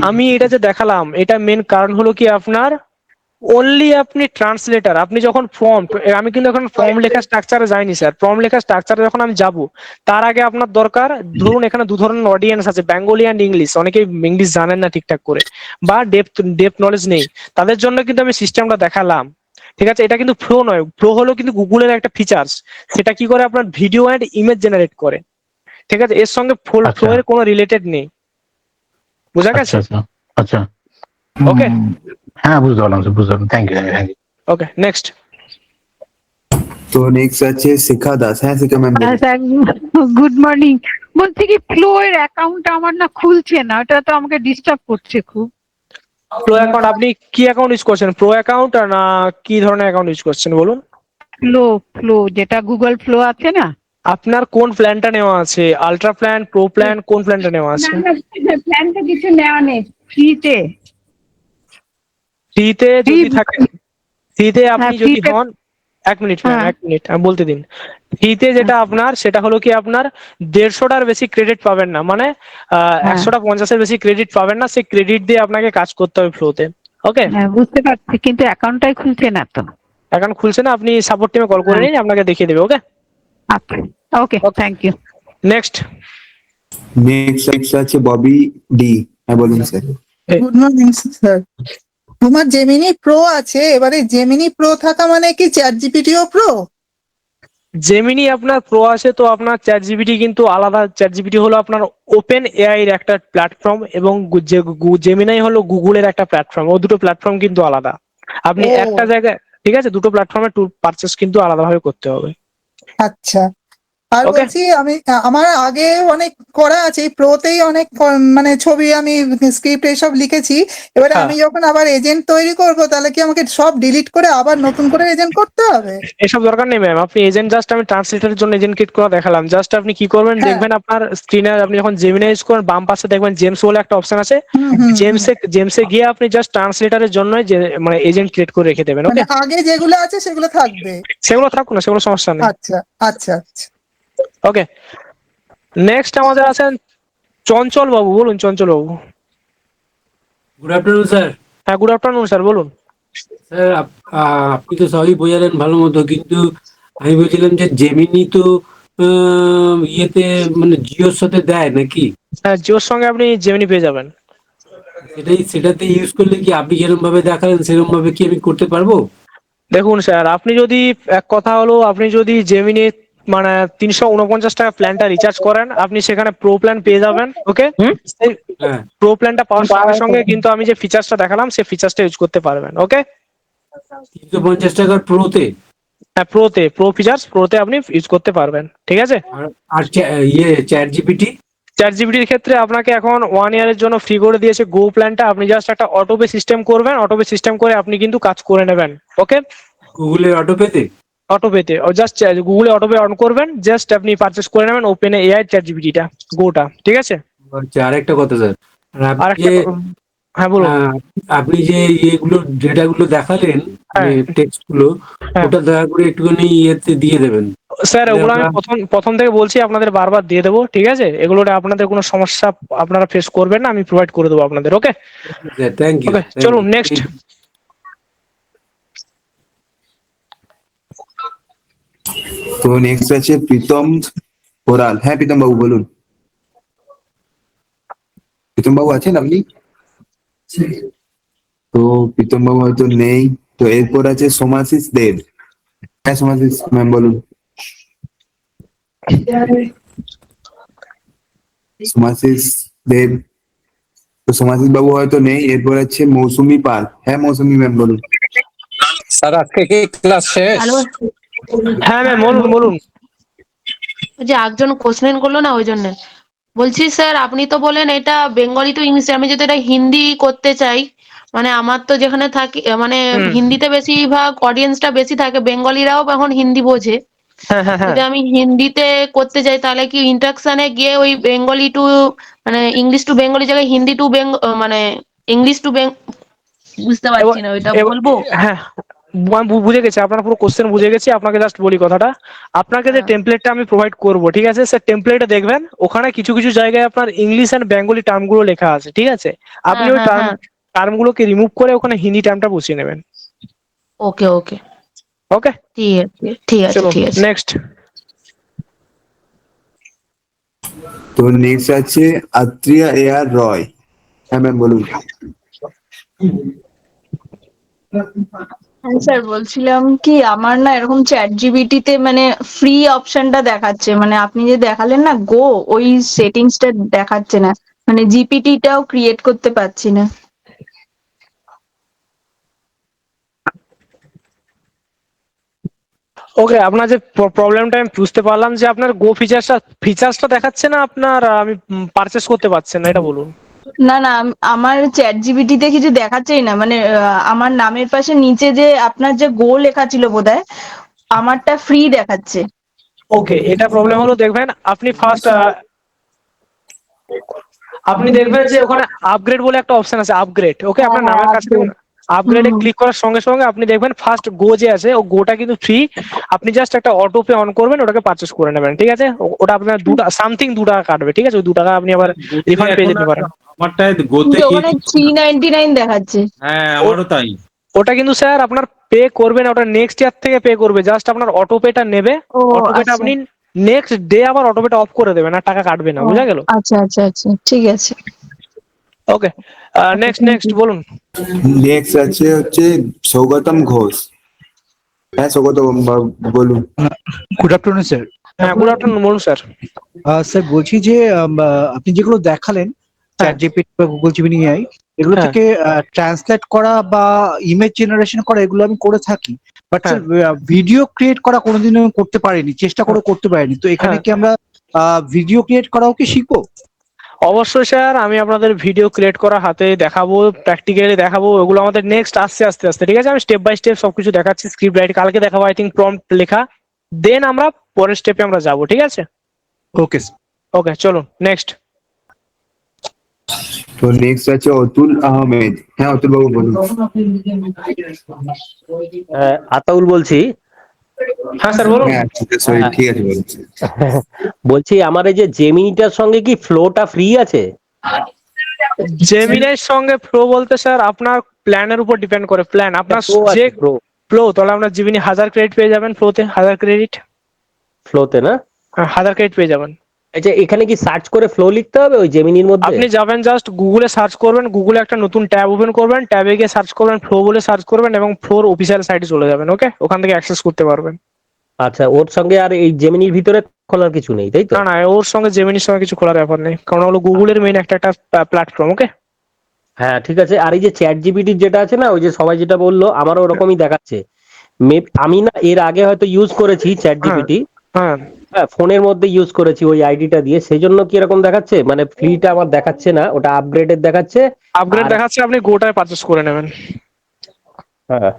আমি এটা যে দেখালাম এটা মেন কারণ হলো কি আপনার অনলি আপনি ট্রান্সলেটার, আপনি যখন ফর্ম, আমি কিন্তু এখন ফর্ম লেখা স্ট্রাকচারে যাইনি স্যার, ফর্ম লেখা স্ট্রাকচারে যখন আমি যাব তার আগে আপনার দরকার, ধরুন এখানে দু ধরনের অডিয়েন্স আছে, বেঙ্গলি অ্যান্ড ইংলিশ, অনেকেই ইংলিশ জানেন না ঠিকঠাক করে বা ডেপথ নলেজ নেই, তাদের জন্য কিন্তু আমি সিস্টেমটা দেখালাম। ঠিক আছে, এটা কিন্তু ফ্লো নয়, ফ্লো হলো কিন্তু গুগলের একটা ফিচার্স, সেটা কি করে আপনার ভিডিও অ্যান্ড ইমেজ জেনারেট করে। ঠিক আছে, এর সঙ্গে ফ্লো এর কোনো রিলেটেড নেই। বুঝা গেছে? আচ্ছা আচ্ছা ওকে হ্যাঁ বুঝতে পারলাম স্যার, বুঝতে পারলাম, thank you thank you. Okay next. তো নেক্সট আছে শিখা দাস। হ্যাঁ শিখা ম্যাম বলুন। স্যার গুড মর্নিং, বলছি কি ফ্লো এর অ্যাকাউন্ট আমার না খুলছে না, ওটা তো আমাকে ডিস্টার্ব করছে খুব। প্রো অ্যাকাউন্ট, আপনি কি অ্যাকাউন্ট ইউজ করছেন, প্রো অ্যাকাউন্ট না কি ধরনের অ্যাকাউন্ট ইউজ করছেন বলুন? ফ্লো ফ্লো যেটা গুগল ফ্লো আছে না। আপনার কোন প্ল্যানটা নেওয়া আছে, আলট্রা প্ল্যান, প্রো প্ল্যান, কোন প্ল্যানটা নেওয়া আছে? প্ল্যানটা কিছু নেওয়া নেই, ফ্রিতে। ফ্রিতে যদি থাকে, ফ্রিতে আপনি হ্যাঁ, যদি ফ্রিতে- হন, এক মিনিট ম্যাম, হ্যাঁ। এক মিনিট আমি বলতে দিন। ফ্রিতে যেটা আপনার সেটা হলো কি আপনার 150টার বেশি ক্রেডিট পাবেন না, মানে 150 বেশি ক্রেডিট পাবেন না, সেই ক্রেডিট দিয়ে আপনাকে কাজ করতে হবে ফ্লোতে। ওকে, হ্যাঁ বুঝতে পারছি, কিন্তু অ্যাকাউন্টটাই খুলছে না তো। এখন খুলছে না, আপনি সাপোর্ট টিমে কল করে নিন, আপনাকে দেখিয়ে দেবে। ওকে আচ্ছা ওকে, থ্যাংক ইউ। নেক্সট। নেক্সট আছে ববি ডি। হ্যাঁ বলুন স্যার। Good morning sir. তোমার জেমিনি প্রো আছে, এবারে জেমিনি প্রো থাকা মানে কি চ্যাট জিপিটিও প্রো? জেমিনি আপনার প্রো আছে তো আপনার চ্যাট জিপিটি কিন্তু আলাদা। চ্যাট জিপিটি হলো আপনার ওপেন এআই এর একটা প্ল্যাটফর্ম এবং জেমিনাই হলো গুগলের একটা প্ল্যাটফর্ম। ও দুটো প্ল্যাটফর্ম কিন্তু আলাদা। আপনি ও। একটা জায়গায়, ঠিক আছে, দুটো প্ল্যাটফর্মে পারচেস কিন্তু আলাদাভাবে করতে হবে। আচ্ছা। আর ওকে। বলছি আমি আমার আগে অনেক করা আছে, এই প্রোতেই অনেক মানে ছবি আমি স্ক্রিপ্ট এইসব লিখেছি। এবারে হ্যাঁ। আমি যখন আবার এজেন্ট তৈরি করব তাহলে কি আমাকে সব ডিলিট করে আবার নতুন করে এজেন্ট করতে হবে? এসব দরকার নেই ম্যাম। আপনি এজেন্ট জাস্ট, আমি ট্রান্সলেটরের জন্য এজেন্ট ক্রিয়েট করে দেখালাম। জাস্ট আপনি কি করবেন, হ্যাঁ। দেখবেন আপনার স্ক্রিনে আপনি যখন জেমিনাই ইউজ করেন বাম পাশে দেখবেন জেমস বলে একটা অপশন আছে। হুম, হুম, হুম। জেমসে গিয়ে আপনি জাস্ট ট্রান্সলেটরের জন্য মানে এজেন্ট ক্রিয়েট করে রেখে দেবেন। মানে ওকে, আগে যেগুলো আছে সেগুলো থাকবে? সেগুলো থাকুক না, সেগুলো সমস্যা নেই। আচ্ছা আচ্ছা আচ্ছা। ওকে, নেক্সট আমাদের আছেন চঞ্চল বাবু। বলুন চঞ্চল বাবু। Good afternoon sir. হ্যাঁ, গুড আফটারনুন স্যার, বলুন। স্যার আপনি তো সবই বোঝালেন ভালো মতো, কিন্তু আমি বলছিলাম যে জেমিনি তো ইয়েতে মানে জিওর সাথে দেয় নাকি? হ্যাঁ, জিওর সঙ্গে আপনি জেমিনি পেয়ে যাবেন। সেটাতে ইউজ করলে কি আপনি যেরকম ভাবে দেখালেন সেরকম ভাবে কি আমি করতে পারবো? দেখুন স্যার, আপনি যদি, এক কথা হলো, আপনি যদি জেমিনি মানে 349 টাকা প্ল্যানটা রিচার্জ করেন, আপনি সেখানে প্রো প্ল্যান পেয়ে যাবেন। ওকে, সেই হ্যাঁ। প্রো প্ল্যানটা পাওয়ার সঙ্গে সঙ্গে কিন্তু আমি যে ফিচার্সটা দেখালাম সেই ফিচার্সটা ইউজ করতে পারবেন। ওকে, 350 টাকার প্রোতে? হ্যাঁ, প্রো ফিচার্স প্রোতে আপনি ইউজ করতে পারবেন। ঠিক আছে। আর ইয়ে চ্যাট জিপিটি? চ্যাট জিপিটির ক্ষেত্রে আপনাকে এখন 1 ইয়ারের জন্য ফ্রি করে দিয়েছে গো প্ল্যানটা। আপনি জাস্ট একটা অটোপে সিস্টেম করবেন, অটোপে সিস্টেম করে আপনি কিন্তু কাজ করে নেবেন। ওকে, গুগলের অটোপেতে? অটোপেতে জাস্ট গুগলে অটোপে অন করবেন, জাস্ট আপনি পারচেজ করে নেবেন ওপেন এআই চ্যাট জিপিটিটা, গোটা। ঠিক আছে। আচ্ছা, আরেকটা কথা স্যার, আর একটা, হ্যাঁ বলুন। আপনি যে ইয়েগুলো ডেটাগুলো দেখালেন, হ্যাঁ। টেক্সট গুলো, হ্যাঁ। ওটা দয়া করে একটুখানি ইয়েতে দিয়ে দেবেন। স্যার ওগুলো আমি প্রথম থেকে বলছি, আপনাদের বারবার দিয়ে দেবো। ঠিক আছে, এগুলোতে আপনাদের কোনো সমস্যা আপনারা ফেস করবেন না, আমি প্রোভাইড করে দেবো আপনাদের। ওকে, থ্যাংক ইউ। ওকে, চলুন নেক্সট। তো নেক্সট আছে প্রীতম ওরাল। হ্যাঁ প্রীতম বাবু বলুন। প্রীতম বাবু আছেন আপনি? তো প্রীতম বাবু হয়তো নেই। তো এরপর আছে সোমাশিস দেব। হ্যাঁ সোমাশিস ম্যাম বলুন। সোমাশিস দেব। তো সোমাশিস বাবু হয়তো নেই। এরপর আছে মৌসুমি পাল। হ্যাঁ মৌসুমি ম্যাম বলুন। স্যার আজকে কি ক্লাস শেষ? হ্যাঁ ম্যাম, বলুন বলুন। যে একজন কোশ্চেন করলো না, ওই জন্য বলছি। স্যার আপনি তো বলেন এটা বেঙ্গলি তো ইংলিশ, আমি যদি এটা হিন্দি করতে চাই, মানে আমার তো যেখানে থাকি মানে হিন্দিতে বেশিরভাগ অডিয়েন্সটা বেশি থাকে, বেঙ্গলিরাও এখন হিন্দি বোঝে। হ্যাঁ হ্যাঁ হ্যাঁ। যদি আমি হিন্দিতে করতে চাই তাহলে কি ইন্টারাকশনে গিয়ে ওই বেঙ্গলি টু মানে ইংলিশ টু বেঙ্গলি জায়গায় হিন্দি টু মানে ইংলিশ টু বুঝতে পারছি না, ওইটা বলবো? হ্যাঁ, আমি বুঝে গেছি আপনার পুরো কোশ্চেন, বুঝে গেছি। আপনাকে জাস্ট বলি কথাটা, আপনাকে যে টেমপ্লেটটা আমি প্রোভাইড করব, ঠিক আছে স্যার, টেমপ্লেটে দেখবেন ওখানে কিছু কিছু জায়গায় আপনার ইংলিশ এন্ড বেঙ্গলি টার্মগুলো লেখা আছে। ঠিক আছে, আপনি ওই টার্মগুলোকে রিমুভ করে ওখানে হিন্দি টার্মটা বসিয়ে নেবেন। ওকে ওকে ওকে, ঠিক আছে ঠিক আছে ঠিক আছে। নেক্সট। তো নেক্সট আছে আত্রিয়া এআর রয়। হ্যাঁ ম্যাম বলুন। হ্যাঁ স্যার, বলছিলাম কি আমার না এরকম চ্যাট জিপিটিতে মানে ফ্রি অপশনটা দেখাচ্ছে, মানে আপনি যে দেখালেন না গো, ওই সেটিংসটা দেখাচ্ছে না, মানে জিপিটিটাও ক্রিয়েট করতে পারছি না। ওকে, আপনার যে প্রবলেমটা আমি বুঝতে পারলাম, যে আপনার গো ফিচার্সটা দেখাচ্ছে না আপনার, আমি পারচেস করতে পারছেন না, এটা বলুন। না না, আমার চ্যাট জিপিটিতে কিছু দেখাচ্ছেই না, মানে আমার নামের পাশে নিচে যে আপনার যে গো লেখা ছিল বোধহয়, আমারটা ফ্রি দেখাচ্ছে। ওকে, এটা প্রবলেম হলো, দেখবেন আপনি ফার্স্ট আপনি দেখবেন যে ওখানে আপগ্রেড বলে একটা অপশন আছে, আপগ্রেড। ওকে, আপনার নামের কাছে আপগ্রেডে ক্লিক করার সঙ্গে সঙ্গে আপনি দেখবেন ফার্স্ট গো যে আছে, ও গোটা কিন্তু ফ্রি। আপনি জাস্ট একটা অটো পে অন করবেন, ওটাকে পারচেস করে নেবেন। ঠিক আছে, ওটা আপনার 2 টাকা কাটবে। ঠিক আছে, ওই 2 টাকা আপনি আবার রিফান্ড পেয়ে যেতে পারেন। আমারটায় গোতে ওখানে 399 দেখাচ্ছে। হ্যাঁ আমারও তাই। ওটা কিন্তু স্যার আপনার পে করবেন, ওটা নেক্সট ইয়ার থেকে পে করবে। জাস্ট আপনার অটো পেটা নেবে, অটো পেটা আপনি নেক্সট ডে আবার অটোমেটা অফ করে দেবেন, আর টাকা কাটবে না, বুঝা গেল? আচ্ছা আচ্ছা আচ্ছা, ঠিক আছে। ওকে, নেক্সট বলুন। নেক্সট হচ্ছে সৌগতম ঘোষ। হ্যাঁ সৌগতম বাবু বলুন। Good afternoon sir. হ্যাঁ, গুড আফটারনুন, বলুন স্যার। স্যার বলছি যে আপনি যেগুলো দেখালেন চ্যাট জিপিটি বা গুগল জিমিনি এআই, এগুলো হ্যাঁ। থেকে ট্রান্সলেট করা বা ইমেজ জেনারেশন করা এগুলো আমি করে থাকি, বাট স্যার ভিডিও ক্রিয়েট করা কোনোদিনও আমি করতে পারিনি, চেষ্টা করে করতে পারিনি। তো এখানে কি আমরা ভিডিও ক্রিয়েট করাও কি শিখবো? অবশ্যই স্যার, আমি আপনাদের ভিডিও ক্রিয়েট করা হাতে দেখাবো, প্র্যাকটিক্যালি দেখাবো, ওগুলো আমাদের নেক্সট আসছে আস্তে আস্তে, ঠিক আছে? আমি স্টেপ বাই স্টেপ সবকিছু দেখাচ্ছি, স্ক্রিপ্ট রাইট কালকে দেখাবো, আই থিঙ্ক প্রম্পট লেখা, দেন আমরা পরের স্টেপে আমরা যাবো, ঠিক আছে? ওকে ওকে, চলুন নেক্সট। তো নেক্সট আছে অতুল আহমেদ। হ্যাঁ অতুল বাবু বলুন। আতাউল বলছি। হ্যাঁ স্যার বলুন। হ্যাঁ ঠিক আছে বলুন। বলছি আমার এই যে জেমিনিটার সঙ্গে কি ফ্লোটা ফ্রি আছে? জেমিনাইর সঙ্গে ফ্লো বলতে স্যার আপনার প্ল্যানের উপর ডিপেন্ড করে, প্ল্যান আপনার Pro আছে, যে Pro। ফ্লো, তাহলে আপনার জিমিনি 1000 ক্রেডিট পেয়ে যাবেন, ফ্লোতে 1000 ক্রেডিট, ফ্লোতে না? 1000 ক্রেডিট পেয়ে যাবেন। আচ্ছা, এখানে কি সার্চ করে ফ্লো লিখতে হবে ওই জেমিনির মধ্যে? আপনি যাবেন জাস্ট গুগলে সার্চ করবেন, গুগলে একটা নতুন ট্যাব ওপেন করবেন, ট্যাবে গিয়ে সার্চ করবেন ফ্লো বলে সার্চ করবেন এবং ফ্লোর অফিসিয়াল সাইটে চলে যাবেন। ওকে, ওখান থেকে অ্যাক্সেস করতে পারবেন। আচ্ছা, ওর সঙ্গে আর এই জেমিনির ভিতরে খোলার কিছু নেই, তাই তো? না না, ওর সঙ্গে জেমিনির সঙ্গে কিছু খোলার ব্যাপার নেই, কারণ হলো গুগলের মেইন একটা প্ল্যাটফর্ম। ওকে, হ্যাঁ ঠিক আছে। আর এই যে চ্যাট জিপিটির যেটা আছে না, ওই যে সবাই যেটা বললো আমারও ওরকমই দেখাচ্ছে। আমি না এর আগে হয়তো ইউজ করেছি চ্যাট জিপিটি, হ্যাঁ ফোনের মধ্যে ইউজ করেছি ওই আইডিটা দিয়ে, সেই জন্য কি এরকম দেখাচ্ছে? মানে ফ্রিটা আমার দেখাচ্ছে না, ওটা আপগ্রেডেড দেখাচ্ছে। আপগ্রেড দেখাচ্ছে, আপনি গোটায় পারচেস করে নেবেন। হ্যাঁ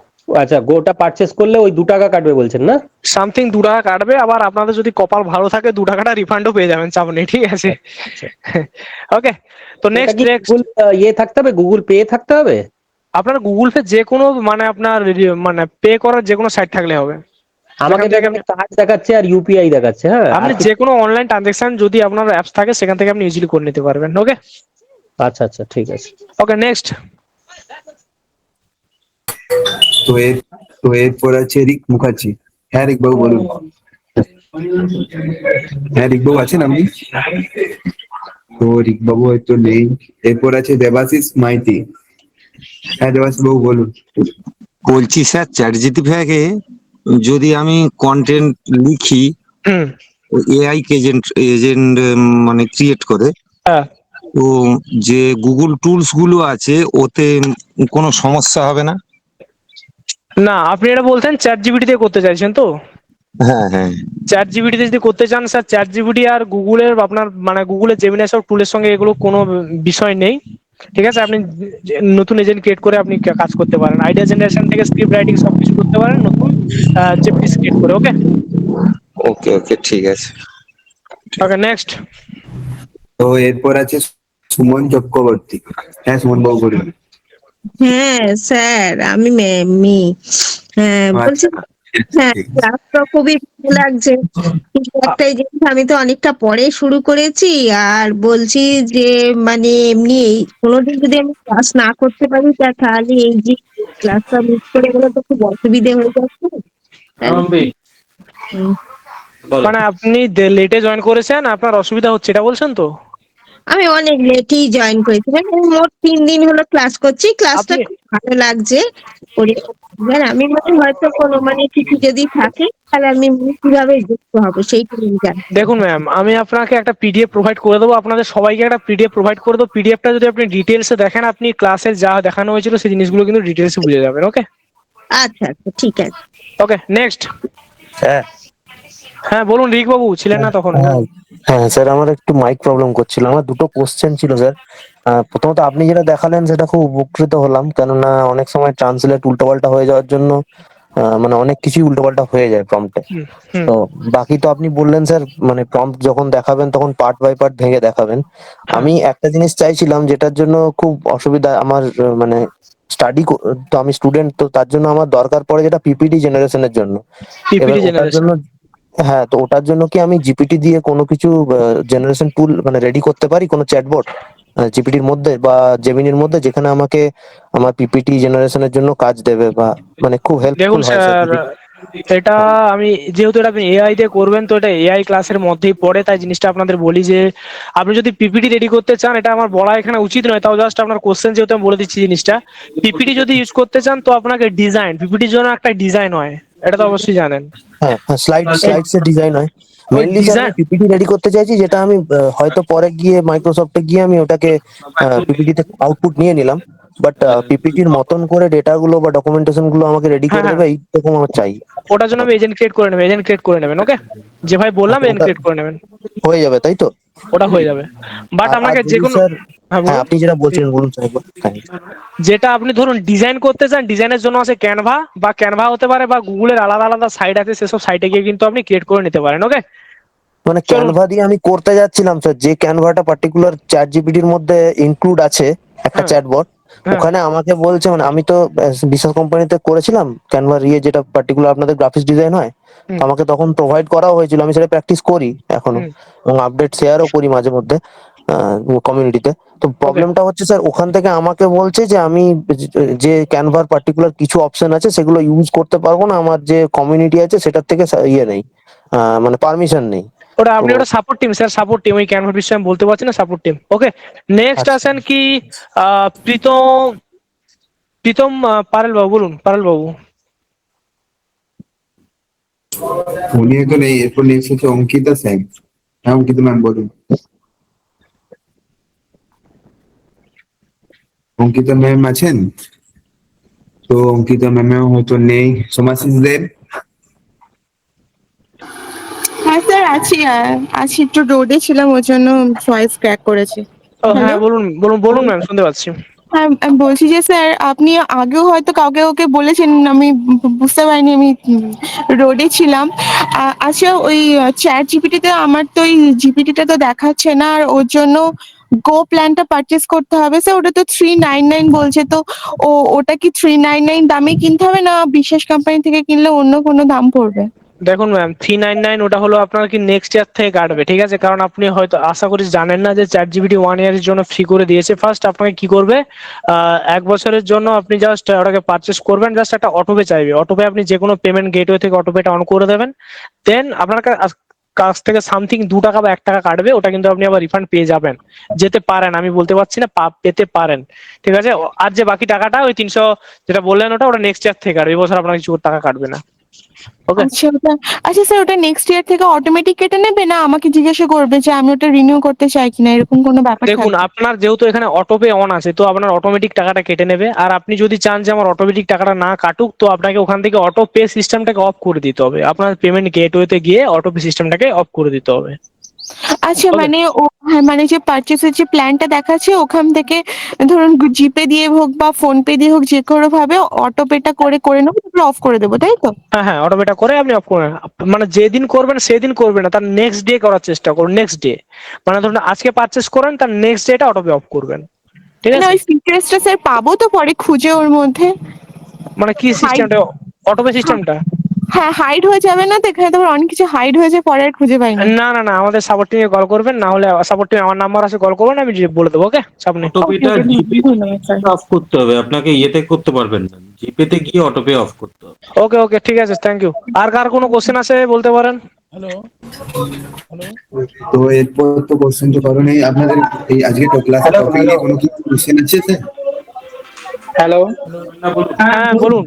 আচ্ছা, গোটা পারচেস করলে ওই 2 টাকা কাটবে বলছেন না? সামথিং 2 টাকা কাটবে, আবার আপনাদের যদি কপাল ভালো থাকে 2 টাকাটা রিফান্ডও পেয়ে যাবেন, চাপ নেই, ঠিক আছে? ওকে, তো নেক্সট ইয়ে থাকতে হবে, গুগল পে থাকতে হবে? আপনার গুগল পে যে কোনো মানে আপনার মানে পে করার যে কোনো সাইট থাকলে হবে। আমাকে কার্ড দেখাচ্ছে আর ইউপিআই দেখাচ্ছে। হ্যাঁ, আপনি যে কোনো অনলাইন ট্রানজাকশন যদি আপনার অ্যাপস থাকে সেখান থেকে আপনি ইজিলি করে নিতে পারবেন। ওকে, আচ্ছা আচ্ছা ঠিক আছে। ওকে নেক্সট। তো এরপর আছে রিক মুখার্জি। হ্যাঁ রিক বাবু বলুন। হ্যাঁ রিক বাবু আছেন আপনি? তো রিক বাবু হয়তো নেই। এরপর আছে দেবাশিস মাইতি। হ্যাঁ দেবাশিস বাবু বলুন। বলছি স্যার চ্যাট জিপিটি যদি আমি কন্টেন্ট লিখি, এআই এজেন্ট মানে ক্রিয়েট করে, তো যে গুগল টুলস গুলো আছে ওতে কোনো সমস্যা হবে না? না, আপনি এটা বলছেন চ্যাট জিপিটি দিয়ে করতে চাইছেন তো? হ্যাঁ হ্যাঁ, চ্যাট জিপিটি যদি করতে চান স্যার, চ্যাট জিপিটি আর গুগলের আপনার মানে গুগলের জেমিনি সব টুলের সঙ্গে এগুলো কোনো বিষয় নেই, ঠিক আছে? আপনি নতুন এজেন্ট ক্রিয়েট করে আপনি কাজ করতে পারেন, আইডিয়া জেনারেশন থেকে স্ক্রিপ্ট রাইটিং সবকিছু করতে পারেন নতুন জিপিটি ক্রিয়েট করে। ওকে ওকে ওকে ঠিক আছে। ওকে নেক্সট। তো এরপর আছে সুমন চক্রবর্তী। হ্যাঁ সুমন বাবু বলুন। হ্যাঁ স্যার, আমি বলছি, হ্যাঁ ক্লাসটা খুবই ভালো লাগছে, কিন্তু একটাই জিনিস, আমি তো অনেকটা পরে শুরু করেছি, আর বলছি যে মানে এমনি কোনোদিন যদি আমি ক্লাস না করতে পারি তাহলে এই যে ক্লাসটা মিস করে গেলে তো খুব অসুবিধে হয়ে যাচ্ছে। মানে আপনি লেটে জয়েন করেছেন, আপনার অসুবিধা হচ্ছে এটা বলছেন তো? আমি অনেক লেটেই জয়েন করেছি, মানে মোট 3 দিন হলো ক্লাস করছি, ক্লাসটা খুব ভালো লাগছে। আমি মানে হয়তো কোনো মানে কিছু যদি থাকে তাহলে আমি কিভাবে যুক্ত হবো সেইটা আমি জানি। দেখুন ম্যাম, আমি আপনাকে একটা পিডিএফ প্রোভাইড করে দেবো, আপনাদের সবাইকে একটা পিডিএফ প্রোভাইড করে দেবো। পিডিএফটা যদি আপনি ডিটেলসে দেখেন, আপনি ক্লাসের যা দেখানো হয়েছিল সেই জিনিসগুলো কিন্তু ডিটেলসে বুঝে যাবেন। ওকে আচ্ছা আচ্ছা ঠিক আছে। Okay next. হ্যাঁ হ্যাঁ বলুন, রিক বাবু ছিলেন না তখন? হ্যাঁ স্যার, আমার একটু মাইক প্রবলেম করছিল। আমার 2টো কোশ্চেন ছিল স্যার। প্রথমত আপনি যেটা দেখালেন সেটা খুব উপকৃত হলাম, কেননা অনেক সময় ট্রান্সলেট উল্টোপাল্টা হয়ে যাওয়ার জন্য মানে অনেক কিছুই উল্টোপাল্টা হয়ে যায় প্রম্পটে। তো বাকি তো আপনি বললেন স্যার, মানে প্রম্পট যখন দেখাবেন তখন পার্ট বাই পার্ট ভেঙে দেখাবেন। আমি একটা জিনিস চাইছিলাম যেটার জন্য খুব অসুবিধা আমার, মানে তো আমি স্টুডেন্ট, তো তার জন্য আমার দরকার পড়ে যেটা পিপিটি জেনারেশনের জন্য। এবার ওটার জন্য, হ্যাঁ, তো ওটার জন্য কি আমি জিপিটি দিয়ে কোনো কিছু জেনারেশন টুল মানে রেডি করতে পারি, কোনো চ্যাটবট জিপিটির মধ্যে বা জেমিনির মধ্যে, যেখানে আমাকে আমার পিপিটি জেনারেশনের জন্য কাজ দেবে বা মানে খুব হেল্পফুল হয় স্যার? এটা আমি যেহেতু এটা আপনি এআই দিয়ে করবেন, তো এটা এআই ক্লাসের মধ্যেই পড়ে, তাই জিনিসটা আপনাদের বলি যে আপনি যদি পিপিটি রেডি করতে চান, এটা আমার বলা এখানে উচিত নয়, তাও জাস্ট আপনার কোশ্চেন যেহেতু আমি বলে দিচ্ছি জিনিসটা, পিপিটি যদি ইউজ করতে চান তো আপনাকে ডিজাইন, পিপিটির জন্য একটা ডিজাইন হয়, এটা তো অবশ্যই জানেন। হ্যাঁ হ্যাঁ, স্লাইডস এর ডিজাইন হয়। ওই মেইনলি স্যার আমি ডিজাইন পিপিটি রেডি করতে চাইছি, যেটা আমি হয়তো পরে গিয়ে মাইক্রোসফটে গিয়ে আমি ওটাকে পিপিটিতে আউটপুট নিয়ে নিলাম, বাট পিপিটির মতন করে ডেটা গুলো বা ডকুমেন্টেশন গুলো আমাকে রেডি হ্যাঁ করে হ্যাঁ, দেবে, এইরকম আমার চাই। ওটার জন্য আমি এজেন্ট ক্রিয়েট করে নেবেন, এজেন্ট ক্রিয়েট করে নেবেন, ওকে, যে ভাই বললাম এজেন্ট ওটা ক্রিয়েট করে নেবেন, হয়ে যাবে তাই তো? ওটা হয়ে যাবে। বাট আর আর আপনাকে যে যদি কোনো, স্যার, হ্যাঁ হ্যাঁ বলুন, আপনি যেটা বলছিলেন বলুন স্যার একবার। হ্যাঁ। যেটা আপনি ধরুন ডিজাইন করতে চান, ডিজাইনের জন্য আছে ক্যানভা, বা ক্যানভা হতে পারে বা গুগলের আলাদা আলাদা সাইট আছে, সেসব সাইটে গিয়ে কিন্তু আপনি ক্রিয়েট করে নিতে পারেন, ওকে। মানে চলুন, ক্যানভা দিয়ে আমি করতে যাচ্ছিলাম স্যার, যে ক্যানভাটা পার্টিকুলার চ্যাট জিপিটির মধ্যে ইনক্লুড আছে একটা হ্যাঁ চ্যাটবট, হ্যাঁ ওখানে আমাকে বলছে, মানে আমি তো বিশেষ কোম্পানিতে করেছিলাম ক্যানভা ইয়ে, যেটা পার্টিকুলার আপনাদের গ্রাফিক্স ডিজাইন হয়, তো হুম আমাকে তখন প্রোভাইড করা হয়েছিল, আমি সেটা প্র্যাকটিস করি এখনো, হুম, এবং আপডেট শেয়ারও করি মাঝে মধ্যে কমিউনিটিতে। তো ওকে। প্রবলেমটা হচ্ছে স্যার, ওখান থেকে আমাকে বলছে যে আমি যে ক্যানভার পার্টিকুলার কিছু অপশন আছে সেগুলো ইউজ করতে পারবো না, আমার যে কমিউনিটি আছে সেটার থেকে ইয়ে নেই, মানে পারমিশন নেই। ওটা তো আপনি ওটা support team sir, support team, ওই ক্যানভা বিষয়ে আমি বলতে পারছি না, সাপোর্ট টিম, ওকে। নেক্সট আচ্ছা, আছেন কি প্রীতম, প্রীতম পারেল বাবু, বলুন পারেল বাবু। উনিও তো নেই, এরপর নেক্সট হচ্ছে অঙ্কিতা স্যার। হ্যাঁ অঙ্কিতা ম্যাম বলুন। অঙ্কিতা ম্যাম আছেন? তো অঙ্কিতা ম্যামও হয়তো নেই। সমাশিস দেব। হ্যাঁ স্যার আছি, আছি, একটু রোডে ছিলাম ওই জন্য ভয়েস ক্র্যাক করেছে। ও হ্যালো। হ্যাঁ বলুন বলুন বলুন ম্যাম, শুনতে পাচ্ছি। হ্যাঁ আমি বলছি যে স্যার আপনি আগেও হয়তো কাউকে ওকে বলেছেন, আমি বুঝতে পারিনি, আমি রোডে ছিলাম। আচ্ছা ওই চ্যাট জিপিটিতে আমার তো ওই জিপিটিটা তো দেখাচ্ছে না, আর ওর জন্য গো প্ল্যানটা পারচেস করতে হবে স্যার, ওটা তো 399 বলছে, তো ওটা কি 399 দামে কিনতে হবে, না বিশেষ কোম্পানি থেকে কিনলে অন্য কোনো দাম পড়বে? দেখুন ম্যাম, 399 ওটা হলো আপনার কি নেক্সট ইয়ার থেকে কাটবে, ঠিক আছে, কারণ আপনি হয়তো আশা করি জানেন না যে চ্যাট জিপিটি 1 ইয়ারের জন্য ফ্রি করে দিয়েছে। ফার্স্ট আপনাকে কি করবে, 1 বছরের জন্য আপনি জাস্ট ওটাকে পারচেস করবেন, জাস্ট একটা অটোপে চাইবে, অটোপে আপনি যে কোনো পেমেন্ট গেটওয়ে থেকে অটোপেটা অন করে দেবেন, দেন আপনার কাছ থেকে সামথিং 2 টাকা বা 1 টাকা কাটবে, ওটা কিন্তু আপনি আবার রিফান্ড পেয়ে যাবেন, যেতে পারেন, আমি বলতে পারছি না, পেতে পারেন, ঠিক আছে। আর যে বাকি টাকাটা ওই 300 যেটা বললেন, ওটা নেক্সট ইয়ার থেকে কাটবে, এই বছর আপনার কিছু টাকা কাটবে না, ওকে। আচ্ছা ওটা, আচ্ছা স্যার ওটা নেক্সট ইয়ার থেকে অটোমেটিক কেটে নেবে, না আমাকে জিজ্ঞাসা করবে যে আমি ওটা রিনিউ করতে চাই কিনা, এরকম কোনো ব্যাপার দেখুন থাকবে? আপনার যেহেতু এখানে অটোপে অন আছে, তো আপনার অটোমেটিক টাকাটা কেটে নেবে, আর আপনি যদি চান যে আমার অটোমেটিক টাকাটা না কাটুক, তো আপনাকে ওখান থেকে অটো পে সিস্টেমটাকে অফ করে দিতে হবে, আপনার পেমেন্ট গেটওয়েতে গিয়ে অটো পে সিস্টেমটাকে অফ করে দিতে হবে, আচ্ছা ওকে। মানে ও হ্যাঁ, মানে যে পারচেসের যে প্ল্যানটা দেখাচ্ছে ওখান থেকে ধরুন জিপে দিয়ে হোক বা ফোন পে দিয়ে হোক, যে কোনো ভাবে অটো পেটা করে নেবো, তারপর অফ করে দেবো, তাই তো? হ্যাঁ হ্যাঁ, অটো পেটা করে আপনি অফ করেন, মানে যেদিন করবেন সেদিন করবেন না, তার নেক্সট ডে করার চেষ্টা করুন, নেক্সট ডে, মানে ধরুন আজকে পারচেস করেন, তার next data auto pay off করবেন, ঠিক মানে আছে। ওই ফিচার্সটা স্যার পাবো তো পরে খুঁজে ওর মধ্যে? মানে কি হাইড, সিস্টেমটা, অটো পে সিস্টেমটা? হ্যাঁ হাইড হয়ে যাবে না তো? এখানে তো আবার অনেক কিছু হাইড হয়ে যায়, পরে আর খুঁজে পাই না। না না না, আমাদের সাপোর্ট টিমে কল করবেন, না হলে সাপোর্ট টিমে আমার নাম্বার আছে, কল করবেন, আমি বলে দেবো, ওকে আপনি। ওকে অটোপেটা ওকে, জিপে ধন্যবাদ স্যার। অফ করতে হবে, আপনাকে ইয়েতে করতে পারবেন না, জিপেতে গিয়ে অটোপে অফ করতে হবে। ওকে ওকে, ঠিক আছে, থ্যাংক ইউ। আর কার কোনো কোশ্চেন আছে বলতে পারেন। তো এরপর তো কোশ্চেন তো করো নেই আপনাদের, এই আজকে তো ক্লাসে টপিক নিয়ে কোনো কি কোশ্চেন আছে স্যার? হ্যালো, হ্যাঁ বলুন।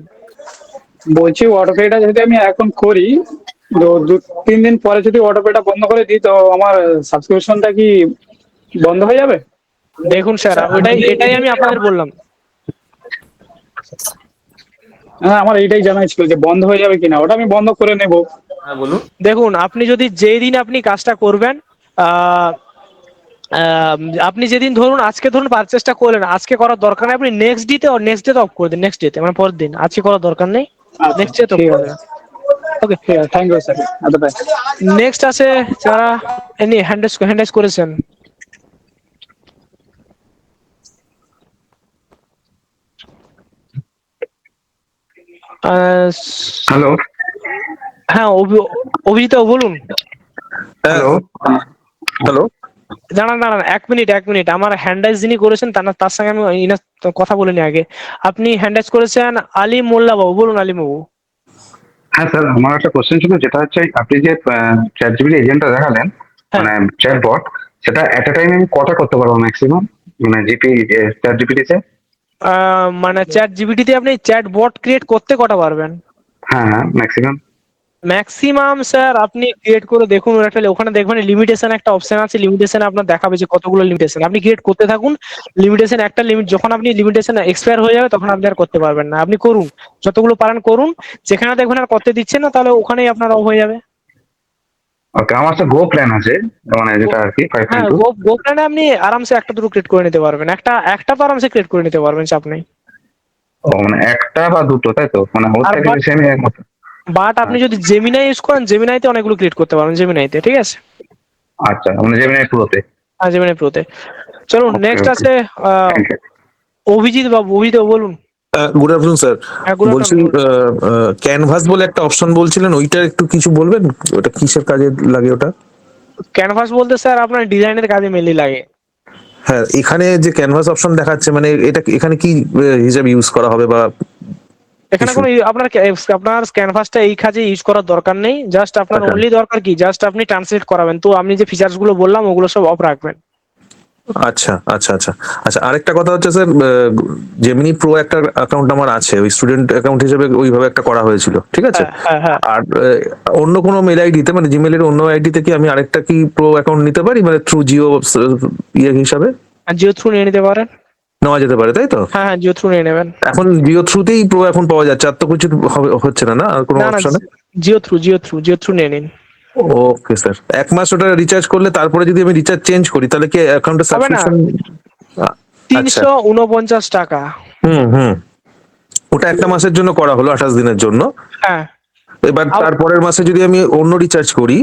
বলছি অটোপেটা যদি আমি এখন করি, তো 2-3 দিন পরে যদি অটোপেটা বন্ধ করে দিই, তো আমার সাবস্ক্রিপশনটা কি বন্ধ হয়ে যাবে? দেখুন স্যার, এটাই আমি আপনাদের বললাম। হ্যাঁ আমার এইটাই জানাই ছিল যে বন্ধ হয়ে যাবে কিনা, ওটা আমি বন্ধ করে নেব। হ্যাঁ বলুন। দেখুন আপনি যদি যেই দিন আপনি কাজটা করবেন, আহ, আহ, আপনি যেদিন ধরুন আজকে ধরুন পারচেসটা করলেন, আজকে করার দরকার নেই, আপনি নেক্সট ডেতে অফ করে দিন, নেক্সট ডেতে মানে পরের দিন, আজকে করার দরকার নেই, নেক্সট ডেতে অফ ঠিক করে আছে, দেন, ওকে। ঠিক আছে, থ্যাংক ইউ স্যার, এতটাই। নেক্সট আছে যারা এমনি হ্যান্ড করেছেন। হ্যালো হ্যাঁ অভিজিৎ বলুন। হ্যালো হ্যালো দাঁড়ান দাঁড়ান, এক মিনিট, আমার হ্যান্ডাইজ যিনি করেছেন তার সঙ্গে আমি কথা বলিনি আগে। আপনি হ্যান্ডাইজ করেছেন আলী মোল্লা বাবু, বলুন আলী বাবু। হ্যাঁ স্যার, আমার একটা কোশ্চেন ছিল, যেটা হচ্ছে আপনি যে চ্যাট জিপিটি এজেন্টটা দেখালেন, মানে চ্যাট বট, সেটা এট এ টাইম আমি কটা করতে পারবো ম্যাক্সিমাম, মানে চ্যাট জিপিটিতে? মানে চ্যাট জিপিটিতে আপনি চ্যাট বট ক্রিয়েট করতে কটা পারবেন? হ্যাঁ হ্যাঁ, ম্যাক্সিমাম। ম্যাক্সিমাম স্যার আপনি ক্রিয়েট করে দেখুন, একটা ওখানে দেখবেন লিমিটেশন একটা অপশন আছে, লিমিটেশন আপনার দেখাবে যে কতগুলো লিমিটেশন। আপনি ক্রিয়েট করতে থাকুন, লিমিটেশন একটা লিমিট, যখন আপনি লিমিটেশন এক্সপায়ার হয়ে যাবে তখন আপনি আর করতে পারবেন না। আপনি করুন, যতগুলো পারেন করুন, যেখানে দেখবেন আর করতে দিচ্ছে না তাহলে ওখানেই আপনার অফ হয়ে যাবে। ওকে, আমার একটা গো প্ল্যান আছে, মানে যেটা আর কি হ্যাঁ, 5.2। গো প্ল্যানে আপনি আরামসে একটা দুটো ক্রিয়েট করে নিতে পারবেন, একটা তো আরামসে ক্রিয়েট করে নিতে পারবেন, চাপ নেই। ও মানে একটা বা দুটো, তাই তো? মানে ওর আর থেকে বেশি আমি একমত। বাট আপনি যদি জেমিনাই ইউজ করেন, জেমিনাইতে অনেকগুলো ক্রিয়েট করতে পারবেন, জেমিনাইতে, ঠিক আছে? আচ্ছা, মানে জেমিনাই প্রোতে। হ্যাঁ, জেমিনাই প্রোতে। চলুন, নেক্সট আছে অভিজিৎ বাবু। অভিজিৎ বাবু বলুন। Good afternoon sir. good বলছি ক্যানভাস বলে একটা অপশন বলছিলেন, ওইটা একটু কিছু বলবেন, ওটা কিসের কাজে লাগে ওটা? ক্যানভাস বলতে স্যার আপনার ডিজাইনের কাজে মেনলি লাগে। হ্যাঁ, এখানে যে ক্যানভাস অপশন দেখাচ্ছে, মানে এটা এখানে কি হিসাবে ইউজ করা হবে, বা এখানে কোনো আপনার ক্যানভাসটা এই কাজে ইউজ করার দরকার নেই। জাস্ট আপনার অনলি দরকার কি, জাস্ট আপনি ট্রান্সলেট করাবেন। তো আপনি যে ফিচার্স গুলো বললাম ওগুলো সব অফ রাখবেন। আচ্ছা আচ্ছা আচ্ছা আচ্ছা। আরেকটা কথা হচ্ছে স্যার, জেমিনি প্রো একটা অ্যাকাউন্ট আমার আছে, ওই স্টুডেন্ট অ্যাকাউন্ট হিসেবে ওইভাবে একটা করা হয়েছিল, ঠিক আছে? আর অন্য কোনো মেল আইডিতে, মানে জিমেলের অন্য আইডিতে কি আমি আরেকটা কি প্রো অ্যাকাউন্ট নিতে পারি, মানে থ্রু জিও ইয়ে হিসাবে? জিও থ্রু নিয়ে নিতে পারেন, নেওয়া যেতে পারে, তাই তো? হ্যাঁ হ্যাঁ, জিও থ্রু নিয়ে নেবেন। এখন জিও থ্রুতেই প্রো এখন পাওয়া যাচ্ছে, আর তো কিছু হচ্ছে না, না আর কোনো অপশনে? জিও থ্রু নিয়ে নিন। ওকে স্যার, এক মাস ওটা রিচার্জ করলে তারপরে যদি আমি রিচার্জ চেঞ্জ করি তাহলে কি অ্যাকাউন্টে সাবস্ক্রিপশন? 349 টাকা। হুম, ওটা একটা মাসের জন্য করা হলো, 28 দিনের জন্য। হ্যাঁ, এবার তারপরের মাসে যদি আমি অন্য রিচার্জ করি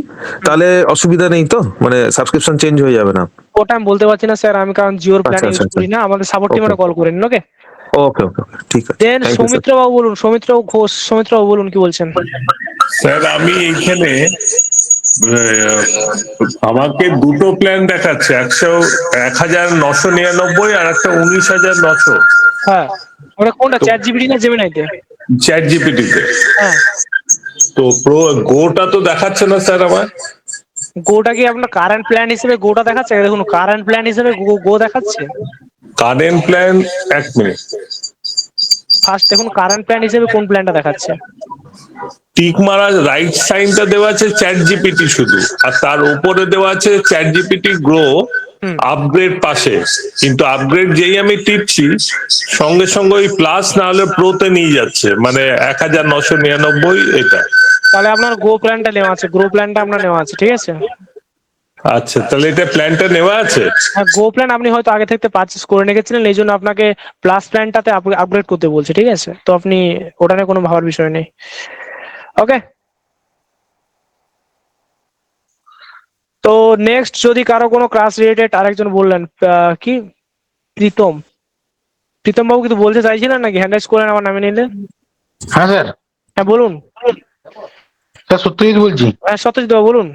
তাহলে অসুবিধা নেই তো, মানে সাবস্ক্রিপশন চেঞ্জ হয়ে যাবে না? ওটা আমি বলতে পারছি না স্যার, আমি কারণ জিওর প্ল্যান ইউজ করি না। আমাদের সাপোর্ট টিমে কল করে নিন। ওকে ওকে ওকে, ঠিক আছে। দেন সৌমিত্র বাবু বলুন। সৌমিত্র ঘোষ, সৌমিত্র বাবু বলুন, কি বলছেন? স্যার আমি এইখানে আমাকে দুটো প্ল্যান দেখাচ্ছে, 1999 আর একটা 19,900। হ্যাঁ, ওটা কোনটা, চ্যাট জিপিটি না জেমিনাইতে? চ্যাট জিপিটিতে। হ্যাঁ, তো প্রো গোটা তো দেখাচ্ছে না স্যার আমার। গোটা কি আপনার কারেন্ট প্ল্যান হিসেবে গোটা দেখাচ্ছে? দেখুন, কারেন্ট প্ল্যান হিসেবে গো দেখাচ্ছে। কারেন্ট প্ল্যান, এক মিনিট, ফার্স্ট দেখুন কারেন্ট প্ল্যান হিসেবে কোন প্ল্যানটা দেখাচ্ছে। টিক মারা রাইট সাইনটা দেওয়া আছে চ্যাট জিপিটি শুধু, আর তার উপরে দেওয়া আছে চ্যাট জিপিটি গ্রো আপগ্রেড পাশে। কিন্তু আপগ্রেড যেই আমি টিপছি সঙ্গে সঙ্গে ওই প্লাস না হলে প্রোতে নিয়ে যাচ্ছে, মানে 1999 এটা। তাহলে আপনার গো প্ল্যানটা নেওয়া আছে, গ্রো প্ল্যানটা আপনার নেওয়া আছে, ঠিক আছে? আচ্ছা, তাহলে এটা প্ল্যানটা নেওয়া আছে। হ্যাঁ, গো প্ল্যান আপনি হয়তো আগে থেকে পারচেজ করে রেখেছিলেন, এই জন্য আপনাকে প্লাস প্ল্যানটাতে আপগ্রেড করতে বলছে, ঠিক আছে? তো আপনি ওটা নিয়ে কোনো ভাবার বিষয় নেই। ওকে, তো নেক্সট যদি কারো কোনো ক্লাস রিলেটেড, আরেকজন বললেন কি প্রীতম বাবু কিছু বলতে চাইছিলেন নাকি? হ্যান্ড রাইজ করেন আমার নামে নিলে। হ্যাঁ স্যার। হ্যাঁ বলুন। স্যার সত্যজিৎ বলছি। হ্যাঁ সত্যজিৎ বাবু বলুন।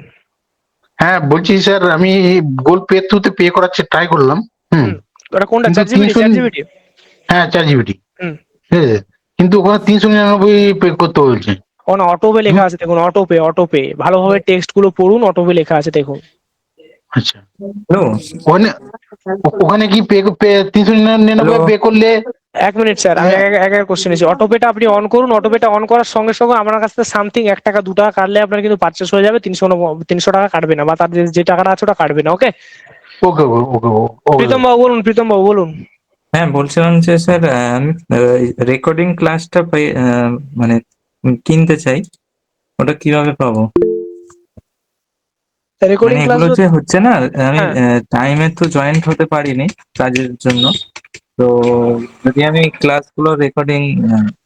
হ্যাঁ বলছি স্যার, আমি গুগল পে থ্রুতে পে করার ট্রাই করলাম। ওটা কোনটা, চ্যাট জিপিটি? হ্যাঁ, চ্যাট জিপিটি। ঠিক আছে, কিন্তু ওখানে 399 পে করতে বলছে। ওখানে অটো পে লেখা আছে, দেখুন অটো পে। ভালোভাবে টেক্সট গুলো পড়ুন, অটো পে লেখা আছে দেখুন। আচ্ছা, ওখানে কি পে 399 পে করলে? এক মিনিট স্যার, আমি এক কোশ্চেন নিচ্ছি। অটো পেটা আপনি অন করুন, অটো পেটা অন করার সঙ্গে সঙ্গে আমার কাছ থেকে সামথিং 1 টাকা 2 টাকা কাটলে আপনার কিন্তু পারচেস হয়ে যাবে। 300 টাকা কাটবে না, বা তার যে টাকাটা আছে ওটা কাটবে না। ওকে ওকে ওকে। প্রীতম বাবু বলুন। হ্যাঁ, বলছিলাম যে স্যার আমি রেকর্ডিং ক্লাসটা মানে কিনতে চাই, ওটা কিভাবে পাবো? রেকর্ডিং ক্লাস যে হচ্ছে না, আমি টাইমে তো জয়েন্ট হতে পারিনি কাজের জন্য, তো যদি আমি ক্লাসগুলো রেকর্ডিং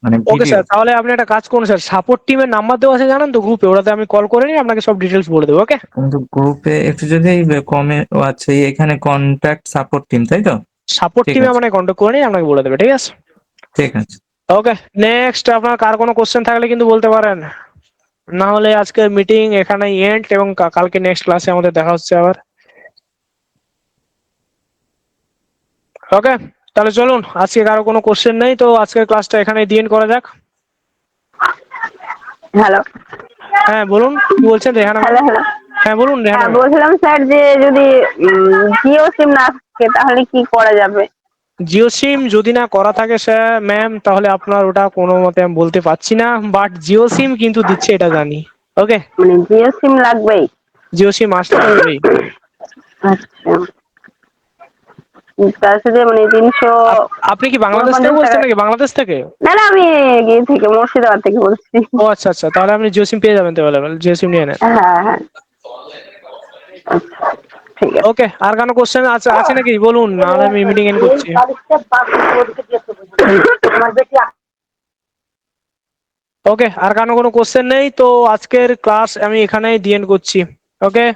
মানে ওকে স্যার, তাহলে আপনি একটা কাজ করুন স্যার, সাপোর্ট টিমের নাম্বার দেওয়া আছে জানেন তো গ্রুপে, ওটাতে আমি কল করে নিই, আপনাকে সব ডিটেলস বলে দেবো। ওকে, কিন্তু গ্রুপে একটু যদি কমে আছে, এখানে কন্ট্যাক্ট সাপোর্ট টিম, তাই তো? সাপোর্ট টিমে আমাকে কন্ট্যাক্ট করে নিই, আপনাকে বলে দেবে, ঠিক আছে? ঠিক আছে। ওকে, নেক্সট আপনার কার কোনো কোশ্চেন থাকলে কিন্তু বলতে পারেন, না হলে আজকের মিটিং এখানে এন্ড, এবং কালকে নেক্সট ক্লাসে আমাদের দেখা হচ্ছে আবার। ওকে, তাহলে চলুন, আজকে কারো কোনো কোশ্চেন নেই, তো আজকের ক্লাসটা এখানে দিয়ে করা যাক। হ্যালো, হ্যাঁ বলুন, কি বলছেন রেহানা ম্যাম? Hello, hello. হ্যাঁ বলুন রেহানা হ্যাঁ ম্যাম। বলছিলাম স্যার যে যদি জিও সিম না থাকে তাহলে কি করা যাবে? জিও সিম যদি না করা থাকে স্যার ম্যাম, তাহলে আপনার ওটা কোনো মতে আমি বলতে পারছি না, বাট জিও সিম কিন্তু দিচ্ছে এটা জানি। ওকে, মানে জিও সিম লাগবেই? জিও সিম মাস্ট লাগবেই। আচ্ছা, তার সাথে মানে 300। আপনি কি বাংলাদেশ থেকে বলছেন নাকি? বাংলাদেশ থেকে? না না, আমি ইয়ে থেকে মুর্শিদাবাদ থেকে বলছি। ও আচ্ছা আচ্ছা, তাহলে আপনি জিও সিম পেয়ে যাবেন তো অ্যাভেলেবেল, জিও সিম নিয়ে নেন। হ্যাঁ হ্যাঁ, ওকে, আর কোনো কোশ্চেন আছে নাকি বলুন, নাহলে আমি মিটিং এন্ড করছি। ওকে, আর কোনো কোশ্চেন নেই তো আজকের ক্লাস আমি এখানেই দি এন্ড করছি। ওকে।